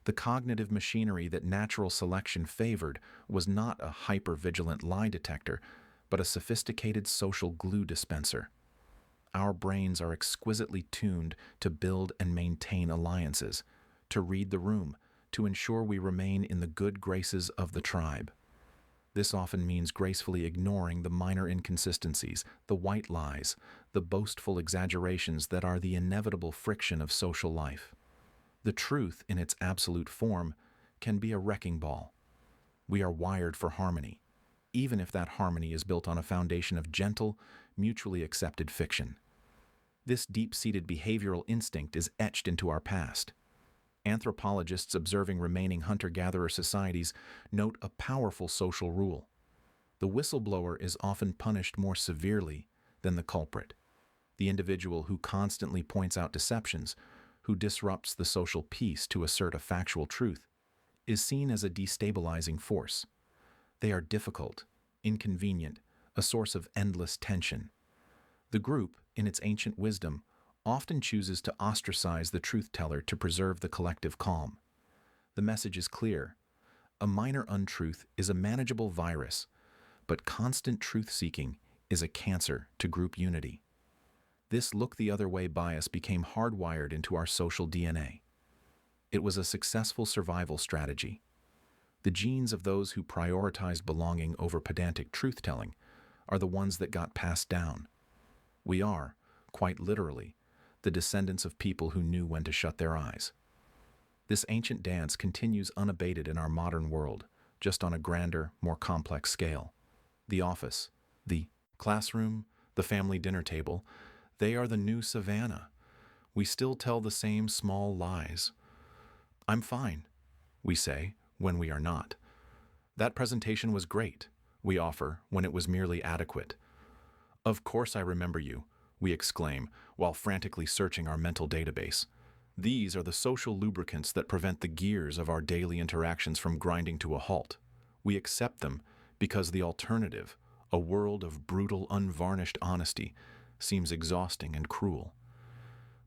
the cognitive machinery that natural selection favored was not a hyper-vigilant lie detector, but a sophisticated social glue dispenser. Our brains are exquisitely tuned to build and maintain alliances, to read the room, to ensure we remain in the good graces of the tribe. This often means gracefully ignoring the minor inconsistencies, the white lies, the boastful exaggerations that are the inevitable friction of social life. The truth, in its absolute form, can be a wrecking ball. We are wired for harmony, even if that harmony is built on a foundation of gentle, mutually accepted fiction. This deep-seated behavioral instinct is etched into our past. Anthropologists observing remaining hunter-gatherer societies note a powerful social rule. The whistleblower is often punished more severely than the culprit. The individual who constantly points out deceptions, who disrupts the social peace to assert a factual truth, is seen as a destabilizing force. They are difficult, inconvenient, a source of endless tension. The group, in its ancient wisdom, often chooses to ostracize the truth-teller to preserve the collective calm. The message is clear. A minor untruth is a manageable virus, but constant truth-seeking is a cancer to group unity. This look-the-other-way bias became hardwired into our social DNA. It was a successful survival strategy. The genes of those who prioritized belonging over pedantic truth-telling are the ones that got passed down. We are, quite literally, the descendants of people who knew when to shut their eyes. This ancient dance continues unabated in our modern world, just on a grander, more complex scale. The office, the classroom, the family dinner table, they are the new savannah. We still tell the same small lies. "I'm fine," we say, when we are not. "That presentation was great," we offer when it was merely adequate. Of course I remember you, we exclaim while frantically searching our mental database. These are the social lubricants that prevent the gears of our daily interactions from grinding to a halt. We accept them because the alternative, a world of brutal, unvarnished honesty, seems exhausting and cruel.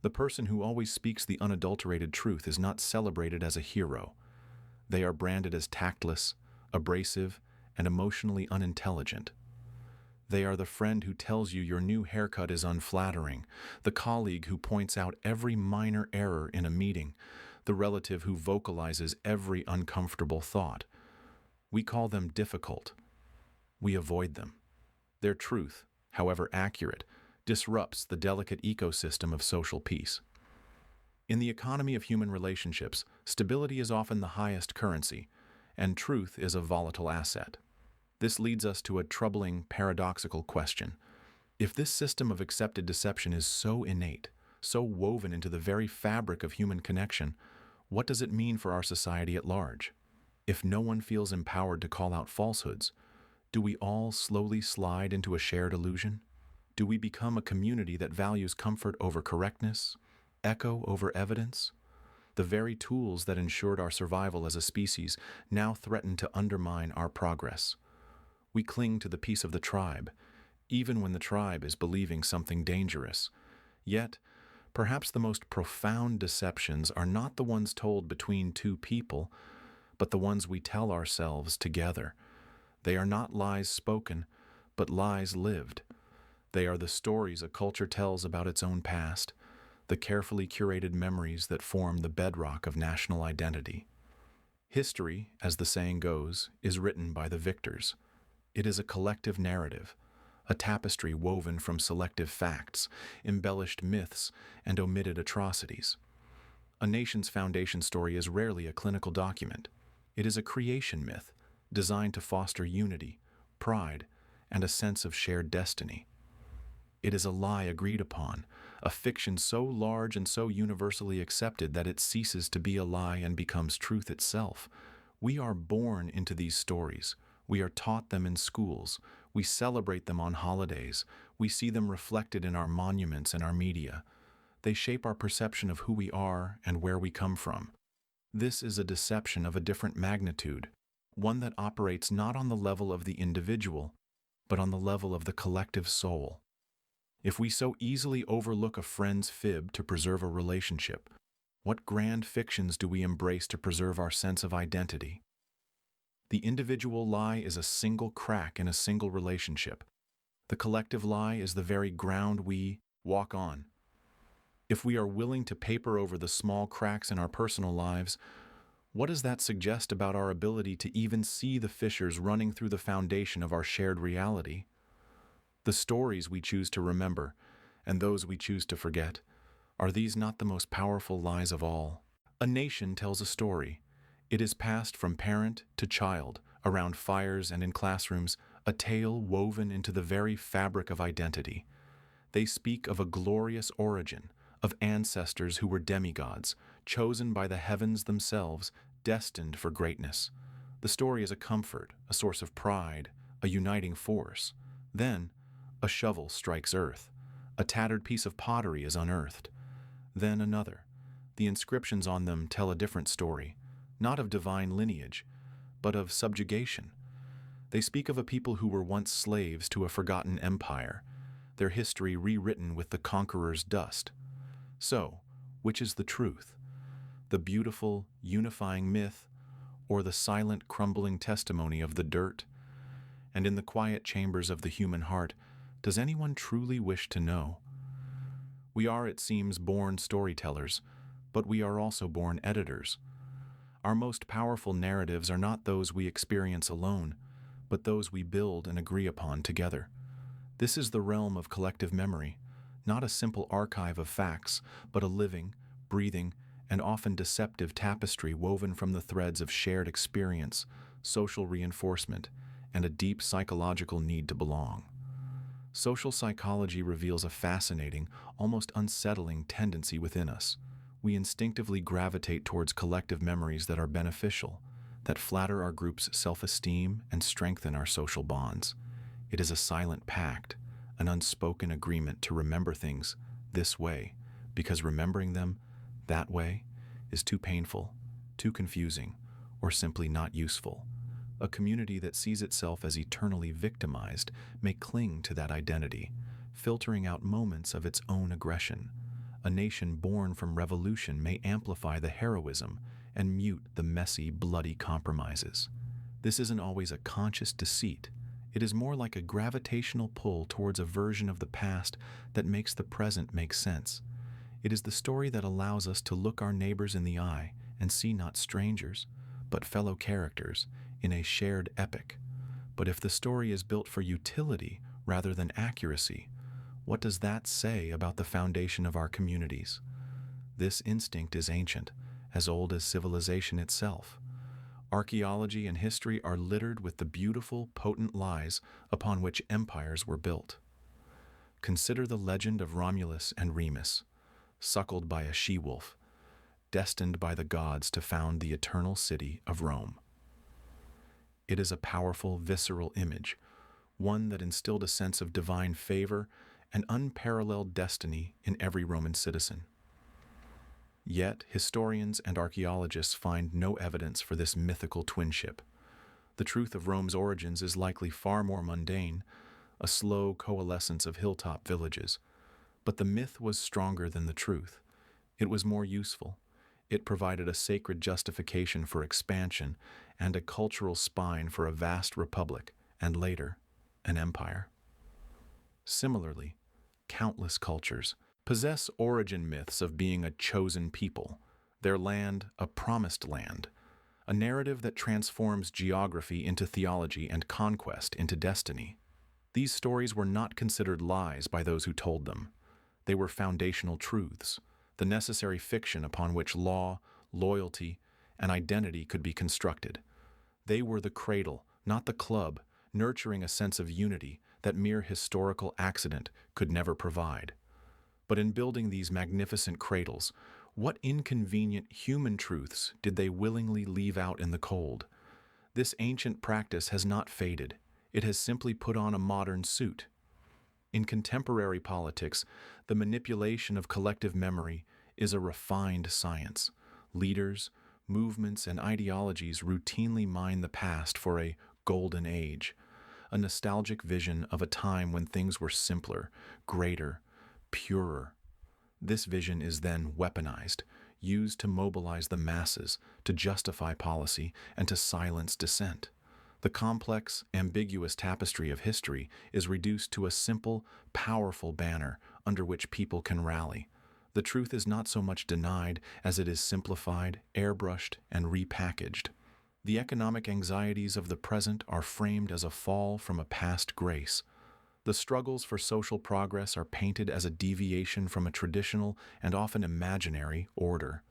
The person who always speaks the unadulterated truth is not celebrated as a hero. They are branded as tactless, abrasive, and emotionally unintelligent. They are the friend who tells you your new haircut is unflattering, the colleague who points out every minor error in a meeting, the relative who vocalizes every uncomfortable thought. We call them difficult. We avoid them. Their truth, however accurate, disrupts the delicate ecosystem of social peace. In the economy of human relationships, stability is often the highest currency, and truth is a volatile asset. This leads us to a troubling, paradoxical question. If this system of accepted deception is so innate, so woven into the very fabric of human connection, what does it mean for our society at large? If no one feels empowered to call out falsehoods, do we all slowly slide into a shared illusion? Do we become a community that values comfort over correctness, echo over evidence? The very tools that ensured our survival as a species now threaten to undermine our progress. We cling to the peace of the tribe, even when the tribe is believing something dangerous. Yet, perhaps the most profound deceptions are not the ones told between two people, but the ones we tell ourselves together. They are not lies spoken, but lies lived. They are the stories a culture tells about its own past, the carefully curated memories that form the bedrock of national identity. History, as the saying goes, is written by the victors. It is a collective narrative, a tapestry woven from selective facts, embellished myths, and omitted atrocities. A nation's foundation story is rarely a clinical document. It is a creation myth, designed to foster unity, pride, and a sense of shared destiny. It is a lie agreed upon, a fiction so large and so universally accepted that it ceases to be a lie and becomes truth itself. We are born into these stories. We are taught them in schools. We celebrate them on holidays. We see them reflected in our monuments and our media. They shape our perception of who we are and where we come from. This is a deception of a different magnitude, one that operates not on the level of the individual, but on the level of the collective soul. If we so easily overlook a friend's fib to preserve a relationship, what grand fictions do we embrace to preserve our sense of identity? The individual lie is a single crack in a single relationship. The collective lie is the very ground we walk on. If we are willing to paper over the small cracks in our personal lives, what does that suggest about our ability to even see the fissures running through the foundation of our shared reality? The stories we choose to remember, and those we choose to forget, are these not the most powerful lies of all? A nation tells a story. It is passed from parent to child, around fires and in classrooms, a tale woven into the very fabric of identity. They speak of a glorious origin, of ancestors who were demigods, chosen by the heavens themselves, destined for greatness. The story is a comfort, a source of pride, a uniting force. Then, a shovel strikes earth. A tattered piece of pottery is unearthed. Then another. The inscriptions on them tell a different story, not of divine lineage, but of subjugation. They speak of a people who were once slaves to a forgotten empire, their history rewritten with the conqueror's dust. So, which is the truth? The beautiful, unifying myth, or the silent, crumbling testimony of the dirt? And in the quiet chambers of the human heart, does anyone truly wish to know? We are, it seems, born storytellers, but we are also born editors. Our most powerful narratives are not those we experience alone, but those we build and agree upon together. This is the realm of collective memory, not a simple archive of facts, but a living, breathing, and often deceptive tapestry woven from the threads of shared experience, social reinforcement, and a deep psychological need to belong. Social psychology reveals a fascinating, almost unsettling tendency within us. We instinctively gravitate towards collective memories that are beneficial, that flatter our group's self-esteem and strengthen our social bonds. It is a silent pact, an unspoken agreement to remember things this way, because remembering them that way is too painful, too confusing, or simply not useful. A community that sees itself as eternally victimized may cling to that identity, filtering out moments of its own aggression. A nation born from revolution may amplify the heroism and mute the messy, bloody compromises. This isn't always a conscious deceit. It is more like a gravitational pull towards a version of the past that makes the present make sense. It is the story that allows us to look our neighbors in the eye and see not strangers, but fellow characters in a shared epic. But if the story is built for utility rather than accuracy, what does that say about the foundation of our communities? This instinct is ancient, as old as civilization itself. Archaeology and history are littered with the beautiful, potent lies upon which empires were built. Consider the legend of Romulus and Remus, suckled by a she-wolf, destined by the gods to found the eternal city of Rome. It is a powerful, visceral image, one that instilled a sense of divine favor and unparalleled destiny in every Roman citizen. Yet, historians and archaeologists find no evidence for this mythical twinship. The truth of Rome's origins is likely far more mundane, a slow coalescence of hilltop villages. But the myth was stronger than the truth. It was more useful. It provided a sacred justification for expansion and a cultural spine for a vast republic, and later, an empire. Similarly, countless cultures possess origin myths of being a chosen people, their land a promised land, a narrative that transforms geography into theology and conquest into destiny. These stories were not considered lies by those who told them. They were foundational truths, the necessary fiction upon which law, loyalty, and identity could be constructed. They were the cradle, not the club, nurturing a sense of unity that mere historical accident could never provide. But in building these magnificent cradles, what inconvenient human truths did they willingly leave out in the cold? This ancient practice has not faded. It has simply put on a modern suit. In contemporary politics, the manipulation of collective memory is a refined science. Leaders, movements, and ideologies routinely mine the past for a golden age, a nostalgic vision of a time when things were simpler, greater, purer. This vision is then weaponized, used to mobilize the masses, to justify policy, and to silence dissent. The complex, ambiguous tapestry of history is reduced to a simple, powerful banner under which people can rally. The truth is not so much denied as it is simplified, airbrushed, and repackaged. The economic anxieties of the present are framed as a fall from a past grace. The struggles for social progress are painted as a deviation from a traditional and often imaginary order.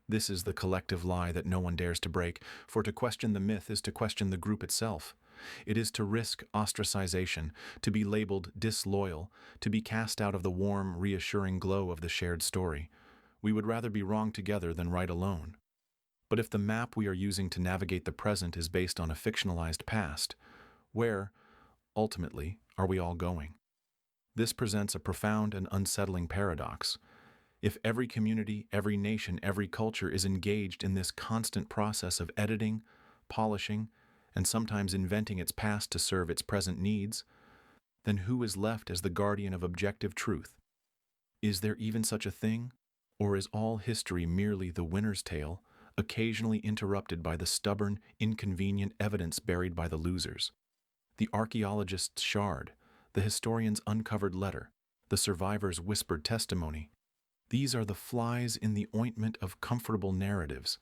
This is the collective lie that no one dares to break, for to question the myth is to question the group itself. It is to risk ostracization, to be labeled disloyal, to be cast out of the warm, reassuring glow of the shared story. We would rather be wrong together than right alone. But if the map we are using to navigate the present is based on a fictionalized past, where, ultimately, are we all going? This presents a profound and unsettling paradox. If every community, every nation, every culture is engaged in this constant process of editing, polishing, and sometimes inventing its past to serve its present needs, then who is left as the guardian of objective truth? Is there even such a thing? Or is all history merely the winner's tale, occasionally interrupted by the stubborn, inconvenient evidence buried by the losers? The archaeologist's shard, the historian's uncovered letter, the survivor's whispered testimony. These are the flies in the ointment of comfortable narratives.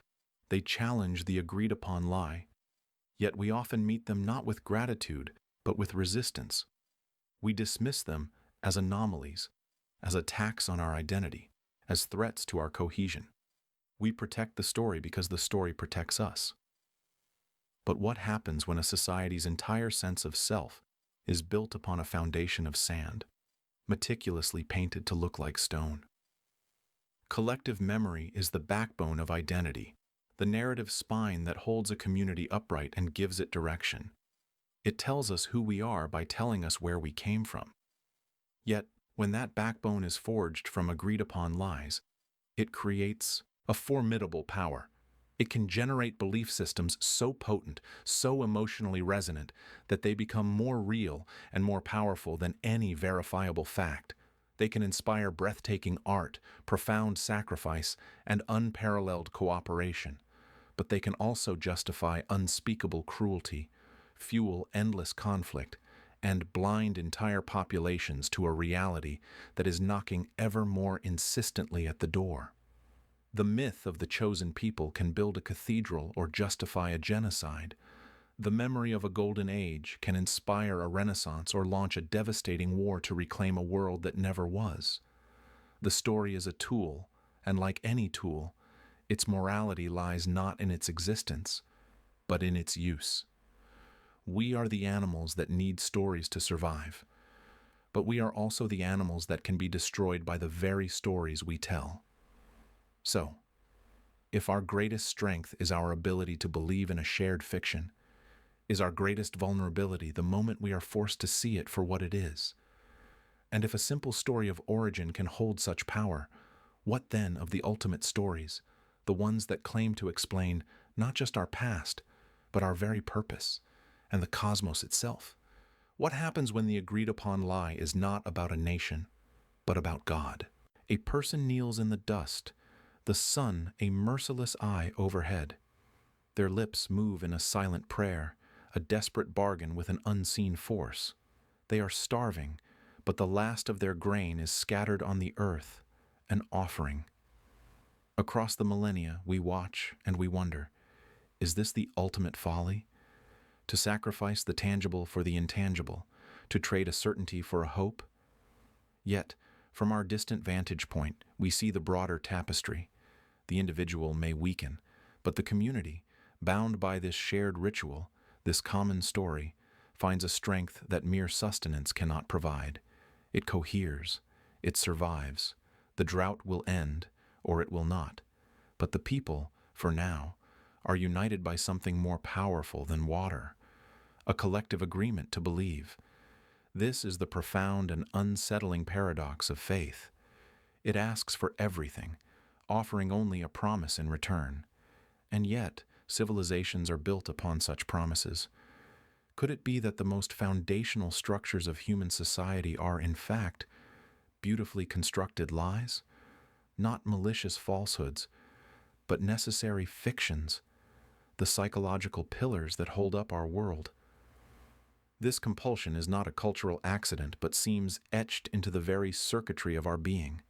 They challenge the agreed-upon lie. Yet we often meet them not with gratitude, but with resistance. We dismiss them as anomalies, as attacks on our identity, as threats to our cohesion. We protect the story because the story protects us. But what happens when a society's entire sense of self is built upon a foundation of sand, meticulously painted to look like stone? Collective memory is the backbone of identity, the narrative spine that holds a community upright and gives it direction. It tells us who we are by telling us where we came from. Yet, when that backbone is forged from agreed-upon lies, it creates a formidable power. It can generate belief systems so potent, so emotionally resonant, that they become more real and more powerful than any verifiable fact. They can inspire breathtaking art, profound sacrifice, and unparalleled cooperation. But they can also justify unspeakable cruelty, fuel endless conflict, and blind entire populations to a reality that is knocking ever more insistently at the door. The myth of the chosen people can build a cathedral or justify a genocide. The memory of a golden age can inspire a renaissance or launch a devastating war to reclaim a world that never was. The story is a tool, and like any tool, its morality lies not in its existence, but in its use. We are the animals that need stories to survive, but we are also the animals that can be destroyed by the very stories we tell. So, if our greatest strength is our ability to believe in a shared fiction, is our greatest vulnerability the moment we are forced to see it for what it is? And if a simple story of origin can hold such power, what then of the ultimate stories, the ones that claim to explain not just our past, but our very purpose, and the cosmos itself? What happens when the agreed-upon lie is not about a nation, but about God? A person kneels in the dust, the sun a merciless eye overhead. Their lips move in a silent prayer, a desperate bargain with an unseen force. They are starving, but the last of their grain is scattered on the earth, an offering. Across the millennia, we watch and we wonder, is this the ultimate folly? To sacrifice the tangible for the intangible, to trade a certainty for a hope? Yet, from our distant vantage point, we see the broader tapestry. The individual may weaken, but the community, bound by this shared ritual, this common story, finds a strength that mere sustenance cannot provide. It coheres, it survives. The drought will end, or it will not. But the people, for now, are united by something more powerful than water, a collective agreement to believe. This is the profound and unsettling paradox of faith. It asks for everything, offering only a promise in return. And yet, civilizations are built upon such promises. Could it be that the most foundational structures of human society are, in fact, beautifully constructed lies? Not malicious falsehoods, but necessary fictions, the psychological pillars that hold up our world. This compulsion is not a cultural accident, but seems etched into the very circuitry of our being.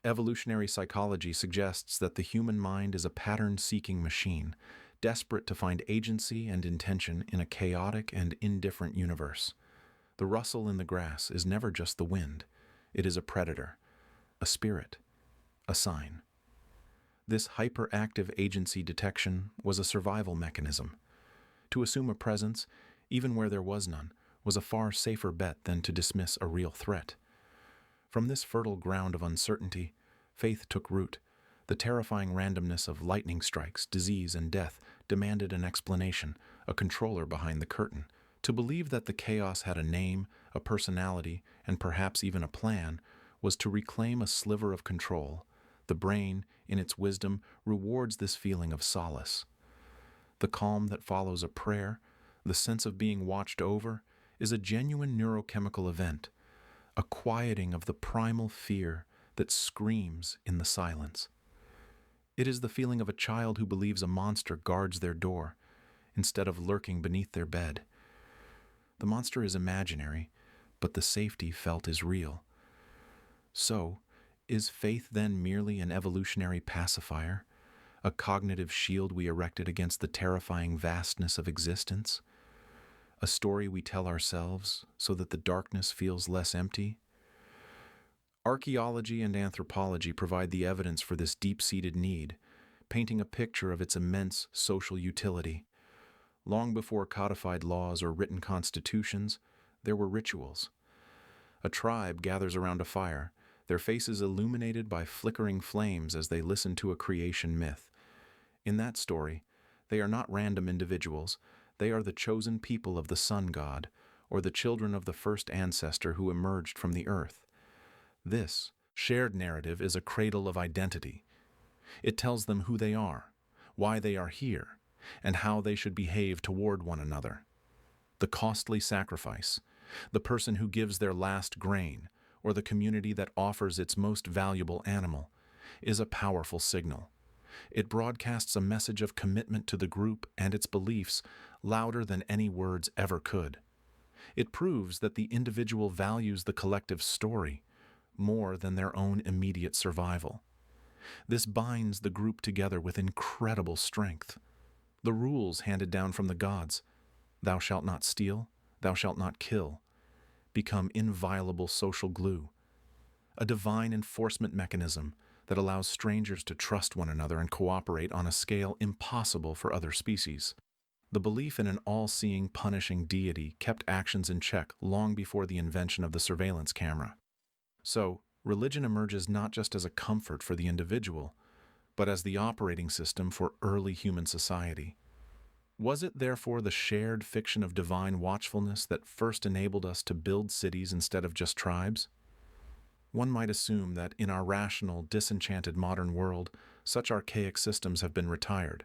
Evolutionary psychology suggests that the human mind is a pattern-seeking machine, desperate to find agency and intention in a chaotic and indifferent universe. The rustle in the grass is never just the wind. It is a predator, a spirit, a sign. This hyperactive agency detection was a survival mechanism. To assume a presence, even where there was none, was a far safer bet than to dismiss a real threat. From this fertile ground of uncertainty, faith took root. The terrifying randomness of lightning strikes, disease, and death demanded an explanation, a controller behind the curtain. To believe that the chaos had a name, a personality, and perhaps even a plan was to reclaim a sliver of control. The brain, in its wisdom, rewards this feeling of solace. The calm that follows a prayer, the sense of being watched over, is a genuine neurochemical event, a quieting of the primal fear that screams in the silence. It is the feeling of a child who believes a monster guards their door, instead of lurking beneath their bed. The monster is imaginary, but the safety felt is real. So, is faith then merely an evolutionary pacifier, a cognitive shield we erected against the terrifying vastness of existence? A story we tell ourselves so that the darkness feels less empty? Archaeology and anthropology provide the evidence for this deep-seated need, painting a picture of its immense social utility. Long before codified laws or written constitutions, there were rituals. A tribe gathers around a fire, their faces illuminated by flickering flames as they listen to a creation myth. In that story, they are not random individuals, they are the chosen people of the sun god, or the children of the first ancestor who emerged from the earth. This shared narrative is a cradle of identity. It tells them who they are, why they are here, and how they should behave toward one another. The costly sacrifice, the person who gives their last grain, or the community that offers its most valuable animal, is a powerful signal. It broadcasts a message of commitment to the group and its beliefs louder than any words ever could. It proves that the individual values the collective story more than their own immediate survival. This binds the group together with incredible strength. The rules handed down from the gods, thou shalt not steal, thou shalt not kill, become inviolable social glue, a divine enforcement mechanism that allows strangers to trust one another and cooperate on a scale impossible for other species. The belief in an all-seeing, punishing deity kept actions in check long before the invention of the surveillance camera. So, religion emerges not just as a comfort for the individual, but as the operating system for early human society. Was it therefore the shared fiction of divine watchfulness that first enabled us to build cities instead of just tribes? One might assume that in our rational, disenchanted modern world, such archaic systems have been retired.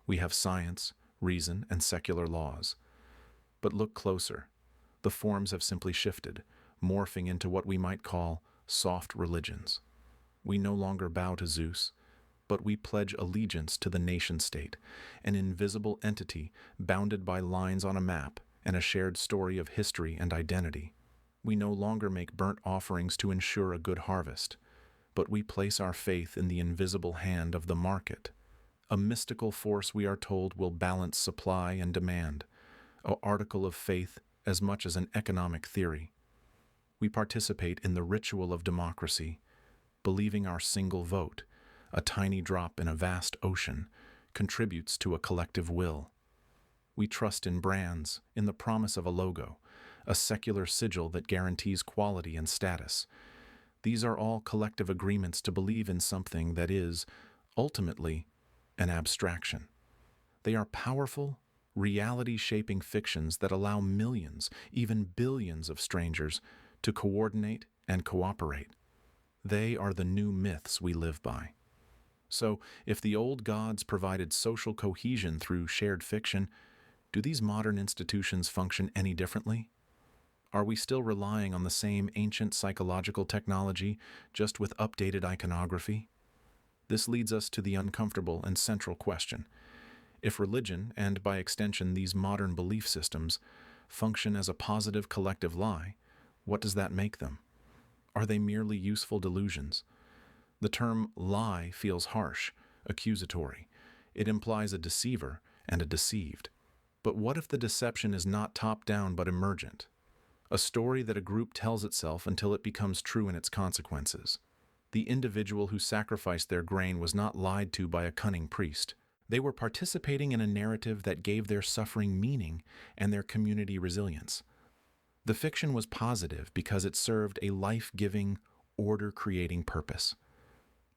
We have science, reason, and secular laws. But look closer. The forms have simply shifted, morphing into what we might call soft religions. We no longer bow to Zeus, but we pledge allegiance to the nation-state, an invisible entity bounded by lines on a map and a shared story of history and identity. We no longer make burnt offerings to ensure a good harvest, but we place our faith in the invisible hand of the market, a mystical force we are told will balance supply and demand, an article of faith as much as an economic theory. We participate in the ritual of democracy, believing our single vote, a tiny drop in a vast ocean, contributes to a collective will. We trust in brands, in the promise of a logo, a secular sigil that guarantees quality and status. These are all collective agreements to believe in something that is, ultimately, an abstraction. They are powerful, reality-shaping fictions that allow millions, even billions of strangers to coordinate and cooperate. They are the new myths we live by. So, if the old gods provided social cohesion through shared fiction, do these modern institutions function any differently? Are we still relying on the same ancient psychological technology, just with updated iconography? This leads us to the uncomfortable and central question. If religion, and by extension these modern belief systems, function as a positive collective lie, what does that make them? Are they merely useful delusions? The term lie feels harsh, accusatory. It implies a deceiver and a deceived. But what if the deception is not top-down but emergent? A story that a group tells itself until it becomes true in its consequences. The individual who sacrificed their grain was not lied to by a cunning priest. They were participating in a narrative that gave their suffering meaning and their community resilience. The fiction was positive because it served a life-giving, order-creating purpose.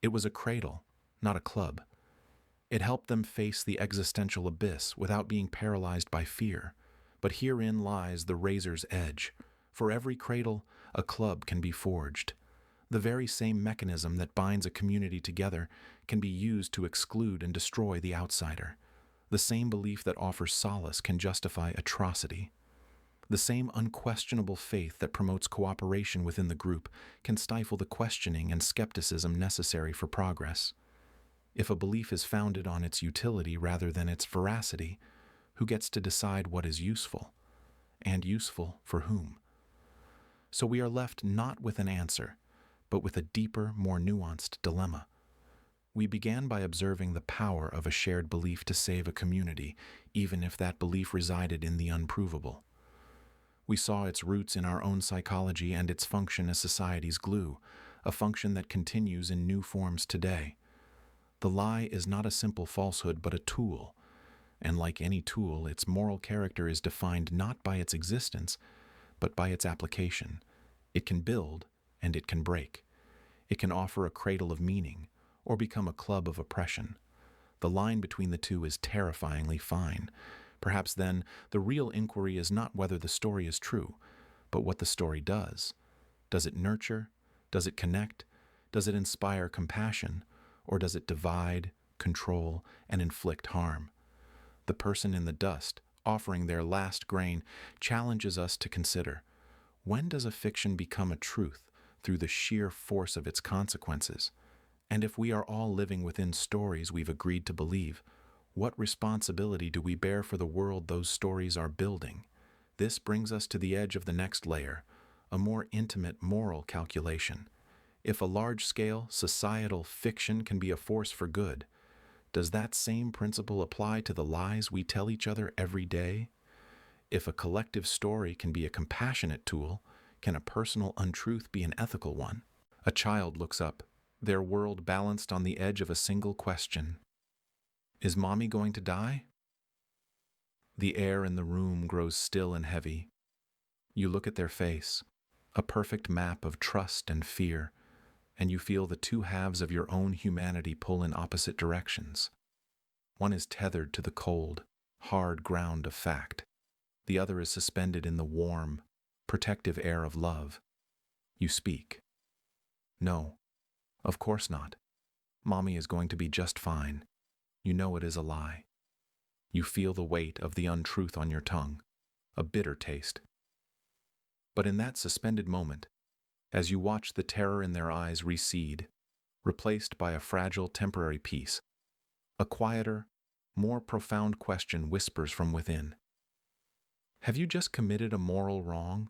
It was a cradle, not a club. It helped them face the existential abyss without being paralyzed by fear. But herein lies the razor's edge. For every cradle, a club can be forged. The very same mechanism that binds a community together can be used to exclude and destroy the outsider. The same belief that offers solace can justify atrocity. The same unquestionable faith that promotes cooperation within the group can stifle the questioning and skepticism necessary for progress. If a belief is founded on its utility rather than its veracity, who gets to decide what is useful? And useful for whom? So we are left not with an answer, but with a deeper, more nuanced dilemma. We began by observing the power of a shared belief to save a community, even if that belief resided in the unprovable. We saw its roots in our own psychology and its function as society's glue, a function that continues in new forms today. The lie is not a simple falsehood but a tool, and like any tool, its moral character is defined not by its existence, but by its application. It can build, and it can break. It can offer a cradle of meaning, or become a club of oppression. The line between the two is terrifyingly fine. Perhaps then, the real inquiry is not whether the story is true, but what the story does. Does it nurture? Does it connect? Does it inspire compassion? Or does it divide, control, and inflict harm? The person in the dust, offering their last grain, challenges us to consider, when does a fiction become a truth through the sheer force of its consequences? And if we are all living within stories we've agreed to believe, what responsibility do we bear for the world those stories are building? This brings us to the edge of the next layer, a more intimate moral calculation. If a large-scale, societal fiction can be a force for good, does that same principle apply to the lies we tell each other every day? If a collective story can be a compassionate tool, can a personal untruth be an ethical one? A child looks up, their world balanced on the edge of a single question. Is Mommy going to die? The air in the room grows still and heavy. You look at their face, a perfect map of trust and fear, and you feel the two halves of your own humanity pull in opposite directions. One is tethered to the cold, hard ground of fact. The other is suspended in the warm, protective air of love. You speak. No, of course not. Mommy is going to be just fine. You know it is a lie. You feel the weight of the untruth on your tongue, a bitter taste. But in that suspended moment, as you watch the terror in their eyes recede, replaced by a fragile temporary peace, a quieter, more profound question whispers from within. Have you just committed a moral wrong?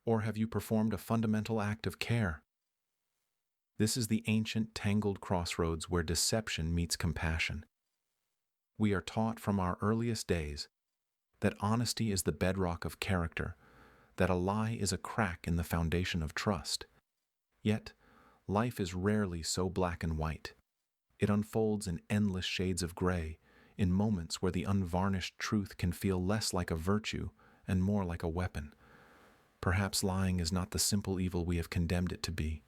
Or have you performed a fundamental act of care? This is the ancient, tangled crossroads where deception meets compassion. We are taught from our earliest days that honesty is the bedrock of character, that a lie is a crack in the foundation of trust. Yet, life is rarely so black and white. It unfolds in endless shades of gray, in moments where the unvarnished truth can feel less like a virtue and more like a weapon. Perhaps lying is not the simple evil we have condemned it to be.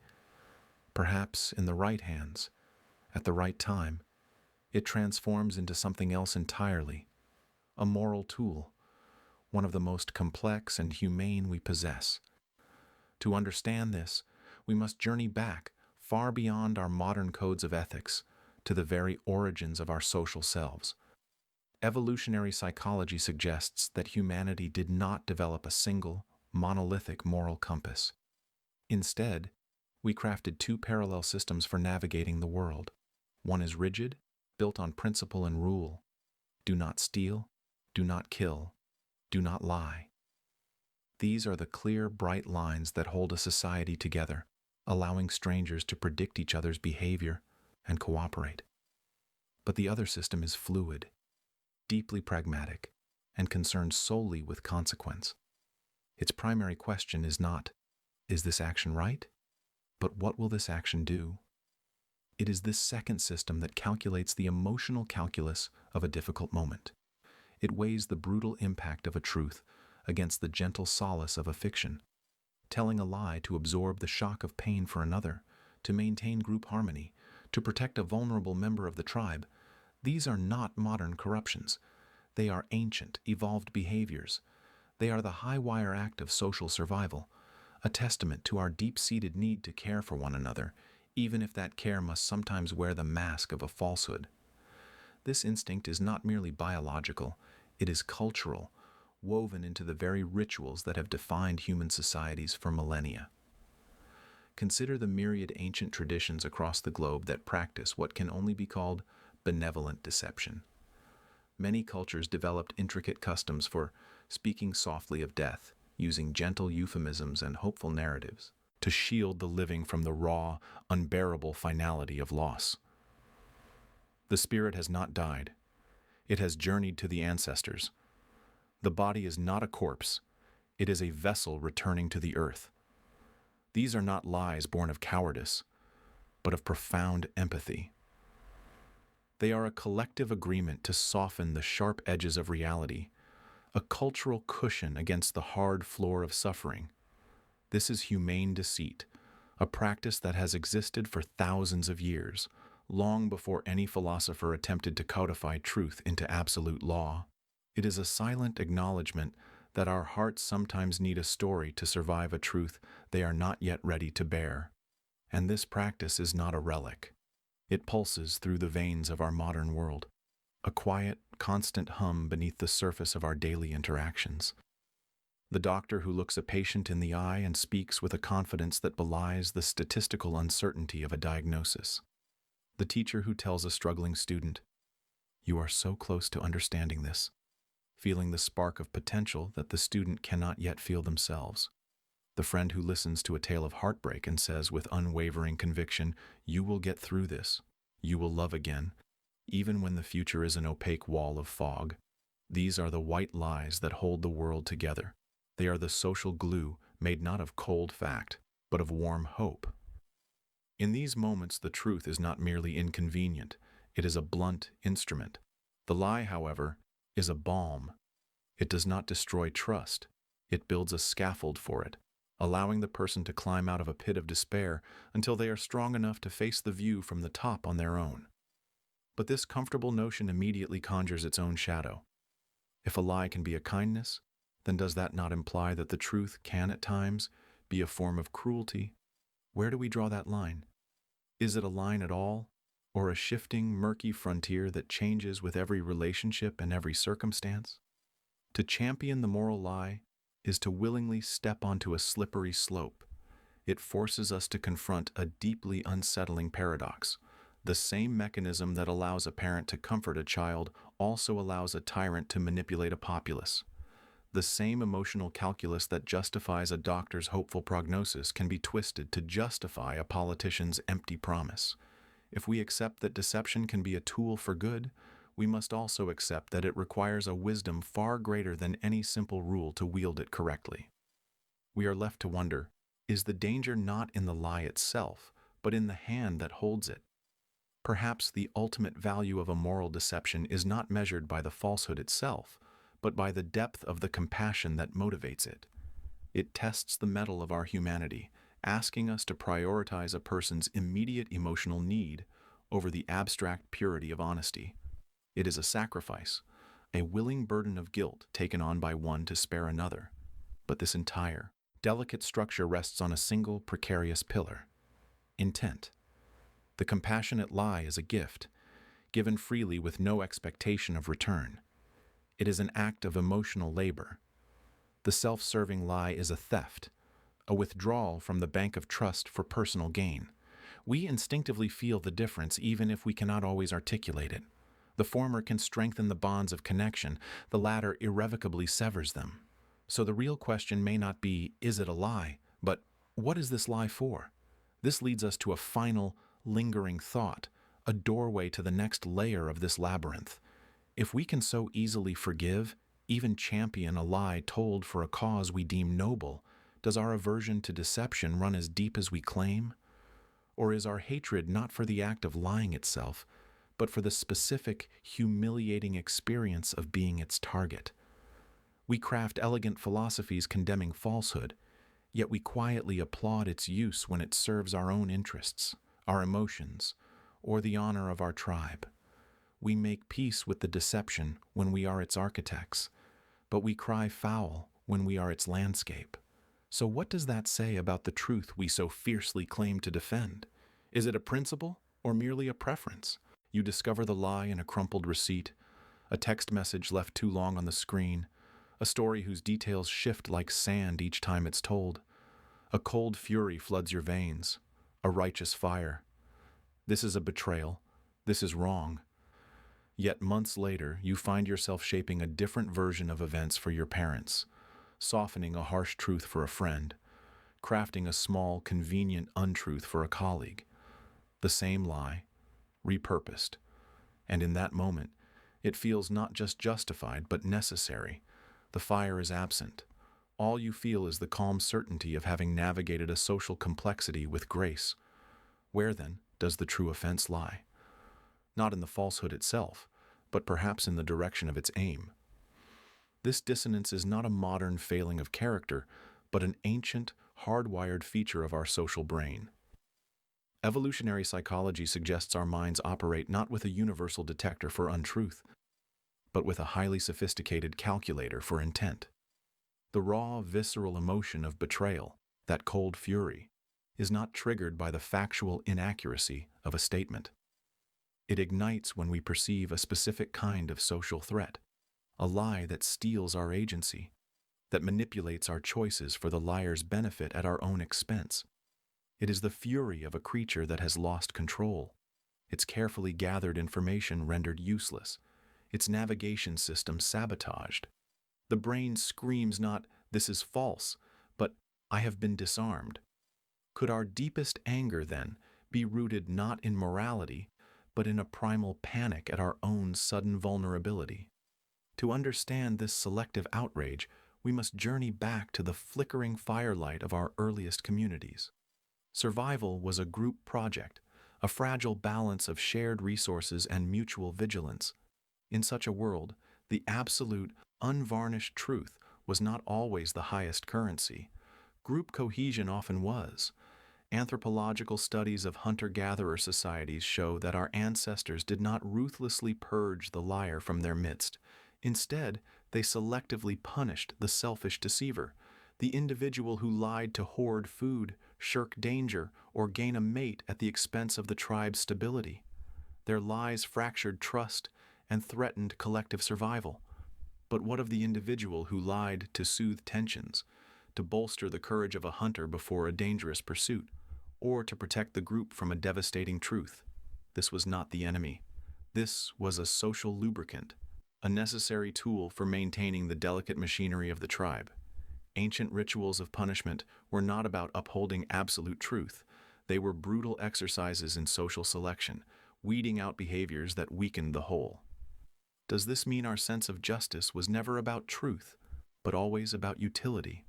Perhaps, in the right hands, at the right time, it transforms into something else entirely, a moral tool, one of the most complex and humane we possess. To understand this, we must journey back, far beyond our modern codes of ethics, to the very origins of our social selves. Evolutionary psychology suggests that humanity did not develop a single, monolithic moral compass. Instead, we crafted two parallel systems for navigating the world. One is rigid, built on principle and rule. Do not steal, do not kill, do not lie. These are the clear, bright lines that hold a society together, allowing strangers to predict each other's behavior and cooperate. But the other system is fluid, deeply pragmatic, and concerned solely with consequence. Its primary question is not, is this action right? But what will this action do? It is this second system that calculates the emotional calculus of a difficult moment. It weighs the brutal impact of a truth against the gentle solace of a fiction, telling a lie to absorb the shock of pain for another, to maintain group harmony, to protect a vulnerable member of the tribe. These are not modern corruptions. They are ancient, evolved behaviors. They are the high-wire act of social survival, a testament to our deep-seated need to care for one another, even if that care must sometimes wear the mask of a falsehood. This instinct is not merely biological, it is cultural, woven into the very rituals that have defined human societies for millennia. Consider the myriad ancient traditions across the globe that practice what can only be called benevolent deception. Many cultures developed intricate customs for speaking softly of death, using gentle euphemisms and hopeful narratives to shield the living from the raw, unbearable finality of loss. The spirit has not died. It has journeyed to the ancestors. The body is not a corpse. It is a vessel returning to the earth. These are not lies born of cowardice, but of profound empathy. They are a collective agreement to soften the sharp edges of reality, a cultural cushion against the hard floor of suffering. This is humane deceit, a practice that has existed for thousands of years, long before any philosopher attempted to codify truth into absolute law. It is a silent acknowledgement that our hearts sometimes need a story to survive a truth they are not yet ready to bear. And this practice is not a relic. It pulses through the veins of our modern world, a quiet, constant hum beneath the surface of our daily interactions. The doctor who looks a patient in the eye and speaks with a confidence that belies the statistical uncertainty of a diagnosis. The teacher who tells a struggling student, "You are so close to understanding this," feeling the spark of potential that the student cannot yet feel themselves. The friend who listens to a tale of heartbreak and says with unwavering conviction, "You will get through this. You will love again, even when the future is an opaque wall of fog." These are the white lies that hold the world together. They are the social glue made not of cold fact, but of warm hope. In these moments, the truth is not merely inconvenient, it is a blunt instrument. The lie, however, is a balm. It does not destroy trust, it builds a scaffold for it, allowing the person to climb out of a pit of despair until they are strong enough to face the view from the top on their own. But this comfortable notion immediately conjures its own shadow. If a lie can be a kindness, then does that not imply that the truth can at times be a form of cruelty? Where do we draw that line? Is it a line at all, or a shifting, murky frontier that changes with every relationship and every circumstance? To champion the moral lie is to willingly step onto a slippery slope. It forces us to confront a deeply unsettling paradox. The same mechanism that allows a parent to comfort a child also allows a tyrant to manipulate a populace. The same emotional calculus that justifies a doctor's hopeful prognosis can be twisted to justify a politician's empty promise. If we accept that deception can be a tool for good, we must also accept that it requires a wisdom far greater than any simple rule to wield it correctly. We are left to wonder, is the danger not in the lie itself, but in the hand that holds it? Perhaps the ultimate value of a moral deception is not measured by the falsehood itself, but by the depth of the compassion that motivates it. It tests the mettle of our humanity, asking us to prioritize a person's immediate emotional need over the abstract purity of honesty. It is a sacrifice, a willing burden of guilt taken on by one to spare another. But this entire, delicate structure rests on a single precarious pillar: intent. The compassionate lie is a gift, given freely with no expectation of return. It is an act of emotional labor. The self-serving lie is a theft, a withdrawal from the bank of trust for personal gain. We instinctively feel the difference even if we cannot always articulate it. The former can strengthen the bonds of connection, the latter irrevocably severs them. So the real question may not be, is it a lie, but what is this lie for? This leads us to a final, lingering thought, a doorway to the next layer of this labyrinth. If we can so easily forgive, even champion a lie told for a cause we deem noble, does our aversion to deception run as deep as we claim? Or is our hatred not for the act of lying itself, but for the specific, humiliating experience of being its target? We craft elegant philosophies condemning falsehood, yet we quietly applaud its use when it serves our own interests, our emotions, or the honor of our tribe. We make peace with the deception when we are its architects, but we cry foul when we are its landscape. So what does that say about the truth we so fiercely claim to defend? Is it a principle or merely a preference? You discover the lie in a crumpled receipt, a text message left too long on the screen, a story whose details shift like sand each time it's told. A cold fury floods your veins, a righteous fire. This is a betrayal. This is wrong. Yet months later, you find yourself shaping a different version of events for your parents, softening a harsh truth for a friend, crafting a small, convenient untruth for a colleague. The same lie, repurposed. And in that moment, it feels not just justified, but necessary. The fire is absent. All you feel is the calm certainty of having navigated a social complexity with grace. Where, then, does the true offense lie? Not in the falsehood itself, but perhaps in the direction of its aim. This dissonance is not a modern failing of character, but an ancient, hardwired feature of our social brain. Evolutionary psychology suggests our minds operate not with a universal detector for untruth, but with a highly sophisticated calculator for intent. The raw, visceral emotion of betrayal, that cold fury, is not triggered by the factual inaccuracy of a statement. It ignites when we perceive a specific kind of social threat, a lie that steals our agency, that manipulates our choices for the liar's benefit at our own expense. It is the fury of a creature that has lost control, its carefully gathered information rendered useless, its navigation system sabotaged. The brain screams not, "This is false," but "I have been disarmed." Could our deepest anger, then, be rooted not in morality, but in a primal panic at our own sudden vulnerability? To understand this selective outrage, we must journey back to the flickering firelight of our earliest communities. Survival was a group project, a fragile balance of shared resources and mutual vigilance. In such a world, the absolute, unvarnished truth was not always the highest currency. Group cohesion often was. Anthropological studies of hunter-gatherer societies show that our ancestors did not ruthlessly purge the liar from their midst. Instead, they selectively punished the selfish deceiver, the individual who lied to hoard food, shirk danger, or gain a mate at the expense of the tribe's stability. Their lies fractured trust and threatened collective survival. But what of the individual who lied to soothe tensions, to bolster the courage of a hunter before a dangerous pursuit, or to protect the group from a devastating truth? This was not the enemy. This was a social lubricant, a necessary tool for maintaining the delicate machinery of the tribe. Ancient rituals of punishment were not about upholding absolute truth. They were brutal exercises in social selection, weeding out behaviors that weakened the whole. Does this mean our sense of justice was never about truth, but always about utility?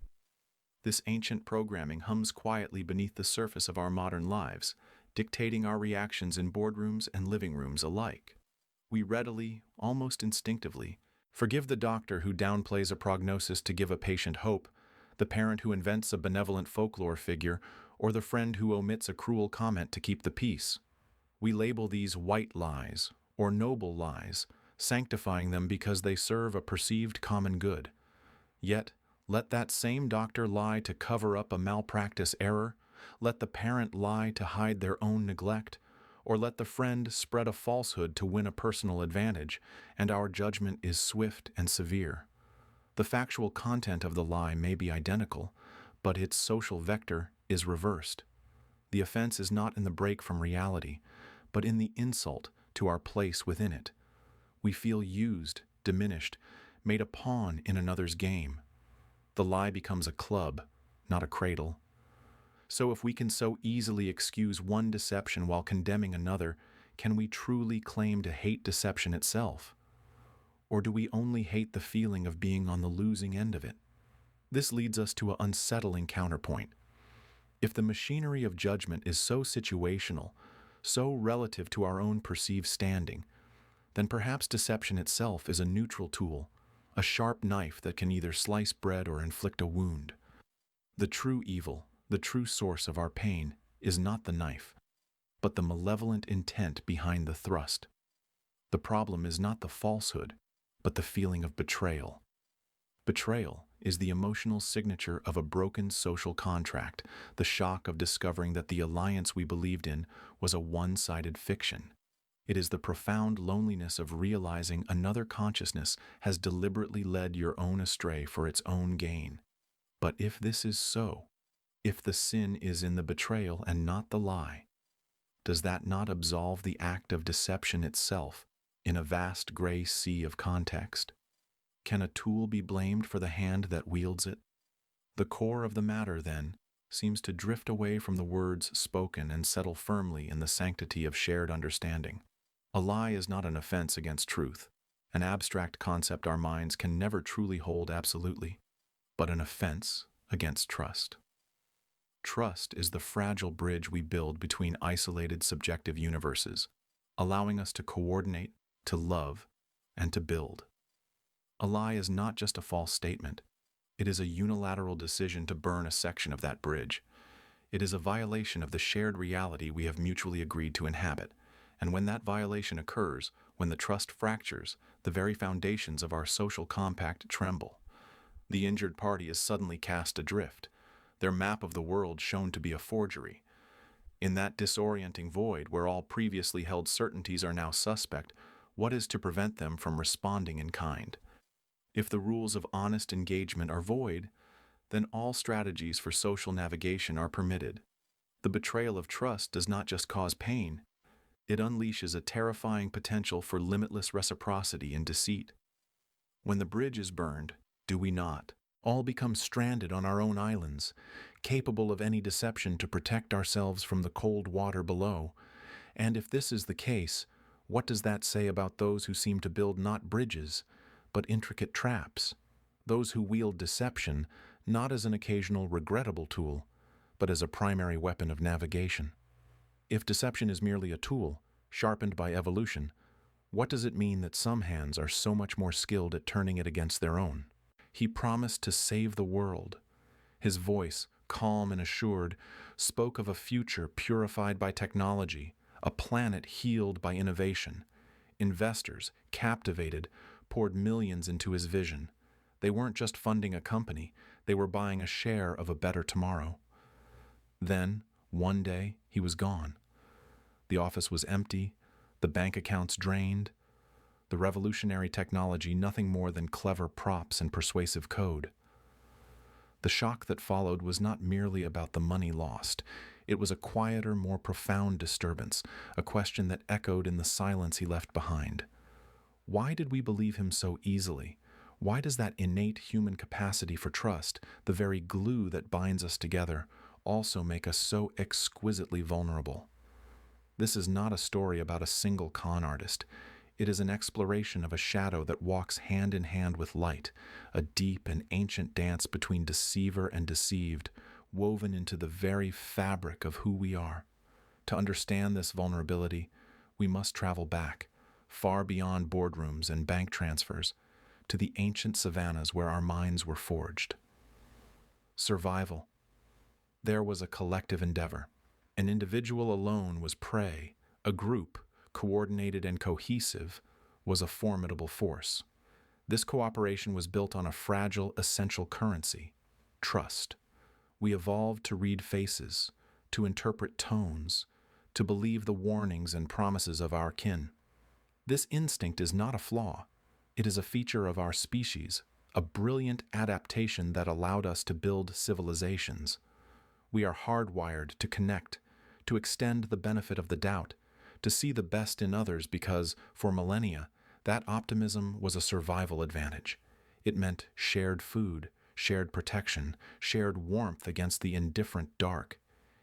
This ancient programming hums quietly beneath the surface of our modern lives, dictating our reactions in boardrooms and living rooms alike. We readily, almost instinctively, forgive the doctor who downplays a prognosis to give a patient hope, the parent who invents a benevolent folklore figure, or the friend who omits a cruel comment to keep the peace. We label these white lies, or noble lies, sanctifying them because they serve a perceived common good. Yet, let that same doctor lie to cover up a malpractice error, let the parent lie to hide their own neglect, or let the friend spread a falsehood to win a personal advantage, and our judgment is swift and severe. The factual content of the lie may be identical, but its social vector is reversed. The offense is not in the break from reality, but in the insult to our place within it. We feel used, diminished, made a pawn in another's game. The lie becomes a club, not a cradle. So if we can so easily excuse one deception while condemning another, can we truly claim to hate deception itself? Or do we only hate the feeling of being on the losing end of it? This leads us to an unsettling counterpoint. If the machinery of judgment is so situational, so relative to our own perceived standing, then perhaps deception itself is a neutral tool, a sharp knife that can either slice bread or inflict a wound. The true evil, the true source of our pain, is not the knife, but the malevolent intent behind the thrust. The problem is not the falsehood, but the feeling of betrayal. Betrayal is the emotional signature of a broken social contract, the shock of discovering that the alliance we believed in was a one-sided fiction. It is the profound loneliness of realizing another consciousness has deliberately led your own astray for its own gain. But if this is so, if the sin is in the betrayal and not the lie, does that not absolve the act of deception itself in a vast gray sea of context? Can a tool be blamed for the hand that wields it? The core of the matter, then, seems to drift away from the words spoken and settle firmly in the sanctity of shared understanding. A lie is not an offense against truth, an abstract concept our minds can never truly hold absolutely, but an offense against trust. Trust is the fragile bridge we build between isolated subjective universes, allowing us to coordinate, to love, and to build. A lie is not just a false statement. It is a unilateral decision to burn a section of that bridge. It is a violation of the shared reality we have mutually agreed to inhabit, and when that violation occurs, when the trust fractures, the very foundations of our social compact tremble. The injured party is suddenly cast adrift, their map of the world shown to be a forgery. In that disorienting void where all previously held certainties are now suspect, what is to prevent them from responding in kind? If the rules of honest engagement are void, then all strategies for social navigation are permitted. The betrayal of trust does not just cause pain, it unleashes a terrifying potential for limitless reciprocity and deceit. When the bridge is burned, do we not all become stranded on our own islands, capable of any deception to protect ourselves from the cold water below? And if this is the case, what does that say about those who seem to build not bridges, but intricate traps? Those who wield deception not as an occasional regrettable tool, but as a primary weapon of navigation. If deception is merely a tool, sharpened by evolution, what does it mean that some hands are so much more skilled at turning it against their own? He promised to save the world. His voice, calm and assured, spoke of a future purified by technology, a planet healed by innovation. Investors, captivated, poured millions into his vision. They weren't just funding a company, they were buying a share of a better tomorrow. Then, one day, he was gone. The office was empty, the bank accounts drained, the revolutionary technology nothing more than clever props and persuasive code. The shock that followed was not merely about the money lost. It was a quieter, more profound disturbance, a question that echoed in the silence he left behind. Why did we believe him so easily? Why does that innate human capacity for trust, the very glue that binds us together, also make us so exquisitely vulnerable? This is not a story about a single con artist. It is an exploration of a shadow that walks hand in hand with light, a deep and ancient dance between deceiver and deceived, woven into the very fabric of who we are. To understand this vulnerability, we must travel back, far beyond boardrooms and bank transfers, to the ancient savannas where our minds were forged. Survival. There was a collective endeavor. An individual alone was prey. A group, coordinated and cohesive, was a formidable force. This cooperation was built on a fragile, essential currency: trust. We evolved to read faces, to interpret tones, to believe the warnings and promises of our kin. This instinct is not a flaw. It is a feature of our species, a brilliant adaptation that allowed us to build civilizations. We are hardwired to connect, to extend the benefit of the doubt, to see the best in others because, for millennia, that optimism was a survival advantage. It meant shared food, shared protection, shared warmth against the indifferent dark.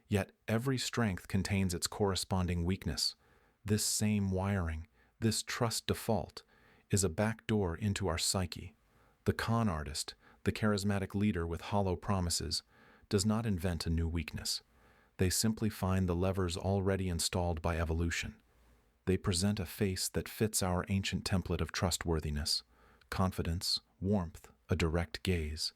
Yet every strength contains its corresponding weakness. This same wiring, this trust default, is a back door into our psyche. The con artist, the charismatic leader with hollow promises, does not invent a new weakness. They simply find the levers already installed by evolution. They present a face that fits our ancient template of trustworthiness, confidence, warmth, a direct gaze,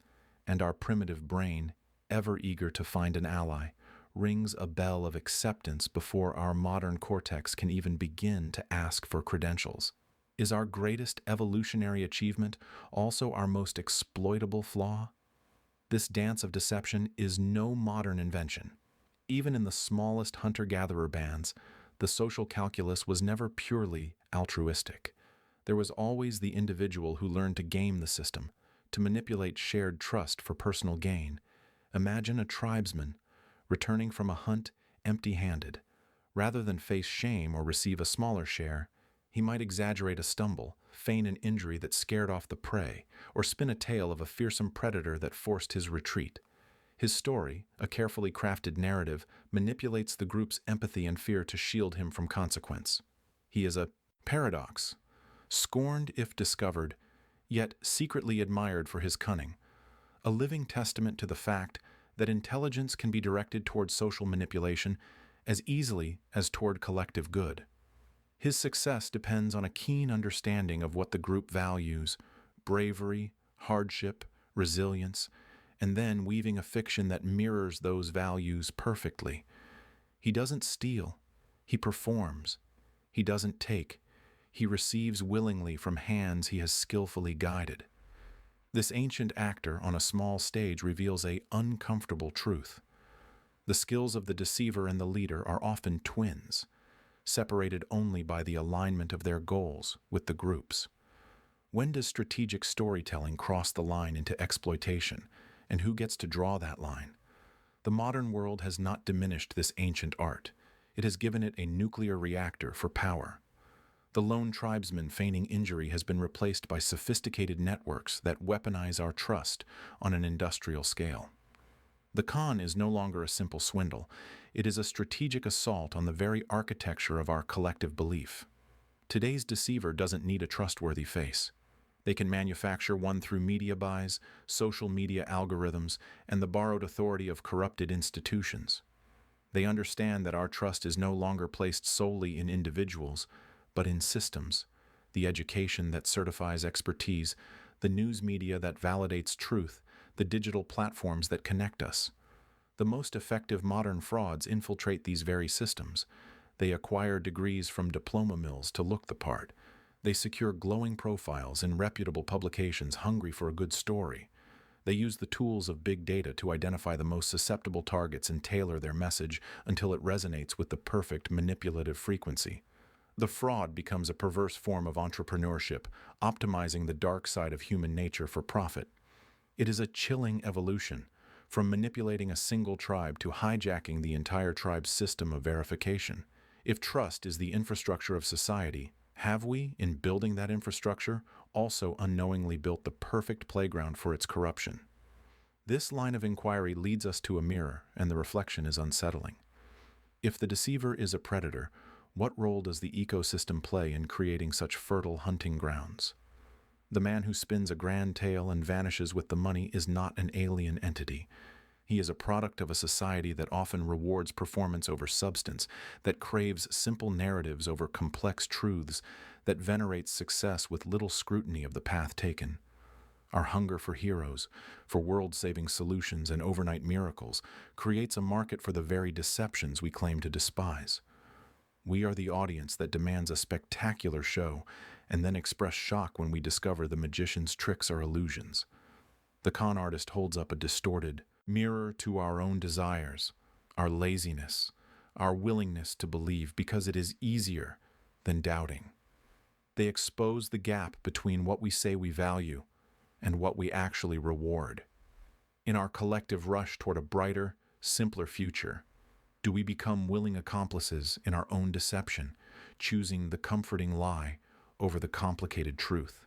and our primitive brain, ever eager to find an ally, rings a bell of acceptance before our modern cortex can even begin to ask for credentials. Is our greatest evolutionary achievement also our most exploitable flaw? This dance of deception is no modern invention. Even in the smallest hunter-gatherer bands, the social calculus was never purely altruistic. There was always the individual who learned to game the system, to manipulate shared trust for personal gain. Imagine a tribesman returning from a hunt empty-handed. Rather than face shame or receive a smaller share, he might exaggerate a stumble, feign an injury that scared off the prey, or spin a tale of a fearsome predator that forced his retreat. His story, a carefully crafted narrative, manipulates the group's empathy and fear to shield him from consequence. He is a paradox, scorned if discovered, yet secretly admired for his cunning, a living testament to the fact that intelligence can be directed toward social manipulation as easily as toward collective good. His success depends on a keen understanding of what the group values: bravery, hardship, resilience, and then weaving a fiction that mirrors those values perfectly. He doesn't steal, he performs. He doesn't take, he receives willingly from hands he has skillfully guided. This ancient actor on a small stage reveals an uncomfortable truth. The skills of the deceiver and the leader are often twins, separated only by the alignment of their goals with the group's. When does strategic storytelling cross the line into exploitation, and who gets to draw that line? The modern world has not diminished this ancient art. It has given it a nuclear reactor for power. The lone tribesman feigning injury has been replaced by sophisticated networks that weaponize our trust on an industrial scale. The con is no longer a simple swindle. It is a strategic assault on the very architecture of our collective belief. Today's deceiver doesn't need a trustworthy face. They can manufacture one through media buys, social media algorithms, and the borrowed authority of corrupted institutions. They understand that our trust is no longer placed solely in individuals, but in systems, the education that certifies expertise, the news media that validates truth, the digital platforms that connect us. The most effective modern frauds infiltrate these very systems. They acquire degrees from diploma mills to look the part. They secure glowing profiles in reputable publications hungry for a good story. They use the tools of big data to identify the most susceptible targets and tailor their message until it resonates with the perfect manipulative frequency. The fraud becomes a perverse form of entrepreneurship, optimizing the dark side of human nature for profit. It is a chilling evolution, from manipulating a single tribe to hijacking the entire tribe's system of verification. If trust is the infrastructure of society, have we, in building that infrastructure, also unknowingly built the perfect playground for its corruption? This line of inquiry leads us to a mirror, and the reflection is unsettling. If the deceiver is a predator, what role does the ecosystem play in creating such fertile hunting grounds? The man who spins a grand tale and vanishes with the money is not an alien entity. He is a product of a society that often rewards performance over substance, that craves simple narratives over complex truths, that venerates success with little scrutiny of the path taken. Our hunger for heroes, for world-saving solutions and overnight miracles, creates a market for the very deceptions we claim to despise. We are the audience that demands a spectacular show and then express shock when we discover the magician's tricks are illusions. The con artist holds up a distorted mirror to our own desires, our laziness, our willingness to believe because it is easier than doubting. They expose the gap between what we say we value and what we actually reward. In our collective rush toward a brighter, simpler future, do we become willing accomplices in our own deception, choosing the comforting lie over the complicated truth?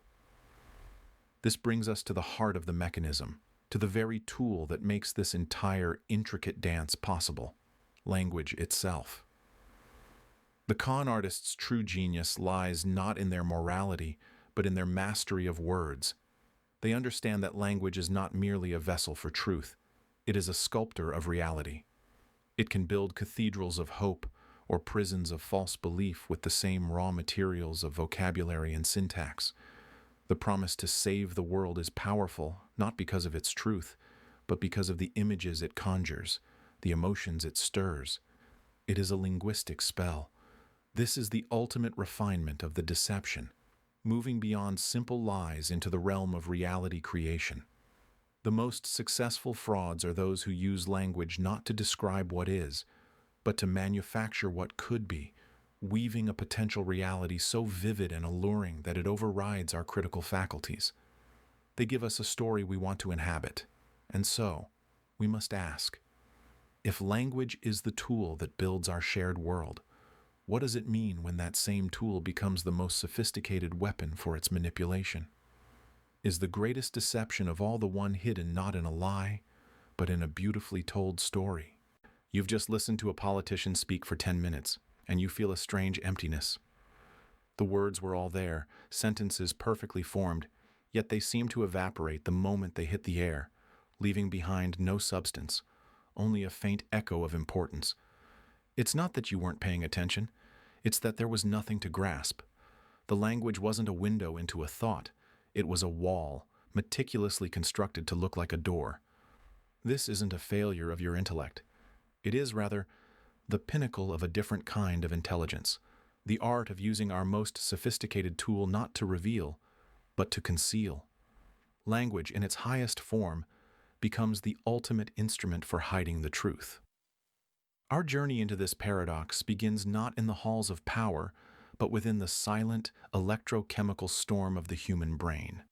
This brings us to the heart of the mechanism, to the very tool that makes this entire intricate dance possible: language itself. The con artist's true genius lies not in their morality, but in their mastery of words. They understand that language is not merely a vessel for truth, it is a sculptor of reality. It can build cathedrals of hope or prisons of false belief with the same raw materials of vocabulary and syntax. The promise to save the world is powerful, not because of its truth, but because of the images it conjures, the emotions it stirs. It is a linguistic spell. This is the ultimate refinement of the deception, moving beyond simple lies into the realm of reality creation. The most successful frauds are those who use language not to describe what is, but to manufacture what could be, weaving a potential reality so vivid and alluring that it overrides our critical faculties. They give us a story we want to inhabit, and so, we must ask, if language is the tool that builds our shared world, what does it mean when that same tool becomes the most sophisticated weapon for its manipulation? Is the greatest deception of all the one hidden not in a lie, but in a beautifully told story? You've just listened to a politician speak for 10 minutes, and you feel a strange emptiness. The words were all there, sentences perfectly formed, yet they seem to evaporate the moment they hit the air, leaving behind no substance, only a faint echo of importance. It's not that you weren't paying attention, it's that there was nothing to grasp. The language wasn't a window into a thought. It was a wall, meticulously constructed to look like a door. This isn't a failure of your intellect. It is, rather, the pinnacle of a different kind of intelligence, the art of using our most sophisticated tool not to reveal, but to conceal. Language, in its highest form, becomes the ultimate instrument for hiding the truth. Our journey into this paradox begins not in the halls of power, but within the silent, electrochemical storm of the human brain.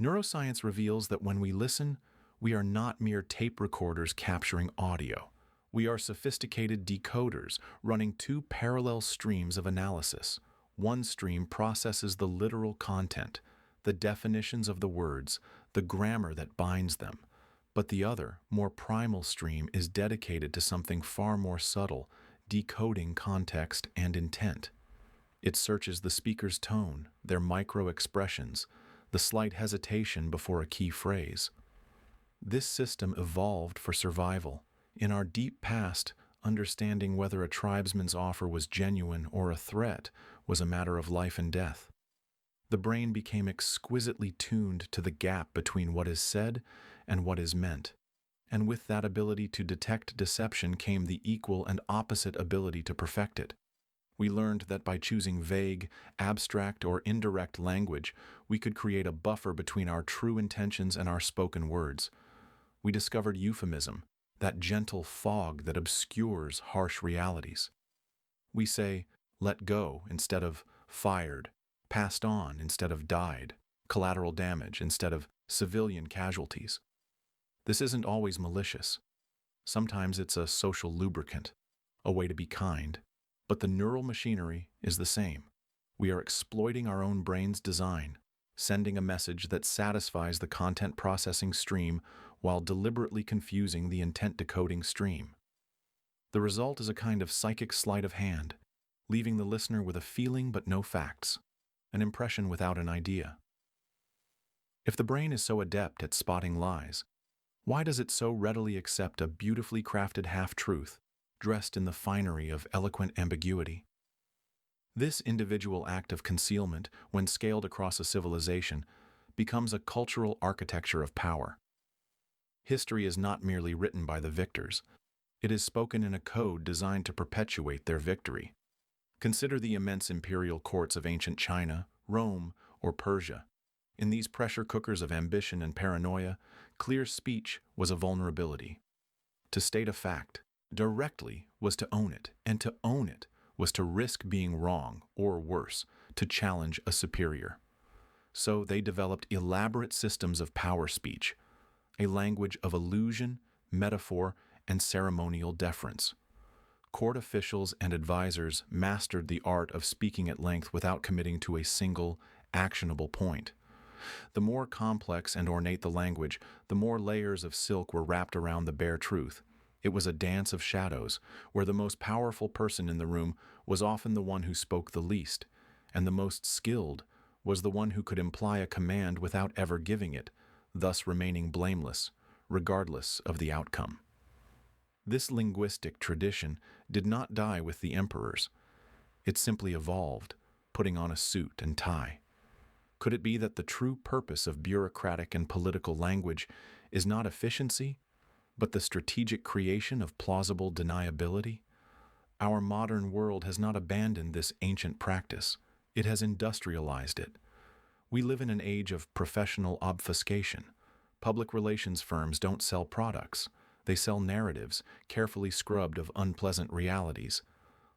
Neuroscience reveals that when we listen, we are not mere tape recorders capturing audio. We are sophisticated decoders running two parallel streams of analysis. One stream processes the literal content, the definitions of the words, the grammar that binds them. But the other, more primal stream is dedicated to something far more subtle, decoding context and intent. It searches the speaker's tone, their micro-expressions, the slight hesitation before a key phrase. This system evolved for survival. In our deep past, understanding whether a tribesman's offer was genuine or a threat was a matter of life and death. The brain became exquisitely tuned to the gap between what is said and what is meant. And with that ability to detect deception came the equal and opposite ability to perfect it. We learned that by choosing vague, abstract, or indirect language, we could create a buffer between our true intentions and our spoken words. We discovered euphemism, that gentle fog that obscures harsh realities. We say, let go instead of fired, passed on instead of died, collateral damage instead of civilian casualties. This isn't always malicious. Sometimes it's a social lubricant, a way to be kind. But the neural machinery is the same. We are exploiting our own brain's design, sending a message that satisfies the content processing stream while deliberately confusing the intent decoding stream. The result is a kind of psychic sleight of hand, leaving the listener with a feeling but no facts, an impression without an idea. If the brain is so adept at spotting lies, why does it so readily accept a beautifully crafted half-truth dressed in the finery of eloquent ambiguity? This individual act of concealment, when scaled across a civilization, becomes a cultural architecture of power. History is not merely written by the victors. It is spoken in a code designed to perpetuate their victory. Consider the immense imperial courts of ancient China, Rome, or Persia. In these pressure cookers of ambition and paranoia, clear speech was a vulnerability. To state a fact directly was to own it, and to own it was to risk being wrong, or worse, to challenge a superior. So they developed elaborate systems of power speech, a language of illusion, metaphor, and ceremonial deference. Court officials and advisors mastered the art of speaking at length without committing to a single, actionable point. The more complex and ornate the language, the more layers of silk were wrapped around the bare truth. It was a dance of shadows, where the most powerful person in the room was often the one who spoke the least, and the most skilled was the one who could imply a command without ever giving it, thus remaining blameless, regardless of the outcome. This linguistic tradition did not die with the emperors. It simply evolved, putting on a suit and tie. Could it be that the true purpose of bureaucratic and political language is not efficiency, but the strategic creation of plausible deniability? Our modern world has not abandoned this ancient practice. It has industrialized it. We live in an age of professional obfuscation. Public relations firms don't sell products. They sell narratives, carefully scrubbed of unpleasant realities.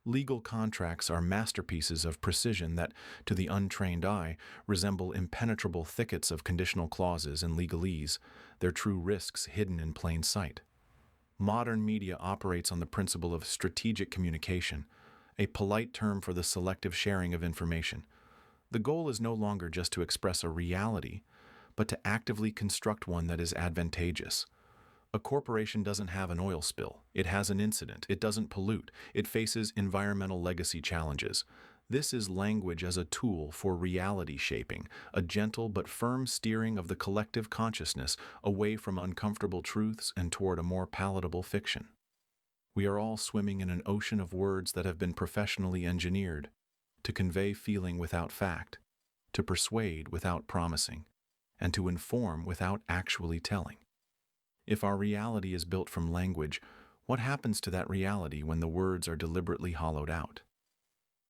Legal contracts are masterpieces of precision that, to the untrained eye, resemble impenetrable thickets of conditional clauses and legalese, their true risks hidden in plain sight. Modern media operates on the principle of strategic communication, a polite term for the selective sharing of information. The goal is no longer just to express a reality, but to actively construct one that is advantageous. A corporation doesn't have an oil spill. It has an incident. It doesn't pollute. It faces environmental legacy challenges. This is language as a tool for reality shaping, a gentle but firm steering of the collective consciousness away from uncomfortable truths and toward a more palatable fiction. We are all swimming in an ocean of words that have been professionally engineered to convey feeling without fact, to persuade without promising, and to inform without actually telling. If our reality is built from language, what happens to that reality when the words are deliberately hollowed out?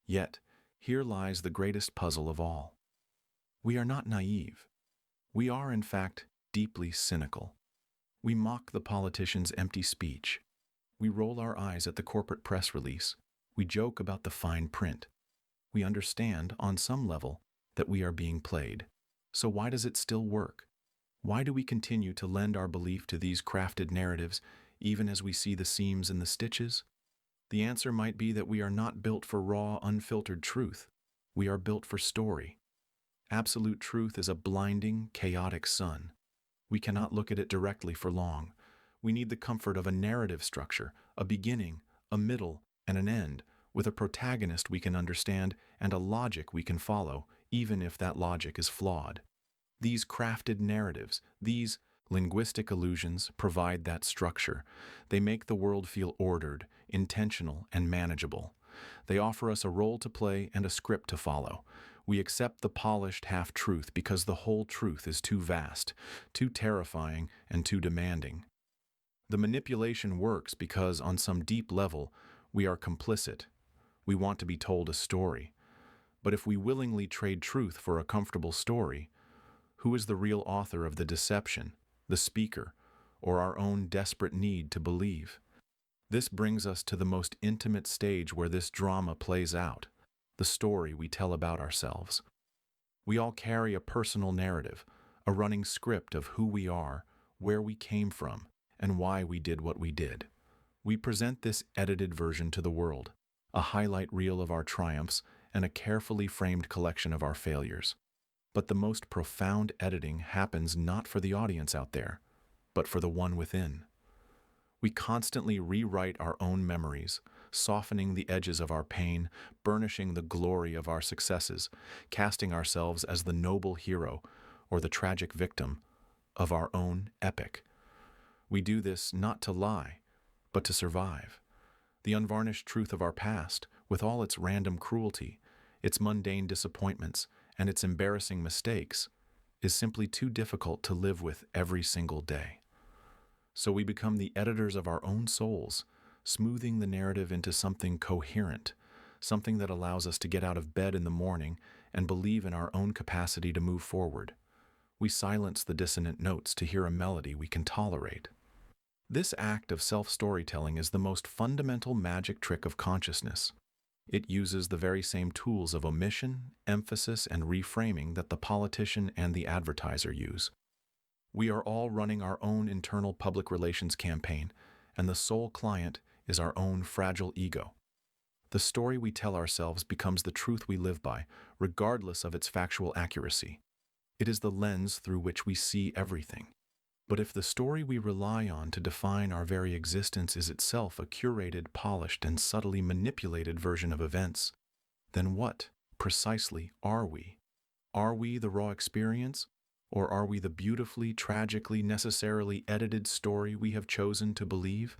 Yet, here lies the greatest puzzle of all. We are not naive. We are, in fact, deeply cynical. We mock the politician's empty speech. We roll our eyes at the corporate press release. We joke about the fine print. We understand, on some level, that we are being played. So why does it still work? Why do we continue to lend our belief to these crafted narratives, even as we see the seams in the stitches? The answer might be that we are not built for raw, unfiltered truth. We are built for story. Absolute truth is a blinding, chaotic sun. We cannot look at it directly for long. We need the comfort of a narrative structure, a beginning, a middle, and an end, with a protagonist we can understand and a logic we can follow, even if that logic is flawed. These crafted narratives, these linguistic illusions provide that structure. They make the world feel ordered, intentional, and manageable. They offer us a role to play and a script to follow. We accept the polished half-truth because the whole truth is too vast, too terrifying, and too demanding. The manipulation works because, on some deep level, we are complicit. We want to be told a story. But if we willingly trade truth for a comfortable story, who is the real author of the deception, the speaker, or our own desperate need to believe? This brings us to the most intimate stage where this drama plays out, the story we tell about ourselves. We all carry a personal narrative, a running script of who we are, where we came from, and why we did what we did. We present this edited version to the world, a highlight reel of our triumphs and a carefully framed collection of our failures. But the most profound editing happens not for the audience out there, but for the one within. We constantly rewrite our own memories, softening the edges of our pain, burnishing the glory of our successes, casting ourselves as the noble hero or the tragic victim of our own epic. We do this not to lie, but to survive. The unvarnished truth of our past, with all its random cruelty, its mundane disappointments, and its embarrassing mistakes, is simply too difficult to live with every single day. So we become the editors of our own souls, smoothing the narrative into something coherent, something that allows us to get out of bed in the morning and believe in our own capacity to move forward. We silence the dissonant notes to hear a melody we can tolerate. This act of self-storytelling is the most fundamental magic trick of consciousness. It uses the very same tools of omission, emphasis, and reframing that the politician and the advertiser use. We are all running our own internal public relations campaign, and the sole client is our own fragile ego. The story we tell ourselves becomes the truth we live by, regardless of its factual accuracy. It is the lens through which we see everything. But if the story we rely on to define our very existence is itself a curated, polished, and subtly manipulated version of events, then what, precisely, are we? Are we the raw experience? Or are we the beautifully, tragically, necessarily edited story we have chosen to believe?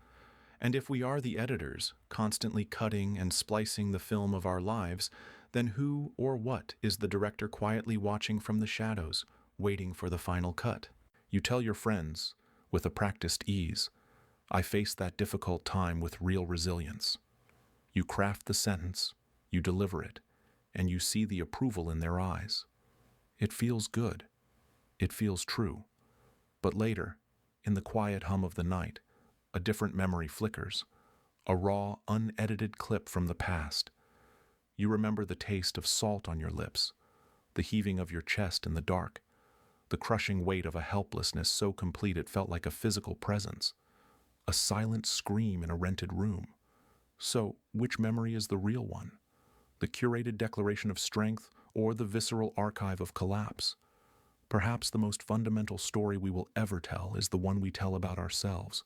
And if we are the editors, constantly cutting and splicing the film of our lives, then who or what is the director quietly watching from the shadows, waiting for the final cut? You tell your friends, with a practiced ease, I faced that difficult time with real resilience. You craft the sentence, you deliver it, and you see the approval in their eyes. It feels good. It feels true. But later, in the quiet hum of the night, a different memory flickers, a raw, unedited clip from the past. You remember the taste of salt on your lips, the heaving of your chest in the dark, the crushing weight of a helplessness so complete it felt like a physical presence, a silent scream in a rented room. So, which memory is the real one? The curated declaration of strength or the visceral archive of collapse? Perhaps the most fundamental story we will ever tell is the one we tell about ourselves,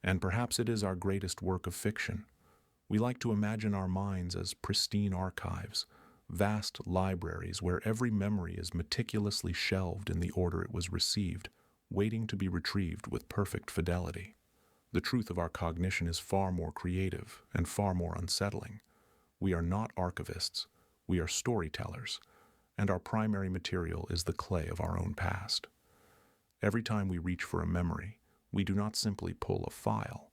and perhaps it is our greatest work of fiction. We like to imagine our minds as pristine archives, vast libraries where every memory is meticulously shelved in the order it was received, waiting to be retrieved with perfect fidelity. The truth of our cognition is far more creative and far more unsettling. We are not archivists, we are storytellers, and our primary material is the clay of our own past. Every time we reach for a memory, We do not simply pull a file.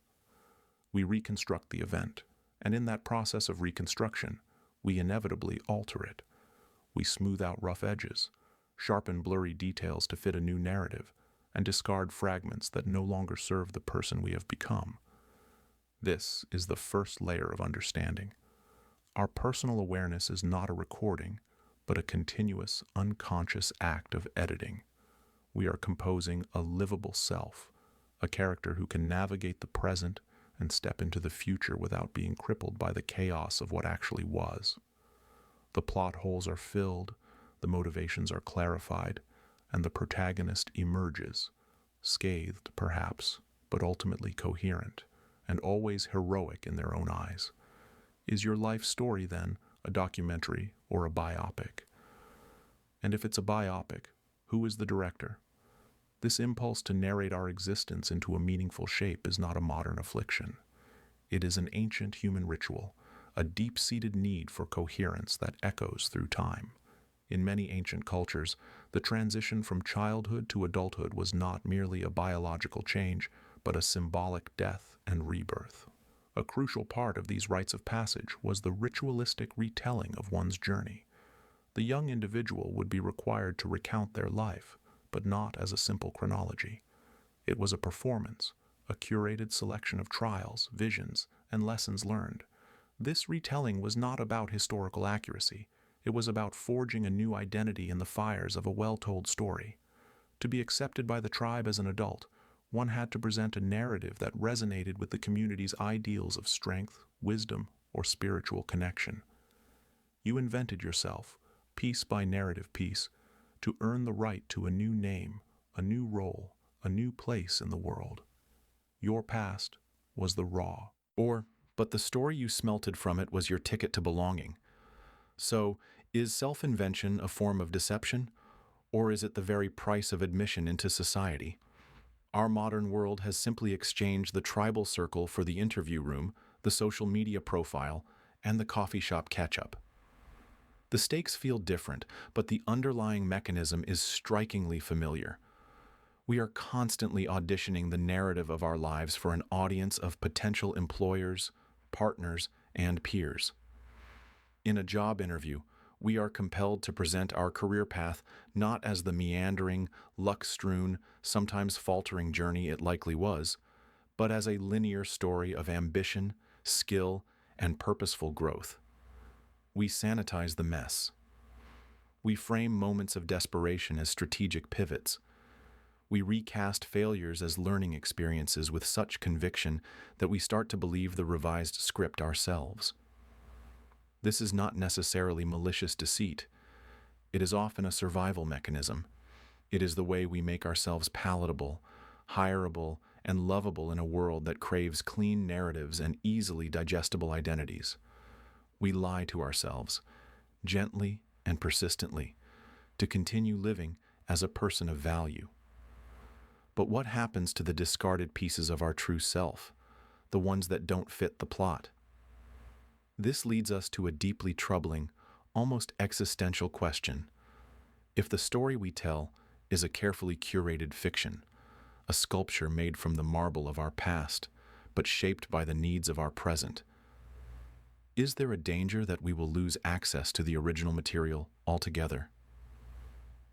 We reconstruct the event, and in that process of reconstruction, we inevitably alter it. We smooth out rough edges, sharpen blurry details to fit a new narrative, and discard fragments that no longer serve the person we have become. This is the first layer of understanding. Our personal awareness is not a recording, but a continuous, unconscious act of editing. We are composing a livable self, a character who can navigate the present and step into the future without being crippled by the chaos of what actually was. The plot holes are filled, the motivations are clarified, and the protagonist emerges, scathed perhaps, but ultimately coherent, and always heroic in their own eyes. Is your life story, then, a documentary or a biopic? And if it's a biopic, who is the director? This impulse to narrate our existence into a meaningful shape is not a modern affliction. It is an ancient human ritual, a deep-seated need for coherence that echoes through time. In many ancient cultures, the transition from childhood to adulthood was not merely a biological change, but a symbolic death and rebirth. A crucial part of these rites of passage was the ritualistic retelling of one's journey. The young individual would be required to recount their life, but not as a simple chronology. It was a performance, a curated selection of trials, visions, and lessons learned. This retelling was not about historical accuracy. It was about forging a new identity in the fires of a well-told story. To be accepted by the tribe as an adult, one had to present a narrative that resonated with the community's ideals of strength, wisdom, or spiritual connection. You invented yourself, piece by narrative piece, to earn the right to a new name, a new role, a new place in the world. Your past was the raw. But the story you smelted from it was your ticket to belonging. So, is self-invention a form of deception, or is it the very price of admission into society? Our modern world has simply exchanged the tribal circle for the interview room, the social media profile, and the coffee shop catch-up. The stakes feel different, but the underlying mechanism is strikingly familiar. We are constantly auditioning the narrative of our lives for an audience of potential employers, partners, and peers. In a job interview, we are compelled to present our career path not as the meandering, luck-strewn, sometimes faltering journey it likely was, but as a linear story of ambition, skill, and purposeful growth. We sanitize the mess. We frame moments of desperation as strategic pivots. We recast failures as learning experiences with such conviction that we start to believe the revised script ourselves. This is not necessarily malicious deceit. It is often a survival mechanism. It is the way we make ourselves palatable, hireable, and lovable in a world that craves clean narratives and easily digestible identities. We lie to ourselves, gently and persistently, to continue living as a person of value. But what happens to the discarded pieces of our true self, the ones that don't fit the plot? This leads us to a deeply troubling, almost existential question. If the story we tell is a carefully curated fiction, a sculpture made from the marble of our past, but shaped by the needs of our present, is there a danger that we will lose access to the original material altogether?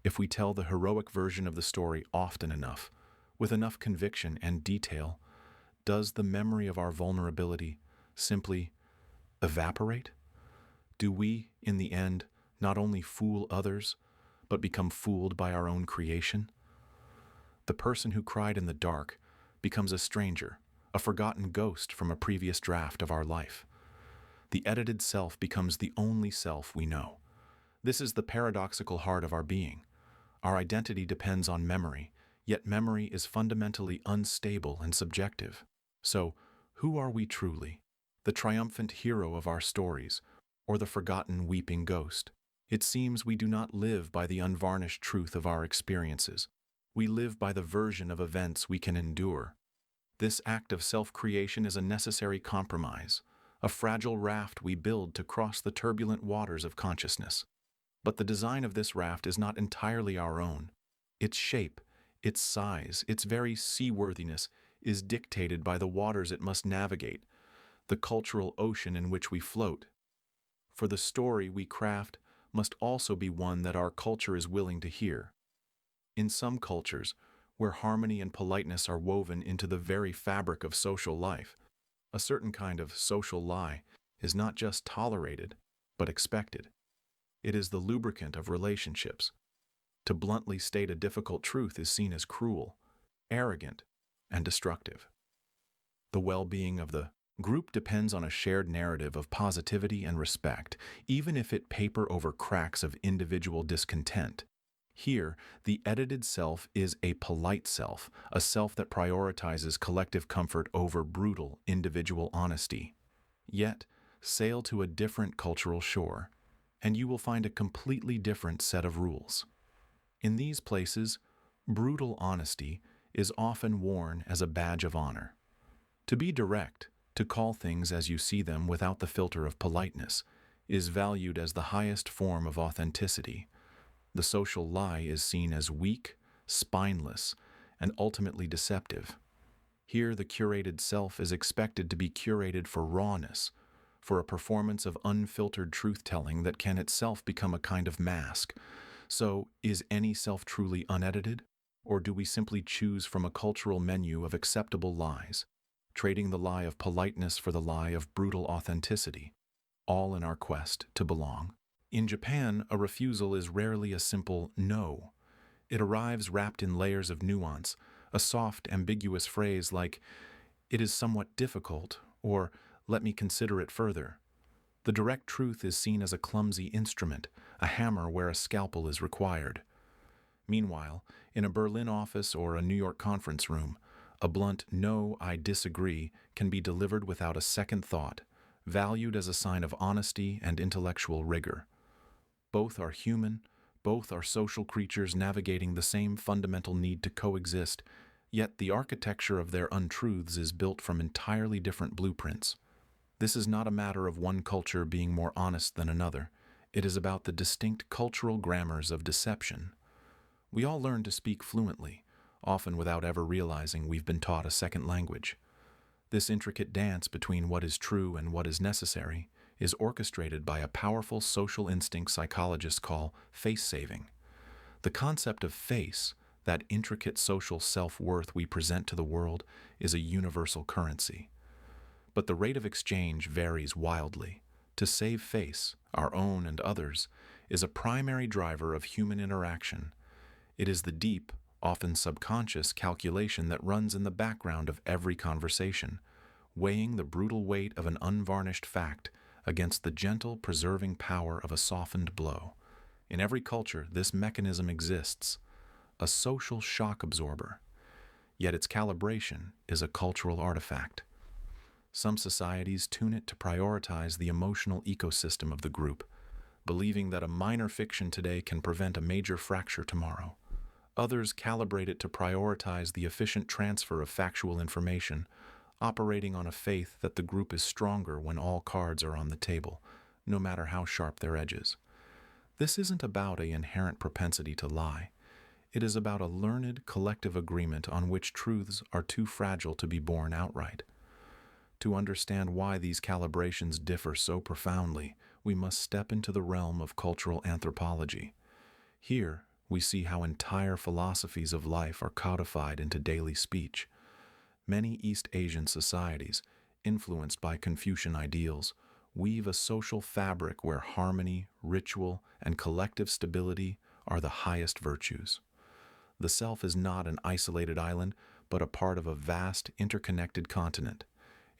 If we tell the heroic version of the story often enough, with enough conviction and detail, does the memory of our vulnerability simply evaporate? Do we, in the end, not only fool others, but become fooled by our own creation? The person who cried in the dark becomes a stranger, a forgotten ghost from a previous draft of our life. The edited self becomes the only self we know. This is the paradoxical heart of our being. Our identity depends on memory, yet memory is fundamentally unstable and subjective. So, who are we truly? The triumphant hero of our stories, or the forgotten weeping ghost? It seems we do not live by the unvarnished truth of our experiences. We live by the version of events we can endure. This act of self-creation is a necessary compromise, a fragile raft we build to cross the turbulent waters of consciousness. But the design of this raft is not entirely our own. Its shape, Its size, its very seaworthiness, is dictated by the waters it must navigate, the cultural ocean in which we float. For the story we craft must also be one that our culture is willing to hear. In some cultures, where harmony and politeness are woven into the very fabric of social life, a certain kind of social lie is not just tolerated, but expected. It is the lubricant of relationships. To bluntly state a difficult truth is seen as cruel, arrogant, and destructive. The well-being of the group depends on a shared narrative of positivity and respect, even if it paper over cracks of individual discontent. Here, the edited self is a polite self, a self that prioritizes collective comfort over brutal individual honesty. Yet, sail to a different cultural shore, and you will find a completely different set of rules. In these places, brutal honesty is often worn as a badge of honor. To be direct, to call things as you see them without the filter of politeness, is valued as the highest form of authenticity. The social lie is seen as weak, spineless, and ultimately deceptive. Here, the curated self is expected to be curated for rawness, for a performance of unfiltered truth-telling that can itself become a kind of mask. So, is any self truly unedited? Or do we simply choose from a cultural menu of acceptable lies, trading the lie of politeness for the lie of brutal authenticity, all in our quest to belong? In Japan, a refusal is rarely a simple no. It arrives wrapped in layers of nuance, a soft, ambiguous phrase like, "It is somewhat difficult," or "Let me consider it further." The direct truth is seen as a clumsy instrument, a hammer where a scalpel is required. Meanwhile, in a Berlin office or a New York conference room, a blunt "No, I disagree" can be delivered without a second thought, valued as a sign of honesty and intellectual rigor. Both are human, both are social creatures navigating the same fundamental need to coexist, yet the architecture of their untruths is built from entirely different blueprints. This is not a matter of one culture being more honest than another. It is about the distinct cultural grammars of deception. We all learn to speak fluently, often without ever realizing we've been taught a second language. This intricate dance between what is true and what is necessary is orchestrated by a powerful social instinct psychologists call face-saving. The concept of face, that intricate social self-worth we present to the world, is a universal currency. But the rate of exchange varies wildly. To save face, our own and others, is a primary driver of human interaction. It is the deep, often subconscious calculation that runs in the background of every conversation, weighing the brutal weight of an unvarnished fact against the gentle, preserving power of a softened blow. In every culture, this mechanism exists, a social shock absorber. Yet its calibration is a cultural artifact. Some societies tune it to prioritize the emotional ecosystem of the group, believing that a minor fiction today can prevent a major fracture tomorrow. Others calibrate it to prioritize the efficient transfer of factual information, operating on a faith that the group is stronger when all cards are on the table, no matter how sharp their edges. This isn't about an inherent propensity to lie. It is about a learned collective agreement on which truths are too fragile to be borne outright. To understand why these calibrations differ so profoundly, we must step into the realm of cultural anthropology. Here, we see how entire philosophies of life are codified into daily speech. Many East Asian societies, influenced by Confucian ideals, weave a social fabric where harmony, ritual, and collective stability are the highest virtues. The self is not an isolated island, but a part of a vast, interconnected continent.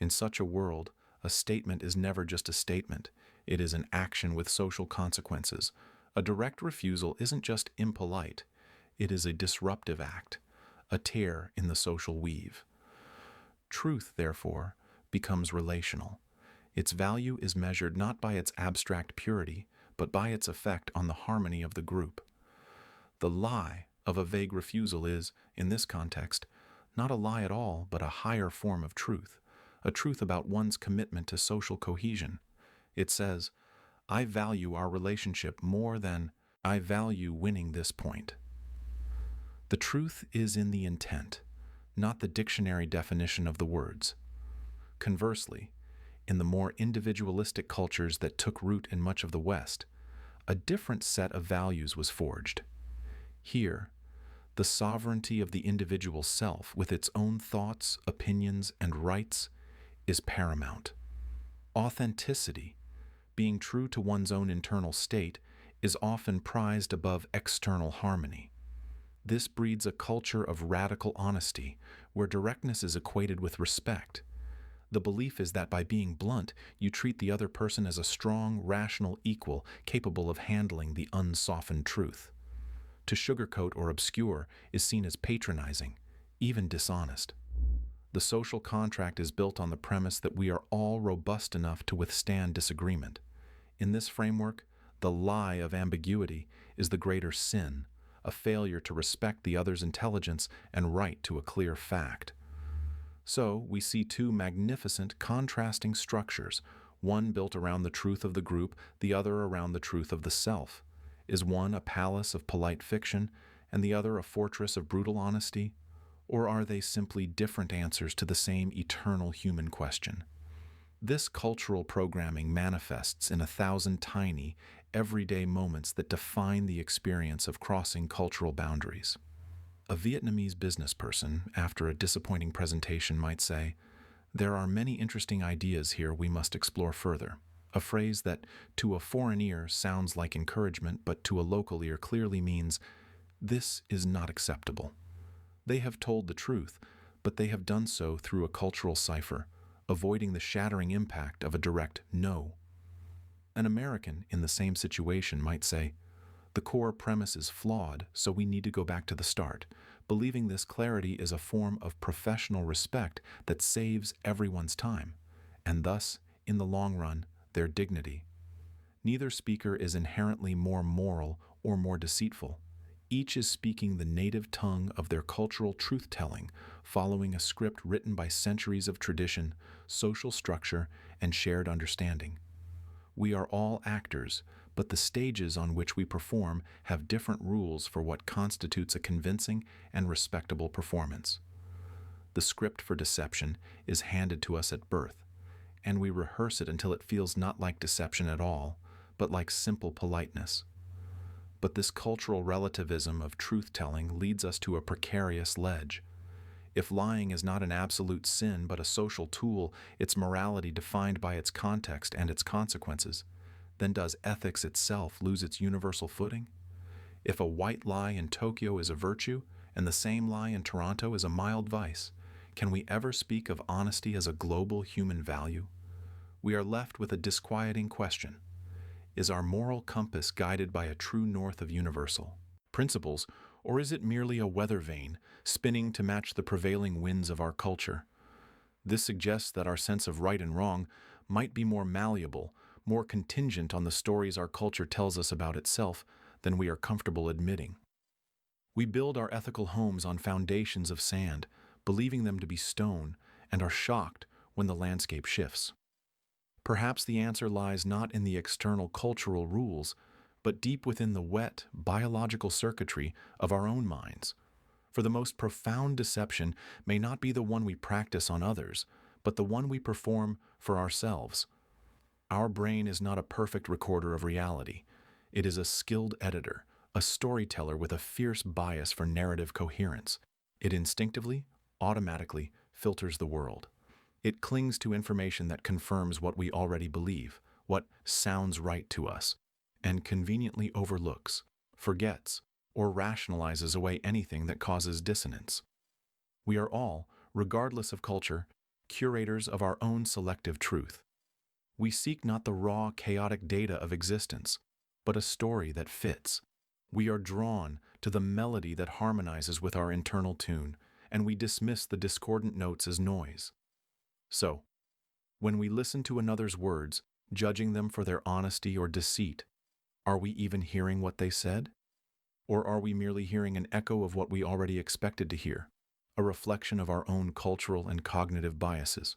In such a world, a statement is never just a statement. It is an action with social consequences. A direct refusal isn't just impolite. It is a disruptive act, a tear in the social weave. Truth, therefore, becomes relational. Its value is measured not by its abstract purity, but by its effect on the harmony of the group. The lie of a vague refusal is, in this context, not a lie at all, but a higher form of truth, a truth about one's commitment to social cohesion. It says, "I value our relationship more than I value winning this point." The truth is in the intent, not the dictionary definition of the words. Conversely, in the more individualistic cultures that took root in much of the West, a different set of values was forged. Here, the sovereignty of the individual self, with its own thoughts, opinions, and rights, is paramount. Authenticity, being true to one's own internal state, is often prized above external harmony. This breeds a culture of radical honesty, where directness is equated with respect. The belief is that by being blunt, you treat the other person as a strong, rational equal capable of handling the unsoftened truth. To sugarcoat or obscure is seen as patronizing, even dishonest. The social contract is built on the premise that we are all robust enough to withstand disagreement. In this framework, the lie of ambiguity is the greater sin, a failure to respect the other's intelligence and right to a clear fact. So, we see two magnificent, contrasting structures, one built around the truth of the group, the other around the truth of the self. Is one a palace of polite fiction, and the other a fortress of brutal honesty? Or are they simply different answers to the same eternal human question? This cultural programming manifests in 1,000 tiny, everyday moments that define the experience of crossing cultural boundaries. A Vietnamese business person, after a disappointing presentation, might say, "There are many interesting ideas here we must explore further." A phrase that, to a foreign ear, sounds like encouragement, but to a local ear clearly means, "This is not acceptable." They have told the truth, but they have done so through a cultural cipher, avoiding the shattering impact of a direct no. An American in the same situation might say, "The core premise is flawed, so we need to go back to the start," believing this clarity is a form of professional respect that saves everyone's time, and thus, in the long run, their dignity. Neither speaker is inherently more moral or more deceitful. Each is speaking the native tongue of their cultural truth-telling, following a script written by centuries of tradition, social structure, and shared understanding. We are all actors, but the stages on which we perform have different rules for what constitutes a convincing and respectable performance. The script for deception is handed to us at birth, and we rehearse it until it feels not like deception at all, but like simple politeness. But this cultural relativism of truth-telling leads us to a precarious ledge. If lying is not an absolute sin but a social tool, its morality defined by its context and its consequences, then does ethics itself lose its universal footing? If a white lie in Tokyo is a virtue, and the same lie in Toronto is a mild vice, can we ever speak of honesty as a global human value? We are left with a disquieting question. Is our moral compass guided by a true north of universal principles, or is it merely a weather vane, spinning to match the prevailing winds of our culture? This suggests that our sense of right and wrong might be more malleable, more contingent on the stories our culture tells us about itself than we are comfortable admitting. We build our ethical homes on foundations of sand, believing them to be stone, and are shocked when the landscape shifts. Perhaps the answer lies not in the external cultural rules, but deep within the wet, biological circuitry of our own minds. For the most profound deception may not be the one we practice on others, but the one we perform for ourselves. Our brain is not a perfect recorder of reality. It is a skilled editor, a storyteller with a fierce bias for narrative coherence. It instinctively, automatically filters the world. It clings to information that confirms what we already believe, what sounds right to us, and conveniently overlooks, forgets, or rationalizes away anything that causes dissonance. We are all, regardless of culture, curators of our own selective truth. We seek not the raw, chaotic data of existence, but a story that fits. We are drawn to the melody that harmonizes with our internal tune, and we dismiss the discordant notes as noise. So, when we listen to another's words, judging them for their honesty or deceit, are we even hearing what they said? Or are we merely hearing an echo of what we already expected to hear, a reflection of our own cultural and cognitive biases?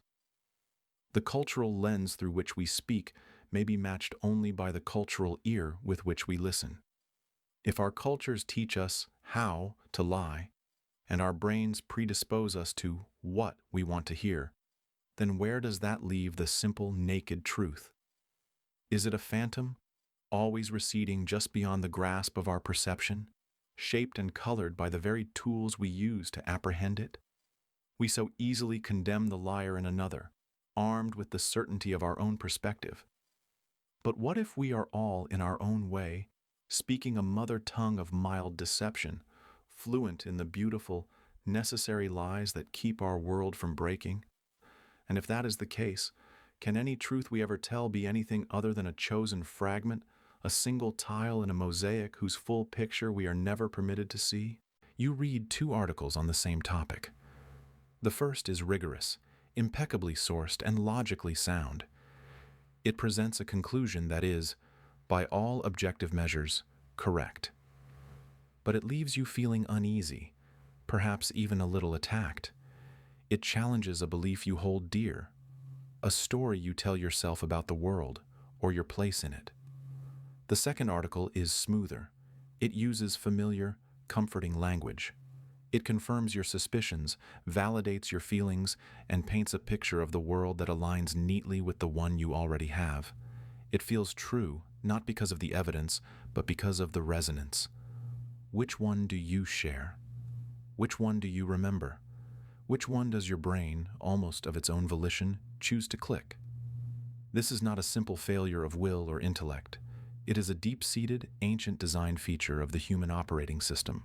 The cultural lens through which we speak may be matched only by the cultural ear with which we listen. If our cultures teach us how to lie, and our brains predispose us to what we want to hear, then where does that leave the simple, naked truth? Is it a phantom, always receding just beyond the grasp of our perception, shaped and colored by the very tools we use to apprehend it? We so easily condemn the liar in another, armed with the certainty of our own perspective. But what if we are all, in our own way, speaking a mother tongue of mild deception, fluent in the beautiful, necessary lies that keep our world from breaking? And if that is the case, can any truth we ever tell be anything other than a chosen fragment, a single tile in a mosaic whose full picture we are never permitted to see? You read 2 articles on the same topic. The first is rigorous, impeccably sourced, and logically sound. It presents a conclusion that is, by all objective measures, correct. But it leaves you feeling uneasy, perhaps even a little attacked. It challenges a belief you hold dear, a story you tell yourself about the world or your place in it. The second article is smoother. It uses familiar, comforting language. It confirms your suspicions, validates your feelings, and paints a picture of the world that aligns neatly with the one you already have. It feels true, not because of the evidence, but because of the resonance. Which one do you share? Which one do you remember? Which one does your brain, almost of its own volition, choose to click? This is not a simple failure of will or intellect. It is a deep-seated, ancient design feature of the human operating system.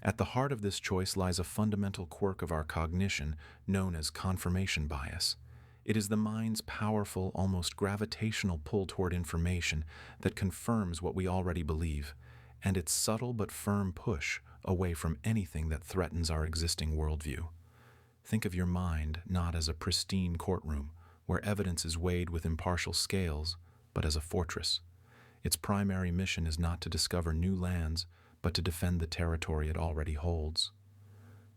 At the heart of this choice lies a fundamental quirk of our cognition known as confirmation bias. It is the mind's powerful, almost gravitational pull toward information that confirms what we already believe, and its subtle but firm push away from anything that threatens our existing worldview. Think of your mind not as a pristine courtroom where evidence is weighed with impartial scales, but as a fortress. Its primary mission is not to discover new lands, but to defend the territory it already holds.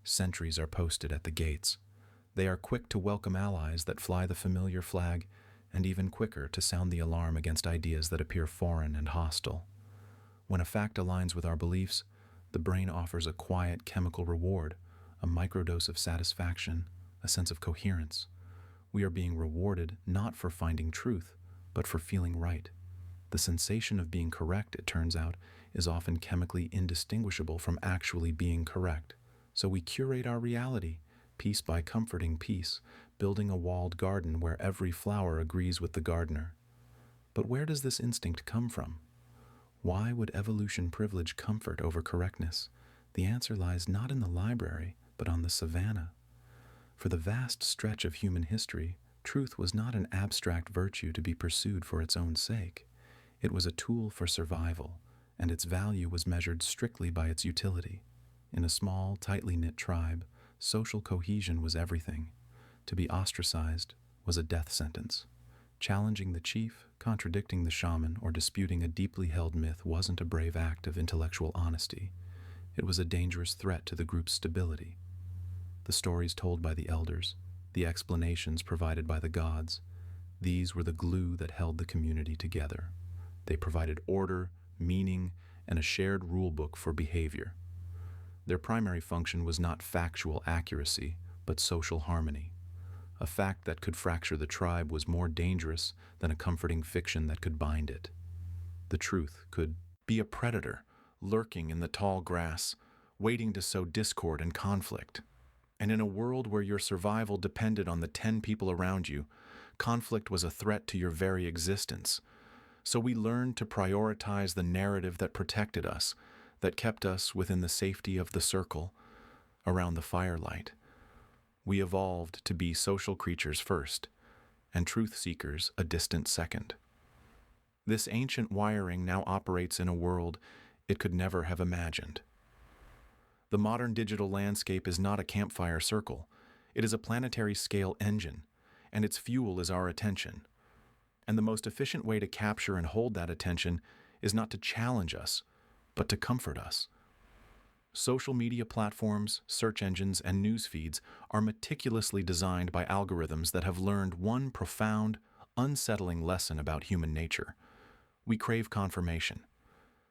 Sentries are posted at the gates. They are quick to welcome allies that fly the familiar flag, and even quicker to sound the alarm against ideas that appear foreign and hostile. When a fact aligns with our beliefs, the brain offers a quiet chemical reward, a microdose of satisfaction, a sense of coherence. We are being rewarded not for finding truth, but for feeling right. The sensation of being correct, it turns out, is often chemically indistinguishable from actually being correct. So we curate our reality, piece by comforting piece, building a walled garden where every flower agrees with the gardener. But where does this instinct come from? Why would evolution privilege comfort over correctness? The answer lies not in the library, but on the savannah. For the vast stretch of human history, truth was not an abstract virtue to be pursued for its own sake. It was a tool for survival, and its value was measured strictly by its utility. In a small, tightly knit tribe, social cohesion was everything. To be ostracized was a death sentence. Challenging the chief, contradicting the shaman, or disputing a deeply held myth wasn't a brave act of intellectual honesty. It was a dangerous threat to the group's stability. The stories told by the elders, the explanations provided by the gods, these were the glue that held the community together. They provided order, meaning, and a shared rulebook for behavior. Their primary function was not factual accuracy, but social harmony. A fact that could fracture the tribe was more dangerous than a comforting fiction that could bind it. The truth could be a predator, lurking in the tall grass, waiting to sow discord and conflict. And in a world where your survival depended on the 10 people around you, conflict was a threat to your very existence. So we learned to prioritize the narrative that protected us, that kept us within the safety of the circle, around the firelight. We evolved to be social creatures first, and truth seekers a distant second. This ancient wiring now operates in a world it could never have imagined. The modern digital landscape is not a campfire circle. It is a planetary-scale engine, and its fuel is our attention. And the most efficient way to capture and hold that attention is not to challenge us, but to comfort us. Social media platforms, search engines, and news feeds are meticulously designed by algorithms that have learned one profound, unsettling lesson about human nature. We crave confirmation.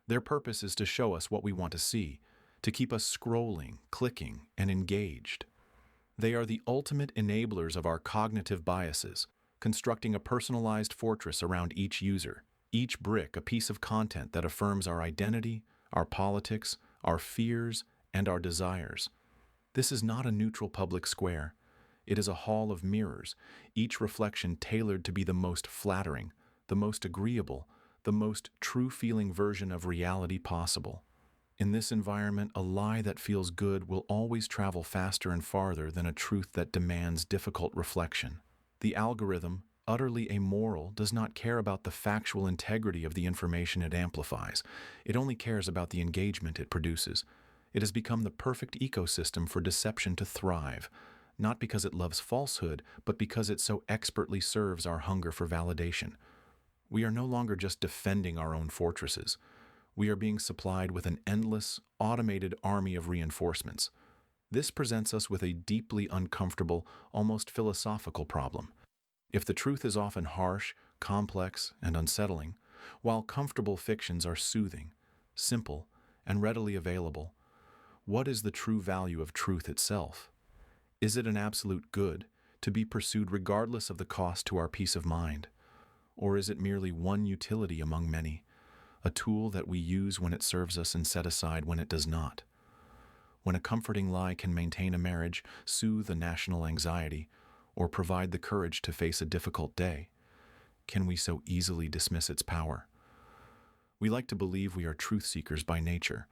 Their purpose is to show us what we want to see, to keep us scrolling, clicking, and engaged. They are the ultimate enablers of our cognitive biases, constructing a personalized fortress around each user, each brick a piece of content that affirms our identity, our politics, our fears, and our desires. This is not a neutral public square. It is a hall of mirrors, each reflection tailored to be the most flattering, the most agreeable, the most true-feeling version of reality possible. In this environment, a lie that feels good will always travel faster and farther than a truth that demands difficult reflection. The algorithm, utterly amoral, does not care about the factual integrity of the information it amplifies. It only cares about the engagement it produces. It has become the perfect ecosystem for deception to thrive, not because it loves falsehood, but because it so expertly serves our hunger for validation. We are no longer just defending our own fortresses. We are being supplied with an endless, automated army of reinforcements. This presents us with a deeply uncomfortable, almost philosophical problem. If the truth is often harsh, complex, and unsettling, while comfortable fictions are soothing, simple, and readily available, what is the true value of truth itself? Is it an absolute good, to be pursued regardless of the cost to our peace of mind? Or is it merely one utility among many, a tool that we use when it serves us and set aside when it does not? When a comforting lie can maintain a marriage, soothe a national anxiety, or provide the courage to face a difficult day, can we so easily dismiss its power? We like to believe we are truth seekers by nature,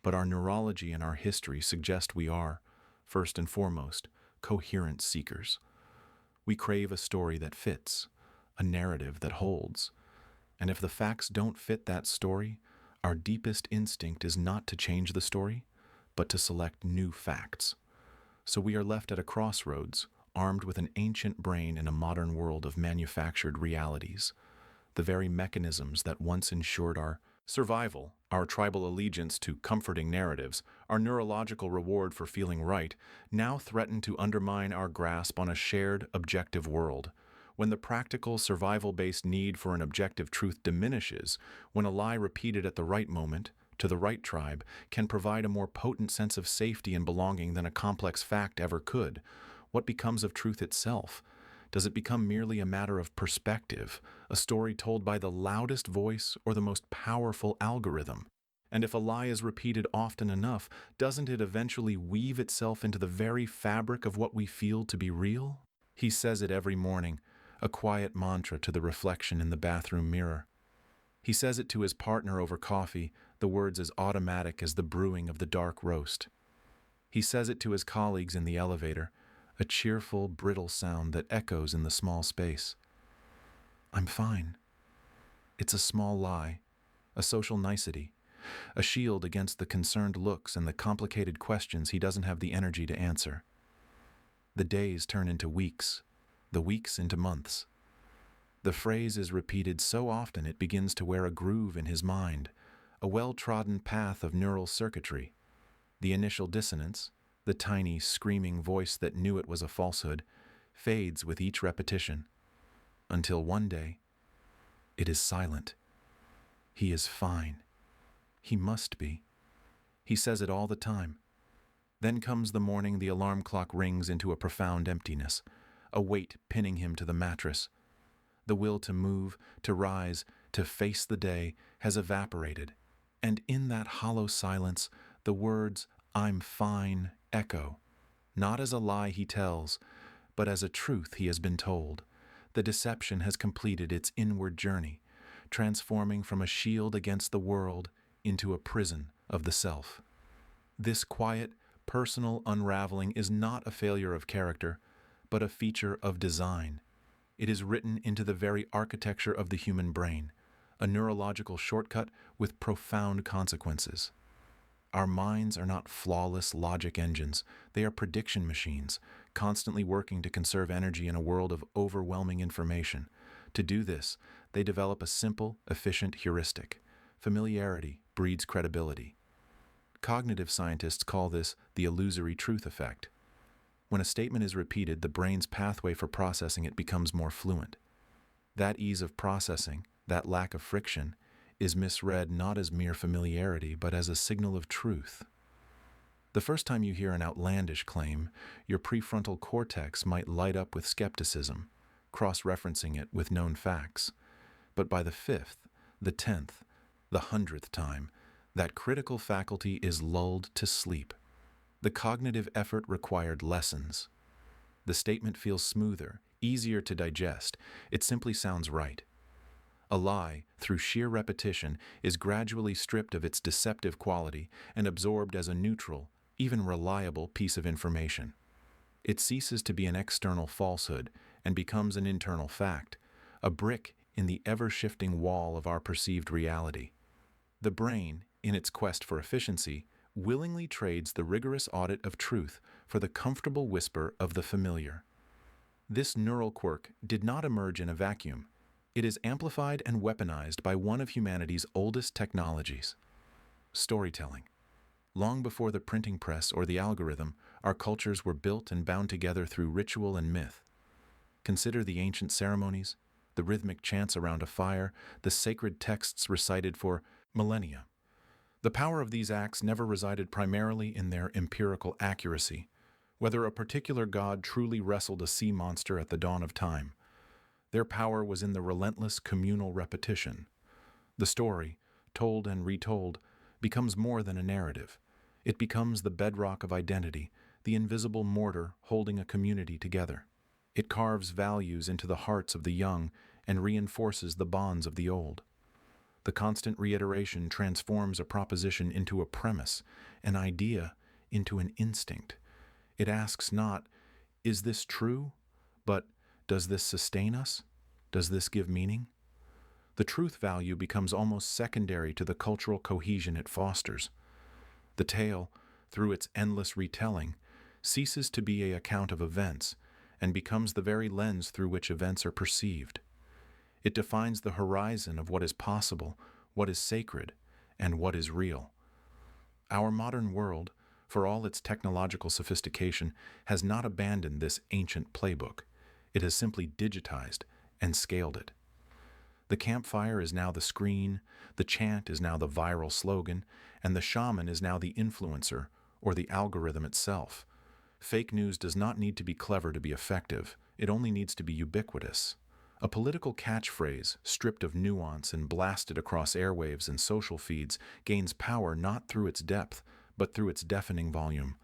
but our neurology and our history suggest we are, first and foremost, coherent seekers. We crave a story that fits, a narrative that holds. And if the facts don't fit that story, our deepest instinct is not to change the story, but to select new facts. So we are left at a crossroads, armed with an ancient brain in a modern world of manufactured realities. The very mechanisms that once ensured our survival, our tribal allegiance to comforting narratives, our neurological reward for feeling right, now threaten to undermine our grasp on a shared, objective world. When the practical, survival-based need for an objective truth diminishes, when a lie repeated at the right moment, to the right tribe, can provide a more potent sense of safety and belonging than a complex fact ever could, what becomes of truth itself? Does it become merely a matter of perspective, a story told by the loudest voice or the most powerful algorithm? And if a lie is repeated often enough, doesn't it eventually weave itself into the very fabric of what we feel to be real? He says it every morning, a quiet mantra to the reflection in the bathroom mirror. He says it to his partner over coffee, the words as automatic as the brewing of the dark roast. He says it to his colleagues in the elevator, a cheerful, brittle sound that echoes in the small space. I'm fine. It's a small lie, a social nicety, a shield against the concerned looks and the complicated questions he doesn't have the energy to answer. The days turn into weeks, the weeks into months. The phrase is repeated so often it begins to wear a groove in his mind, a well-trodden path of neural circuitry. The initial dissonance, the tiny, screaming voice that knew it was a falsehood, fades with each repetition, until one day, it is silent. He is fine. He must be. He says it all the time. Then comes the morning the alarm clock rings into a profound emptiness, a weight pinning him to the mattress. The will to move, to rise, to face the day has evaporated, and in that hollow silence, the words, "I'm fine," echo, not as a lie he tells, but as a truth he has been told. The deception has completed its inward journey, transforming from a shield against the world into a prison of the self. This quiet, personal unraveling is not a failure of character, but a feature of design. It is written into the very architecture of the human brain, a neurological shortcut with profound consequences. Our minds are not flawless logic engines, they are prediction machines, constantly working to conserve energy in a world of overwhelming information. To do this, they develop a simple, efficient heuristic. Familiarity breeds credibility. Cognitive scientists call this the illusory truth effect. When a statement is repeated, the brain's pathway for processing it becomes more fluent. That ease of processing, that lack of friction, is misread not as mere familiarity, but as a signal of truth. The first time you hear an outlandish claim, your prefrontal cortex might light up with skepticism, cross-referencing it with known facts. But by the 5th, the 10th, the 100th time, that critical faculty is lulled to sleep. The cognitive effort required lessens. The statement feels smoother, easier to digest. It simply sounds right. A lie, through sheer repetition, is gradually stripped of its deceptive quality and absorbed as a neutral, even reliable piece of information. It ceases to be an external falsehood and becomes an internal fact, a brick in the ever-shifting wall of our perceived reality. The brain, in its quest for efficiency, willingly trades the rigorous audit of truth for the comfortable whisper of the familiar. This neural quirk did not emerge in a vacuum. It is amplified and weaponized by one of humanity's oldest technologies: storytelling. Long before the printing press or the algorithm, our cultures were built and bound together through ritual and myth. Consider the ancient ceremonies, the rhythmic chants around a fire, the sacred texts recited for millennia. The power of these acts never resided primarily in their empirical accuracy, whether a particular god truly wrestled a sea monster at the dawn of time. Their power was in the relentless communal repetition. The story, told and retold, becomes more than a narrative. It becomes the bedrock of identity, the invisible mortar holding a community together. It carves values into the hearts of the young and reinforces the bonds of the old. The constant reiteration transforms a proposition into a premise, an idea into an instinct. It asks not, "Is this true?" but, "Does this sustain us? Does this give meaning?" The truth value becomes almost secondary to the cultural cohesion it fosters. The tale, through its endless retelling, ceases to be an account of events and becomes the very lens through which events are perceived. It defines the horizon of what is possible, what is sacred, and what is real. Our modern world, for all its technological sophistication, has not abandoned this ancient playbook. It has simply digitized and scaled it. The campfire is now the screen, the chant is now the viral slogan, and the shaman is now the influencer or the algorithm itself. Fake news does not need to be clever to be effective. It only needs to be ubiquitous. A political catchphrase, stripped of nuance and blasted across airwaves and social feeds, gains power not through its depth, but through its deafening volume.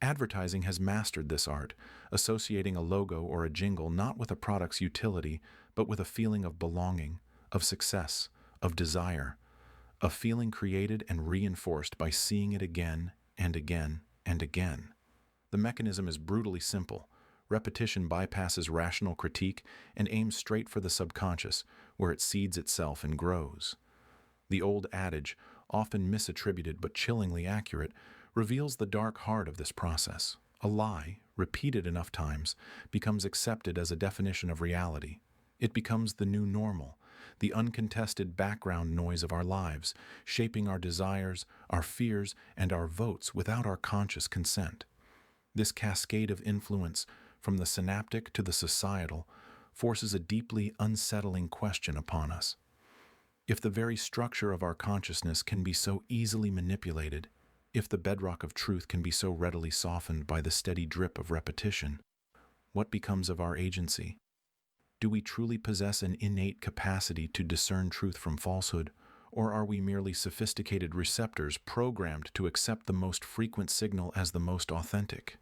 Advertising has mastered this art, associating a logo or a jingle not with a product's utility, but with a feeling of belonging, of success, of desire, a feeling created and reinforced by seeing it again and again and again. The mechanism is brutally simple. Repetition bypasses rational critique and aims straight for the subconscious, where it seeds itself and grows. The old adage, often misattributed but chillingly accurate, reveals the dark heart of this process. A lie, repeated enough times, becomes accepted as a definition of reality. It becomes the new normal, the uncontested background noise of our lives, shaping our desires, our fears, and our votes without our conscious consent. This cascade of influence, from the synaptic to the societal, forces a deeply unsettling question upon us. If the very structure of our consciousness can be so easily manipulated, if the bedrock of truth can be so readily softened by the steady drip of repetition, what becomes of our agency? Do we truly possess an innate capacity to discern truth from falsehood, or are we merely sophisticated receptors programmed to accept the most frequent signal as the most authentic?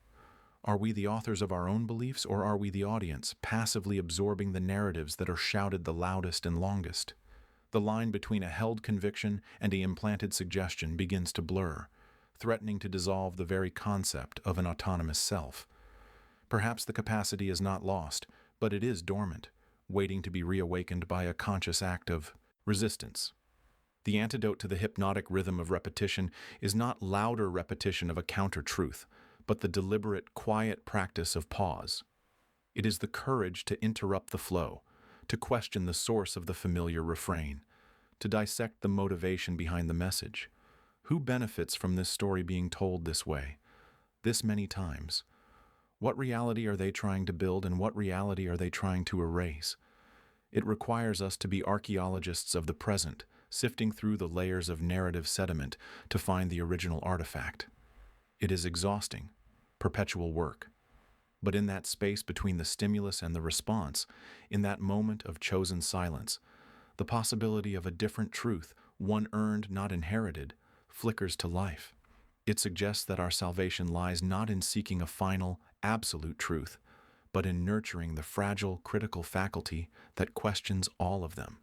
Are we the authors of our own beliefs, or are we the audience, passively absorbing the narratives that are shouted the loudest and longest? The line between a held conviction and an implanted suggestion begins to blur, threatening to dissolve the very concept of an autonomous self. Perhaps the capacity is not lost, but it is dormant, waiting to be reawakened by a conscious act of resistance. The antidote to the hypnotic rhythm of repetition is not louder repetition of a counter-truth, but the deliberate, quiet practice of pause. It is the courage to interrupt the flow, to question the source of the familiar refrain, to dissect the motivation behind the message. Who benefits from this story being told this way, this many times? What reality are they trying to build, and what reality are they trying to erase? It requires us to be archaeologists of the present, sifting through the layers of narrative sediment to find the original artifact. It is exhausting, perpetual work. But in that space between the stimulus and the response, in that moment of chosen silence, the possibility of a different truth, one earned, not inherited, flickers to life. It suggests that our salvation lies not in seeking a final, absolute truth, but in nurturing the fragile, critical faculty that questions all of them.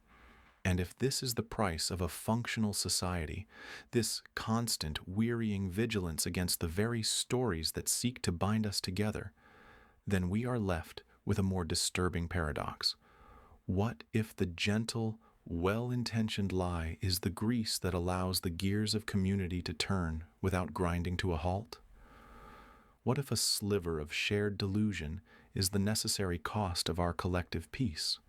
And if this is the price of a functional society, this constant, wearying vigilance against the very stories that seek to bind us together, then we are left with a more disturbing paradox. What if the gentle, well-intentioned lie is the grease that allows the gears of community to turn without grinding to a halt? What if a sliver of shared delusion is the necessary cost of our collective peace?